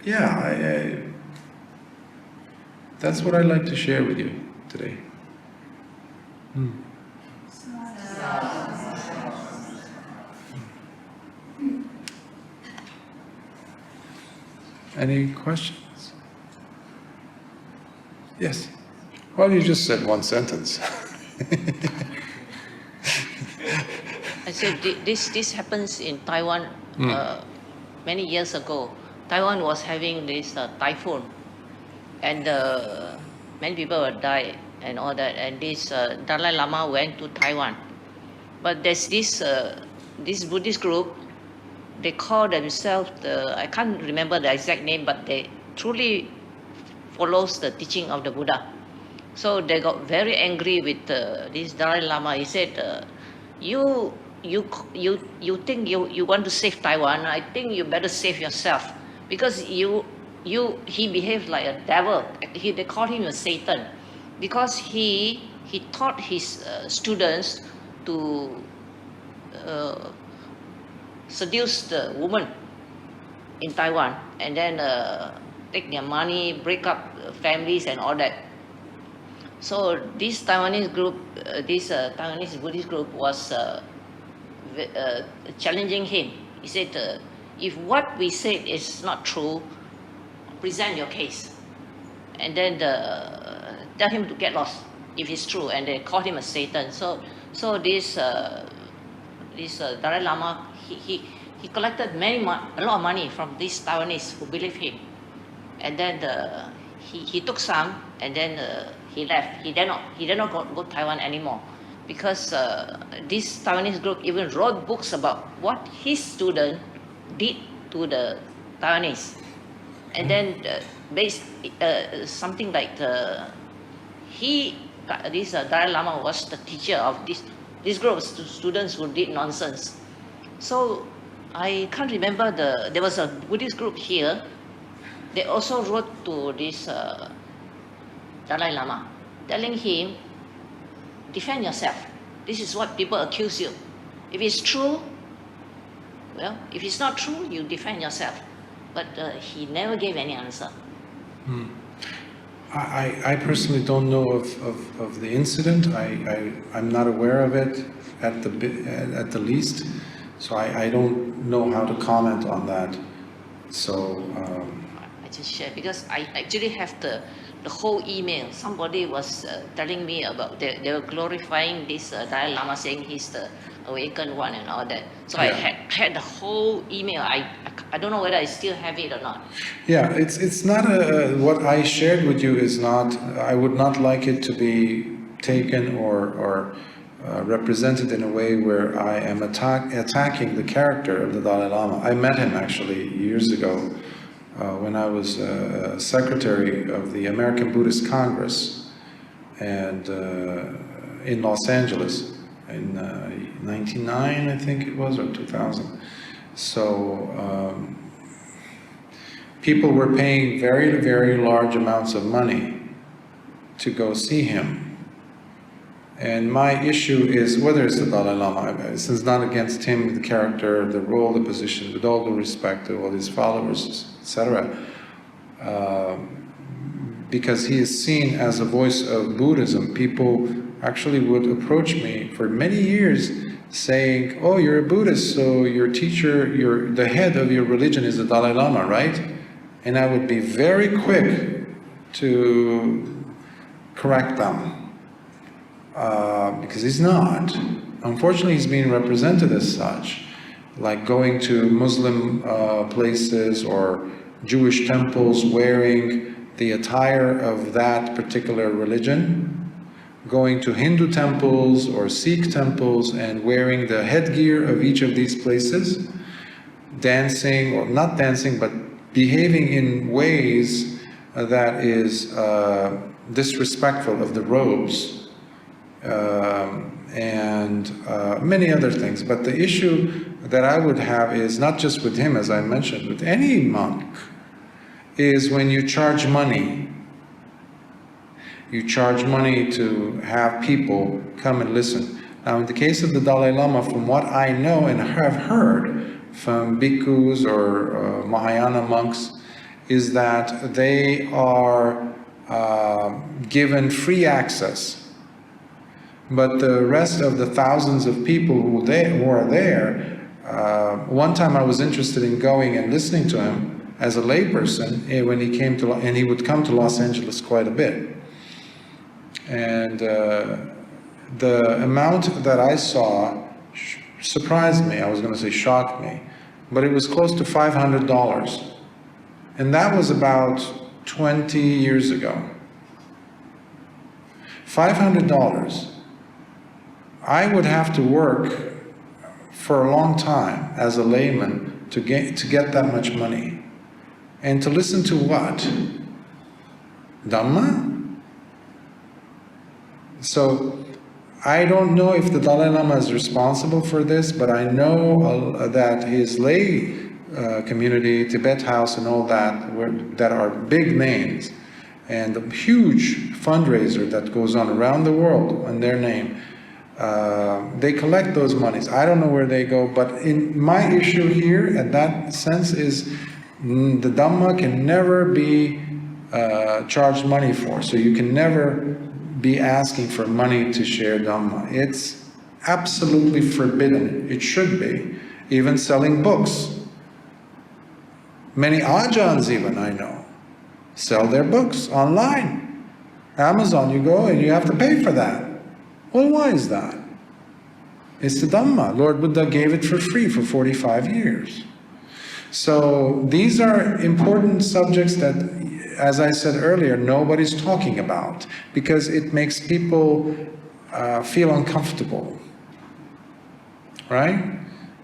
S1: yeah, that's what I'd like to share with you today. Any questions? Yes. Well, you just said one sentence.
S2: I said this happens in Taiwan many years ago. Taiwan was having this typhoon, and many people would die and all that. And this Dalai Lama went to Taiwan, but there's this Buddhist group. They call themselves I can't remember the exact name, but they truly follows the teaching of the Buddha. So they got very angry with this Dalai Lama. He said, you think you want to save Taiwan? I think you better save yourself, because he behaved like a devil. They called him a Satan, because he taught his students to seduce the woman in Taiwan, and then take their money, break up families and all that. So this Taiwanese group, this Taiwanese Buddhist group was challenging him. He said, if what we said is not true, present your case. And then tell him to get lost if it's true. And they called him a Satan. So this Dalai Lama, he collected a lot of money from these Taiwanese who believe him. And then he took some, and then he left. He did not go to Taiwan anymore, because this Taiwanese group even wrote books about what his student did to the Taiwanese. And then based something like this Dalai Lama was the teacher of this group of students who did nonsense. So I can't remember there was a Buddhist group here. They also wrote to this Dalai Lama, telling him, defend yourself. This is what people accuse you. If it's true, well, if it's not true, you defend yourself. But he never gave any answer.
S1: I personally don't know of the incident. I'm not aware of it at the least. So I don't know how to comment on that. So
S2: I just share, because I actually have the whole email. Somebody was telling me about they were glorifying this Dalai Lama, saying he's the awakened one and all that. So yeah. I had the whole email. I don't know whether I still have it or not.
S1: Yeah, it's not what I shared with you is not. I would not like it to be taken or represented in a way where I am attacking the character of the Dalai Lama. I met him actually years ago when I was secretary of the American Buddhist Congress, and in Los Angeles in 99, I think it was, or 2000. So people were paying very, very large amounts of money to go see him. And my issue is, whether it's the Dalai Lama, this is not against him, the character, the role, the position, with all due respect to all his followers, etc., because he is seen as a voice of Buddhism. People actually would approach me for many years saying, oh, you're a Buddhist, so your teacher, the head of your religion is the Dalai Lama, right? And I would be very quick to correct them. Because he's not. Unfortunately, he's being represented as such, like going to Muslim places or Jewish temples wearing the attire of that particular religion, going to Hindu temples or Sikh temples and wearing the headgear of each of these places, dancing, or not dancing, but behaving in ways that is disrespectful of the robes, and many other things. But the issue that I would have is not just with him, as I mentioned, with any monk, is when you charge money. You charge money to have people come and listen. Now, in the case of the Dalai Lama, from what I know and have heard from bhikkhus or Mahayana monks, is that they are given free access. But the rest of the thousands of people who are there, one time I was interested in going and listening to him as a layperson when he came to, and he would come to Los Angeles quite a bit. And the amount that I saw surprised me. I was going to say shocked me, but it was close to $500. And that was about 20 years ago. $500. I would have to work for a long time as a layman to get that much money. And to listen to what? Dhamma? So I don't know if the Dalai Lama is responsible for this, but I know that his lay community, Tibet House and all that, that are big names, and a huge fundraiser that goes on around the world in their name, they collect those monies. I don't know where they go, but in my issue here, at that sense, is the Dhamma can never be charged money for. So you can never be asking for money to share Dhamma. It's absolutely forbidden. It should be. Even selling books. Many ajahns even, I know, sell their books online. Amazon, you go and you have to pay for that. Well, why is that? It's the Dhamma. Lord Buddha gave it for free for 45 years. So these are important subjects that, as I said earlier, nobody's talking about because it makes people feel uncomfortable, right?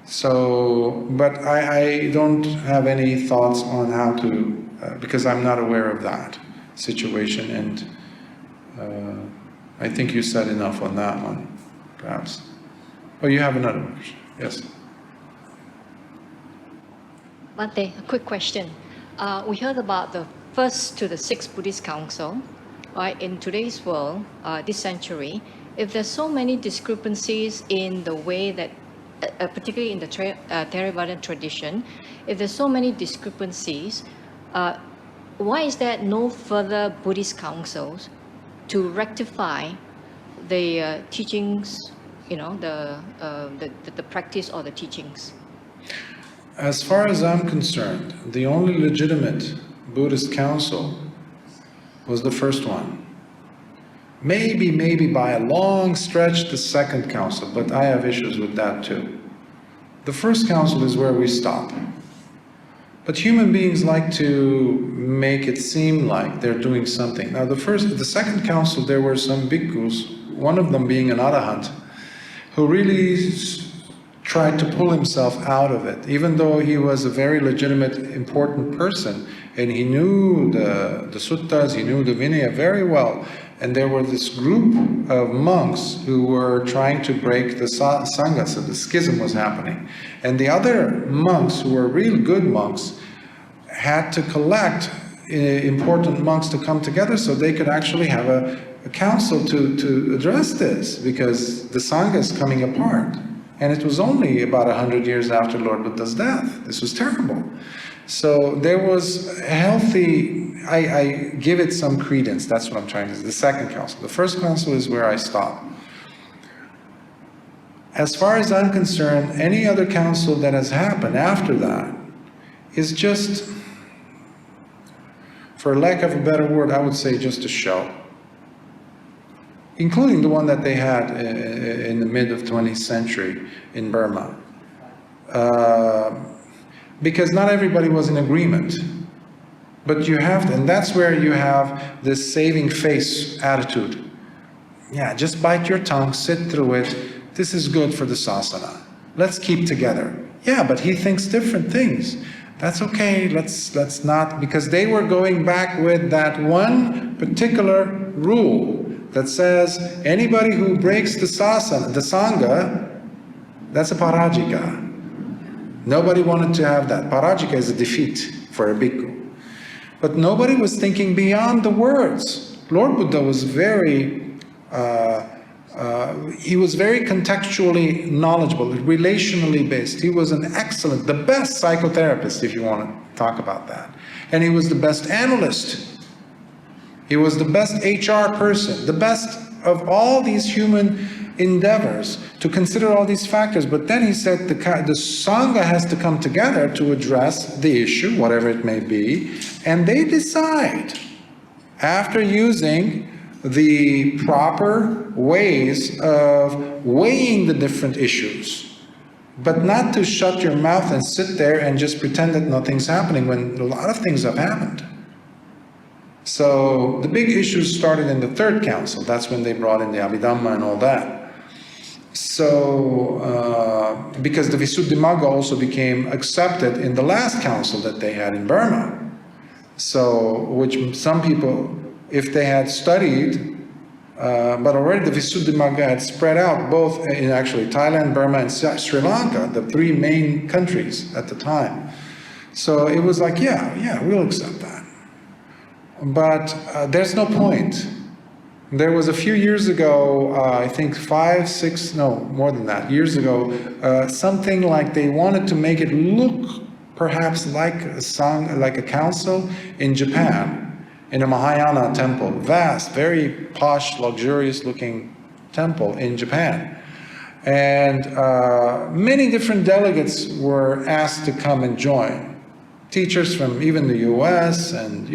S1: So, but I don't have any thoughts on how to, because I'm not aware of that situation, and I think you said enough on that one, perhaps. Oh, you have another one? Yes.
S3: Bhante, a quick question. We heard about the first to the sixth Buddhist Council, right? In today's world, this century, if there's so many discrepancies in the way that, particularly in the Theravada tradition, if there's so many discrepancies, why is there no further Buddhist councils to rectify the teachings, you know, the practice or the teachings?
S1: As far as I'm concerned, the only legitimate Buddhist council was the first one. Maybe by a long stretch the second council, but I have issues with that too. The first council is where we stop. But human beings like to make it seem like they're doing something. Now the second council, there were some bhikkhus, one of them being an arahant, who really tried to pull himself out of it, even though he was a very legitimate, important person, and he knew the suttas, he knew the Vinaya very well. And there were this group of monks who were trying to break the Sangha, so the schism was happening. And the other monks, who were real good monks, had to collect important monks to come together so they could actually have a council to address this, because the Sangha is coming apart. And it was only about 100 years after Lord Buddha's death. This was terrible. So there was a healthy, I give it some credence, that's what I'm trying to say, the second council. The first council is where I stop. As far as I'm concerned, any other council that has happened after that is just, for lack of a better word, I would say just a show. Including the one that they had in the mid of 20th century in Burma. Because not everybody was in agreement. But you have to, and that's where you have this saving face attitude. Yeah, just bite your tongue, sit through it. This is good for the sasana. Let's keep together. Yeah, but he thinks different things. That's okay, let's not, because they were going back with that one particular rule that says anybody who breaks the sasana, the sangha, that's a parajika. Nobody wanted to have that. Parajika is a defeat for a bhikkhu. But nobody was thinking beyond the words. Lord Buddha was very, he was very contextually knowledgeable, relationally based. He was an excellent, the best psychotherapist, if you want to talk about that. And he was the best analyst. He was the best HR person, the best of all these human endeavors to consider all these factors. But then he said the Sangha has to come together to address the issue, whatever it may be, and they decide, after using the proper ways of weighing the different issues, but not to shut your mouth and sit there and just pretend that nothing's happening when a lot of things have happened. So the big issues started in the third council. That's when they brought in the Abhidhamma and all that. So, because the Visuddhimagga also became accepted in the last council that they had in Burma. So, which some people, if they had studied, but already the Visuddhimagga had spread out both in actually Thailand, Burma, and Sri Lanka, the three main countries at the time. So it was like, yeah, we'll accept that. But there's no point. There was a few years ago, I think 5, 6, no, more than that, years ago, something like they wanted to make it look perhaps like a council in Japan, in a Mahayana temple, vast, very posh, luxurious looking temple in Japan. And many different delegates were asked to come and join. Teachers from even the US and,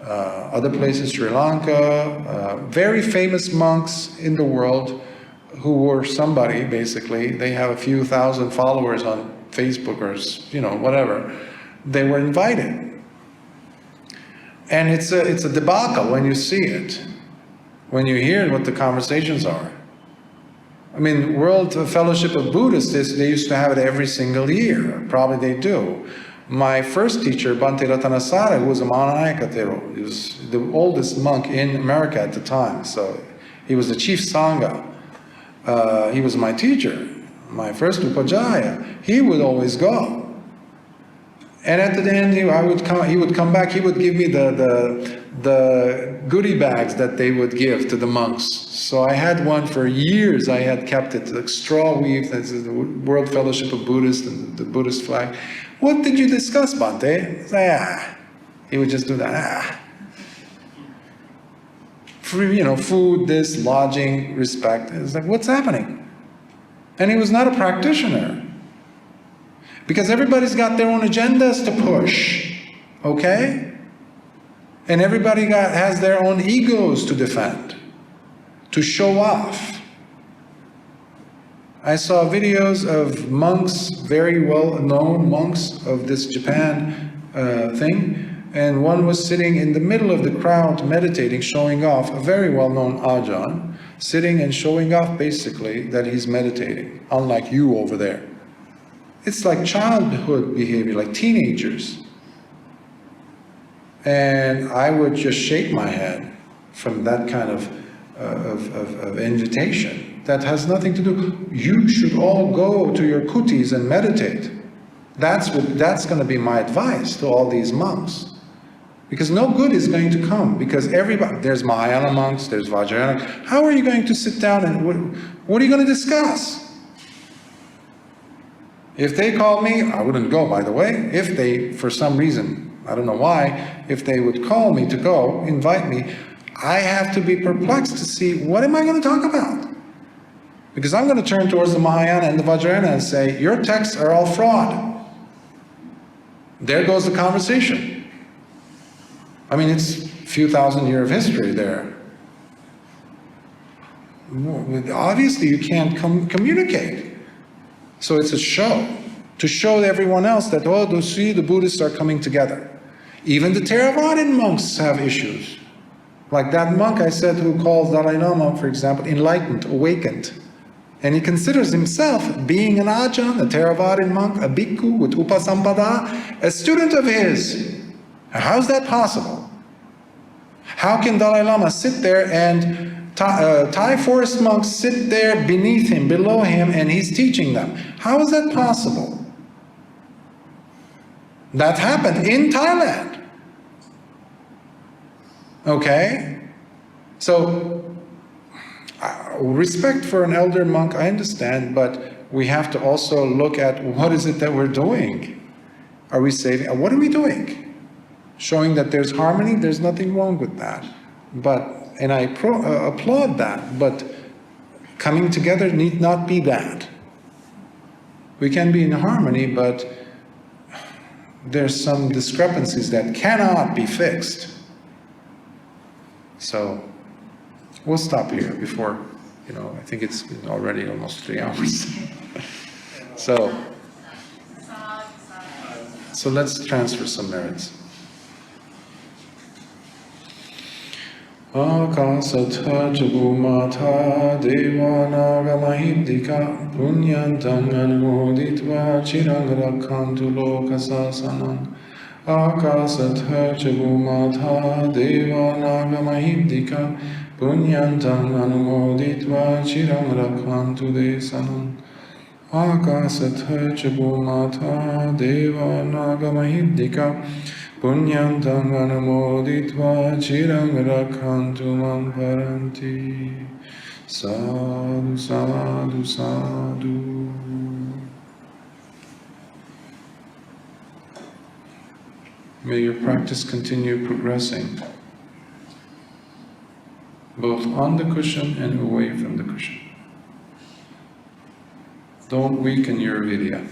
S1: other places, Sri Lanka, very famous monks in the world who were somebody, basically. They have a few thousand followers on Facebook or, whatever. They were invited. And it's a debacle when you see it, when you hear what the conversations are. I mean, World Fellowship of Buddhists, they used to have it every single year. Probably they do. My first teacher, Bhante Ratanasara, who was a Mananayakatero, he was the oldest monk in America at the time. So he was the chief Sangha. He was my teacher, my first Upajjhaya. He would always go. And at the end, he would come back, he would give me the goodie bags that they would give to the monks. So I had one for years, I had kept it, like straw weave, that's the World Fellowship of Buddhists and the Buddhist flag. What did you discuss, Bhante? Like, He would just do that, Free, food, this, lodging, respect. It's like, what's happening? And he was not a practitioner. Because everybody's got their own agendas to push, okay? And everybody has their own egos to defend, to show off. I saw videos of monks, very well-known monks of this Japan thing, and one was sitting in the middle of the crowd meditating, showing off, a very well-known Ajahn, sitting and showing off basically that he's meditating, unlike you over there. It's like childhood behavior, like teenagers. And I would just shake my head from that kind of invitation. That has nothing to do. You should all go to your kutis and meditate. That's going to be my advice to all these monks. Because no good is going to come. Because everybody, there's Mahayana monks, there's Vajrayana. How are you going to sit down and what are you going to discuss? If they called me, I wouldn't go, by the way. If they, for some reason, I don't know why, if they would call me to go, invite me, I have to be perplexed to see, what am I going to talk about? Because I'm going to turn towards the Mahayana and the Vajrayana and say, your texts are all fraud. There goes the conversation. I mean, it's a few thousand years of history there. Obviously, you can't communicate. So it's a show, to show everyone else that, oh, see, the Buddhists are coming together. Even the Theravadan monks have issues. Like that monk I said who calls Dalai Lama, for example, enlightened, awakened. And he considers himself being an Ajahn, a Theravadan monk, a bhikkhu with upasampada, a student of his. How's that possible? How can Dalai Lama sit there and Thai forest monks sit there beneath him, below him, and he's teaching them? How is that possible? That happened in Thailand. Okay? So, respect for an elder monk, I understand, but we have to also look at what is it that we're doing. Are we saving? What are we doing? Showing that there's harmony, there's nothing wrong with that. And I applaud that, but coming together need not be that. We can be in harmony, but there's some discrepancies that cannot be fixed. So, we'll stop here before, I think it's been already almost 3 hours. So let's transfer some merits. Akasatha Jabumata Devanaga Mahidika Punyantam Anumoditva Chirang Rakhantu Lokasasanam. Akasatha Jabumata Devanaga Mahidika Punyantam Anumoditva Chirang Rakhantu Desanam. Akasatha Jabumata Devanaga Mahidika Punyantam anumoditva chirang rakhantu mam paranti. Sadhu, sadhu, sadhu. May your practice continue progressing, both on the cushion and away from the cushion. Don't weaken your vidya.